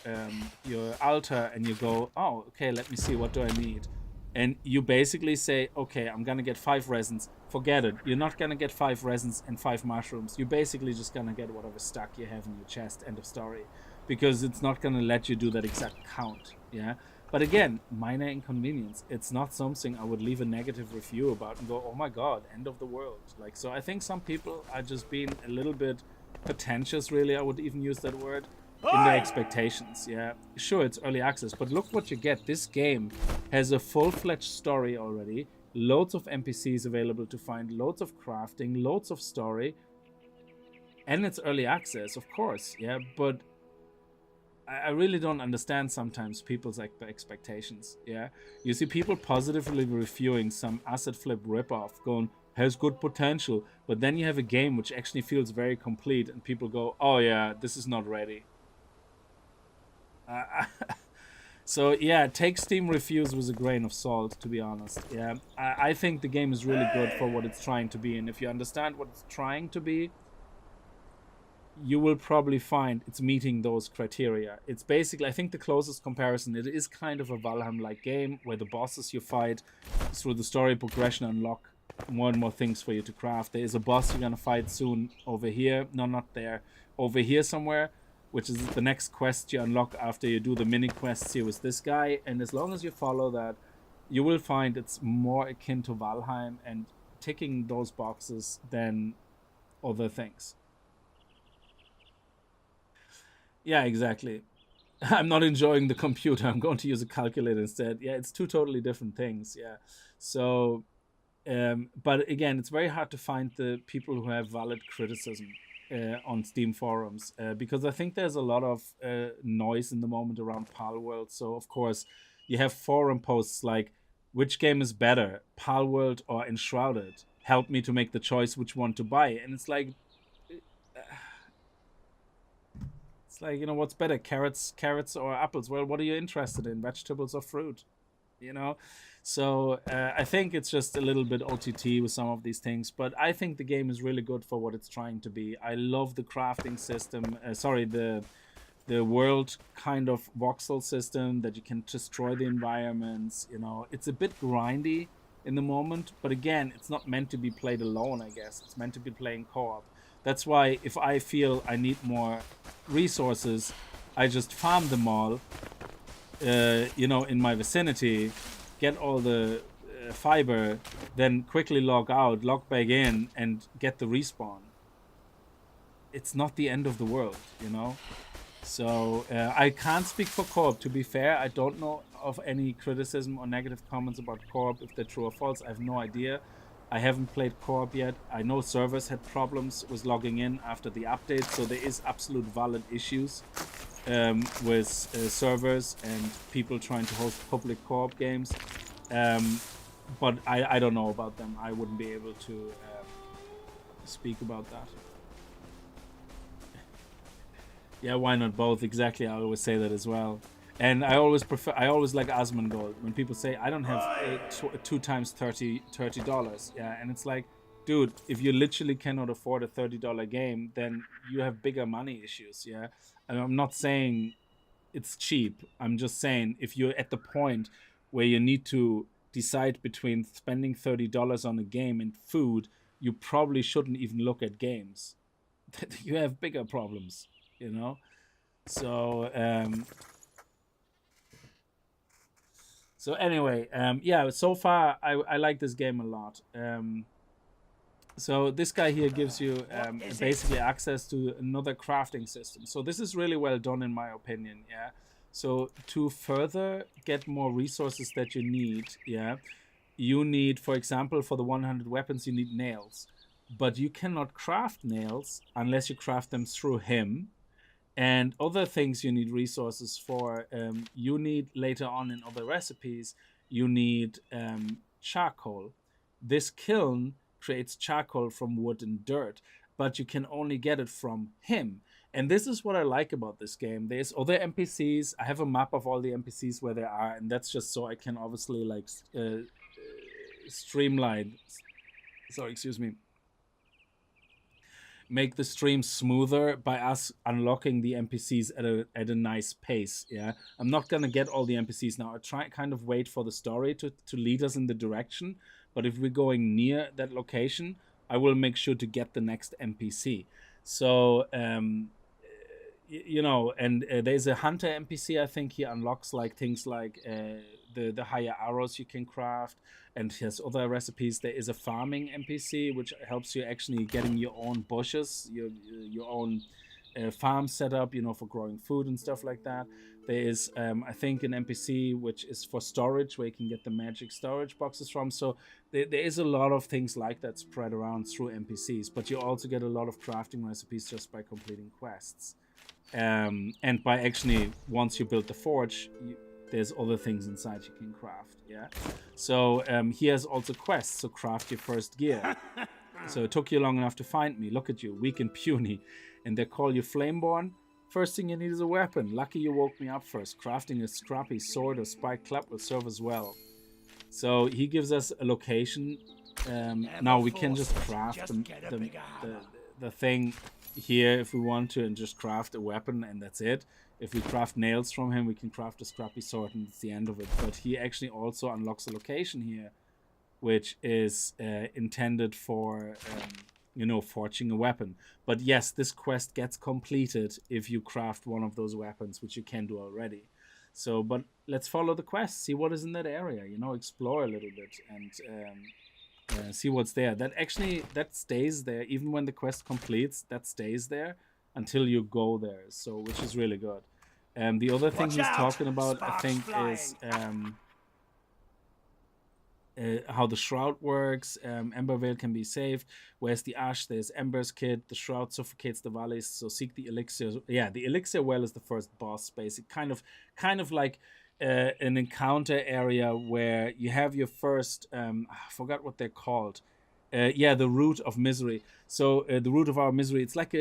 S1: altar and you go, oh, okay, let me see, what do I need? And you basically say, okay, I'm going to get 5 resins. Forget it. You're not going to get 5 resins and 5 mushrooms. You're basically just going to get whatever stack you have in your chest. End of story. Because it's not going to let you do that exact count. Yeah. But again, minor inconvenience. It's not something I would leave a negative review about and go, oh my God, end of the world. Like, so I think some people are just being a little bit pretentious, really. I would even use that word. In their expectations, yeah. Sure, it's early access, but look what you get. This game has a full-fledged story already, loads of NPCs available to find, loads of crafting, loads of story, and it's early access, of course, yeah, but I really don't understand sometimes people's expectations, yeah. You see people positively reviewing some asset flip ripoff, going, has good potential, but then you have a game which actually feels very complete, and people go, oh yeah, this is not ready. So yeah, take Steam reviews with a grain of salt, to be honest. Yeah, I think the game is really good for what it's trying to be, and if you understand what it's trying to be, you will probably find it's meeting those criteria. It's basically, I think the closest comparison, it is kind of a Valheim-like game where the bosses you fight through the story progression unlock more and more things for you to craft. There is a boss you're gonna fight soon over here. No, not there. Over here somewhere, which is the next quest you unlock after you do the mini quests here with this guy. And as long as you follow that, you will find it's more akin to Valheim and ticking those boxes than other things. Yeah, exactly. I'm not enjoying the computer. I'm going to use a calculator instead. Yeah, it's two totally different things. Yeah. So, but again, it's very hard to find the people who have valid criticism on Steam forums because I think there's a lot of noise in the moment around Palworld. So, of course, you have forum posts like, which game is better, Palworld or Enshrouded? Help me to make the choice which one to buy. And it's like, what's better, carrots or apples? Well, what are you interested in, vegetables or fruit? So I think it's just a little bit OTT with some of these things, but I think the game is really good for what it's trying to be. I love the crafting system. The world kind of voxel system that you can destroy the environments. It's a bit grindy in the moment, but again, it's not meant to be played alone. I guess it's meant to be playing co-op. That's why if I feel I need more resources, I just farm them all, in my vicinity, get all the fiber, then quickly log out, log back in, and get the respawn. It's not the end of the world, So I can't speak for co-op, to be fair. I don't know of any criticism or negative comments about co-op, if they're true or false. I have no idea. I haven't played co-op yet. I know servers had problems with logging in after the update, so there is absolute valid issues with servers and people trying to host public co-op games. But I don't know about them. I wouldn't be able to speak about that. Yeah, why not both? Exactly, I always say that as well. And I always like Asmongold. When people say, I don't have 2 times $30. Yeah, and it's like, dude, if you literally cannot afford a $30 game, then you have bigger money issues, yeah? And I'm not saying it's cheap. I'm just saying if you're at the point where you need to decide between spending $30 on a game and food, you probably shouldn't even look at games. You have bigger problems, So, So anyway, yeah, so far I like this game a lot. So this guy here gives you basically access to another crafting system. So this is really well done in my opinion, yeah. So to further get more resources that you need, yeah, you need, for example, for the 100 weapons, you need nails. But you cannot craft nails unless you craft them through him. And other things you need resources for, you need later on in other recipes, you need charcoal. This kiln creates charcoal from wood and dirt, but you can only get it from him. And this is what I like about this game. There's other NPCs. I have a map of all the NPCs where they are, and that's just so I can obviously streamline. Sorry, excuse me. Make the stream smoother by us unlocking the NPCs at a nice pace. Yeah, I'm not gonna get all the NPCs now. I try kind of wait for the story to lead us in the direction. But if we're going near that location, I will make sure to get the next NPC. So and there's a hunter NPC. I think he unlocks like things like the higher arrows you can craft, and he has other recipes. There is a farming NPC which helps you actually getting your own bushes, your own farm set up, for growing food and stuff like that. There is I think an NPC which is for storage, where you can get the magic storage boxes from. So there is a lot of things like that spread around through NPCs, but you also get a lot of crafting recipes just by completing quests. And by actually, once you build the forge, there's other things inside you can craft, yeah? So he has also quests, so craft your first gear. So it took you long enough to find me. Look at you, weak and puny. And they call you Flameborn. First thing you need is a weapon. Lucky you woke me up first. Crafting a scrappy sword or spike club will serve as well. So he gives us a location. Now we can just craft the thing here if we want to, and just craft a weapon, and that's it. If we craft nails from him, we can craft a scrappy sword, and it's the end of it. But he actually also unlocks a location here, which is intended for forging a weapon. But yes, this quest gets completed if you craft one of those weapons, which you can do already. So, but let's follow the quest, see what is in that area, explore a little bit, and see what's there. That stays there even when the quest completes. That stays there until you go there. So which is really good. The other thing he's talking about, I think, is how the shroud works. Ember Vale can be saved. Where's the ash? There's Ember's kit. The shroud suffocates the valleys, so seek the elixir. Yeah, the elixir well is the first boss space. It kind of like an encounter area where you have your first I forgot what they're called. The root of misery. So the root of our misery, it's like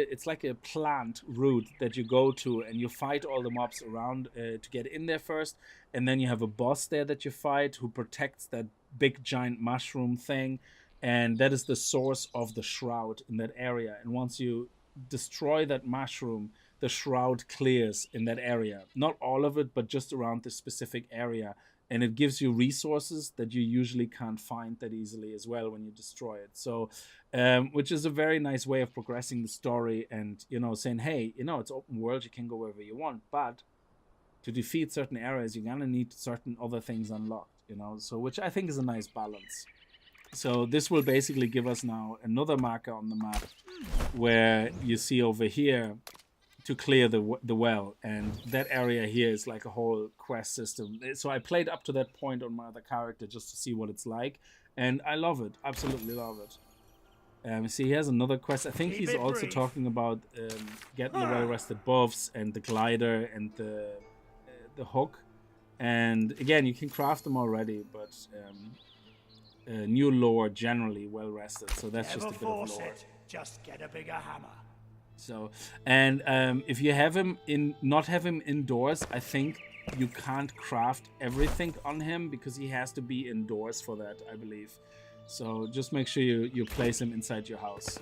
S1: a plant root that you go to and you fight all the mobs around to get in there first, and then you have a boss there that you fight who protects that big giant mushroom thing, and that is the source of the shroud in that area. And once you destroy that mushroom, the shroud clears in that area. Not all of it, but just around this specific area. And it gives you resources that you usually can't find that easily as well when you destroy it. So, which is a very nice way of progressing the story and, saying, hey, it's open world, you can go wherever you want. But to defeat certain areas, you're going to need certain other things unlocked, so which I think is a nice balance. So this will basically give us now another marker on the map where you see over here to clear the well, and that area here is like a whole quest system. So I played up to that point on my other character just to see what it's like, and I love it, absolutely love it. See, he has another quest. I think he's also talking about getting the well-rested buffs and the glider and the hook. And again, you can craft them already, but new lore generally well-rested, so that's just a bit of lore.
S3: Just get a bigger hammer.
S1: So, and if you have him not have him indoors, I think you can't craft everything on him because he has to be indoors for that, I believe. So just make sure you place him inside your house.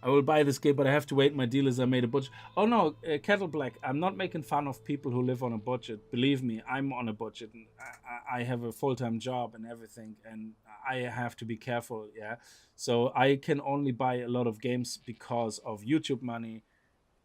S1: I will buy this game, but I have to wait. My dealers are made a budget. Oh no, Kettle Black, I'm not making fun of people who live on a budget. Believe me, I'm on a budget. And I have a full-time job and everything, and I have to be careful, yeah? So I can only buy a lot of games because of YouTube money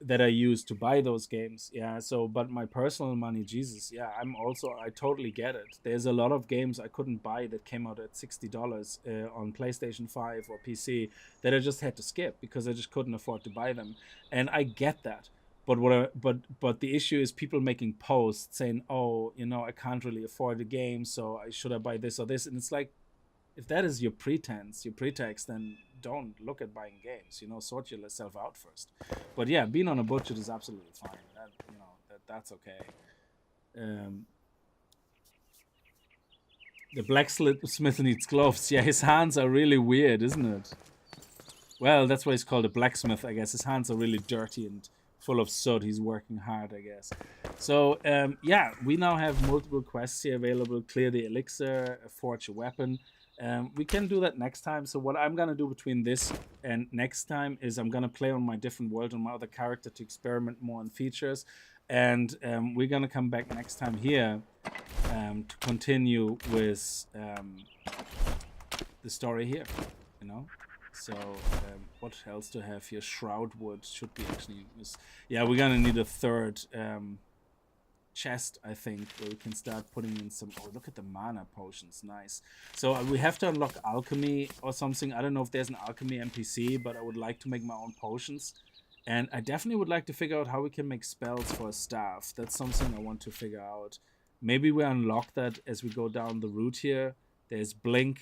S1: that I use to buy those games, yeah? So, but my personal money, Jesus, yeah, I totally get it. There's a lot of games I couldn't buy that came out at $60 on PlayStation 5 or PC that I just had to skip because I just couldn't afford to buy them. And I get that. But the issue is people making posts saying, oh, I can't really afford the game, so should I buy this or this? And it's like, if that is your pretext, then don't look at buying games. Sort yourself out first. But yeah, being on a budget is absolutely fine. That's okay. The blacksmith needs gloves. Yeah, his hands are really weird, isn't it? Well, that's why he's called a blacksmith, I guess. His hands are really dirty and full of soot. He's working hard, I guess. So, yeah, we now have multiple quests here available. Clear the elixir, forge a weapon. We can do that next time. So what I'm going to do between this and next time is I'm going to play on my different world on my other character to experiment more on features. And we're going to come back next time here to continue with the story here, So what else to have here? Shroud wood should be actually used. Yeah, we're going to need a third chest, I think, where we can start putting in some. Oh, look at the mana potions, nice. So we have to unlock alchemy or something. I don't know if there's an alchemy NPC, but I would like to make my own potions, and I definitely would like to figure out how we can make spells for a staff. That's something I want to figure out. Maybe we unlock that as we go down the route here. There's blink,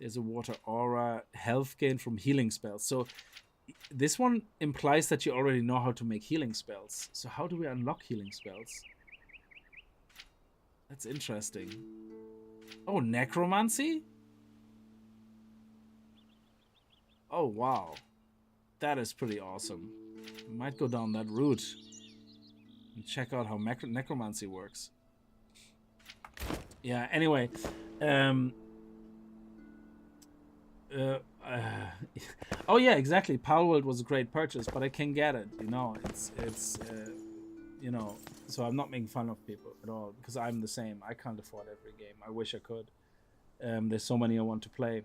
S1: there's a water aura, health gain from healing spells. So this one implies that you already know how to make healing spells. So how do we unlock healing spells? That's interesting. Oh, necromancy? Oh, wow. That is pretty awesome. We might go down that route and check out how necromancy works. Yeah, anyway. Oh yeah, exactly. Palworld was a great purchase, but I can get it. It's so I'm not making fun of people at all because I'm the same. I can't afford every game. I wish I could. There's so many I want to play.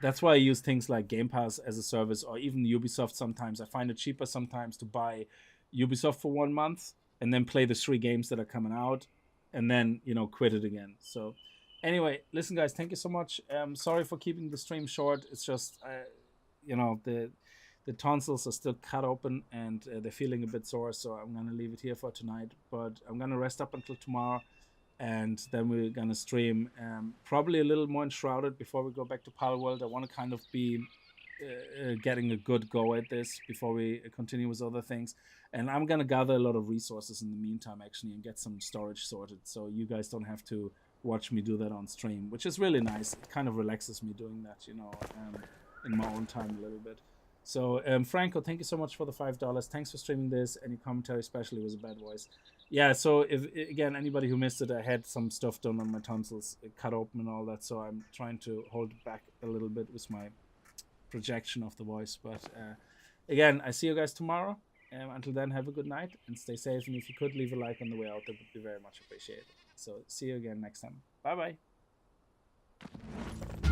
S1: That's why I use things like Game Pass as a service, or even Ubisoft sometimes. I find it cheaper sometimes to buy Ubisoft for 1 month and then play the 3 games that are coming out and then, you know, quit it again. So anyway, listen, guys, thank you so much. Sorry for keeping the stream short. It's just, you know, the tonsils are still cut open and they're feeling a bit sore. So I'm going to leave it here for tonight. But I'm going to rest up until tomorrow. And then we're going to stream probably a little more Enshrouded before we go back to Palworld. I want to kind of be getting a good go at this before we continue with other things. And I'm going to gather a lot of resources in the meantime, actually, and get some storage sorted. So you guys don't have to watch me do that on stream, which is really nice. It kind of relaxes me doing that, you know, in my own time a little bit. So Franco, thank you so much for the $5. Thanks for streaming this. Any commentary, especially, was a bad voice. Yeah, so if again, anybody who missed it, I had some stuff done on my tonsils, cut open and all that, so I'm trying to hold it back a little bit with my projection of the voice. But again, I see you guys tomorrow. Until then, have a good night and stay safe. And if you could leave a like on the way out, that would be very much appreciated. So see you again next time. Bye bye.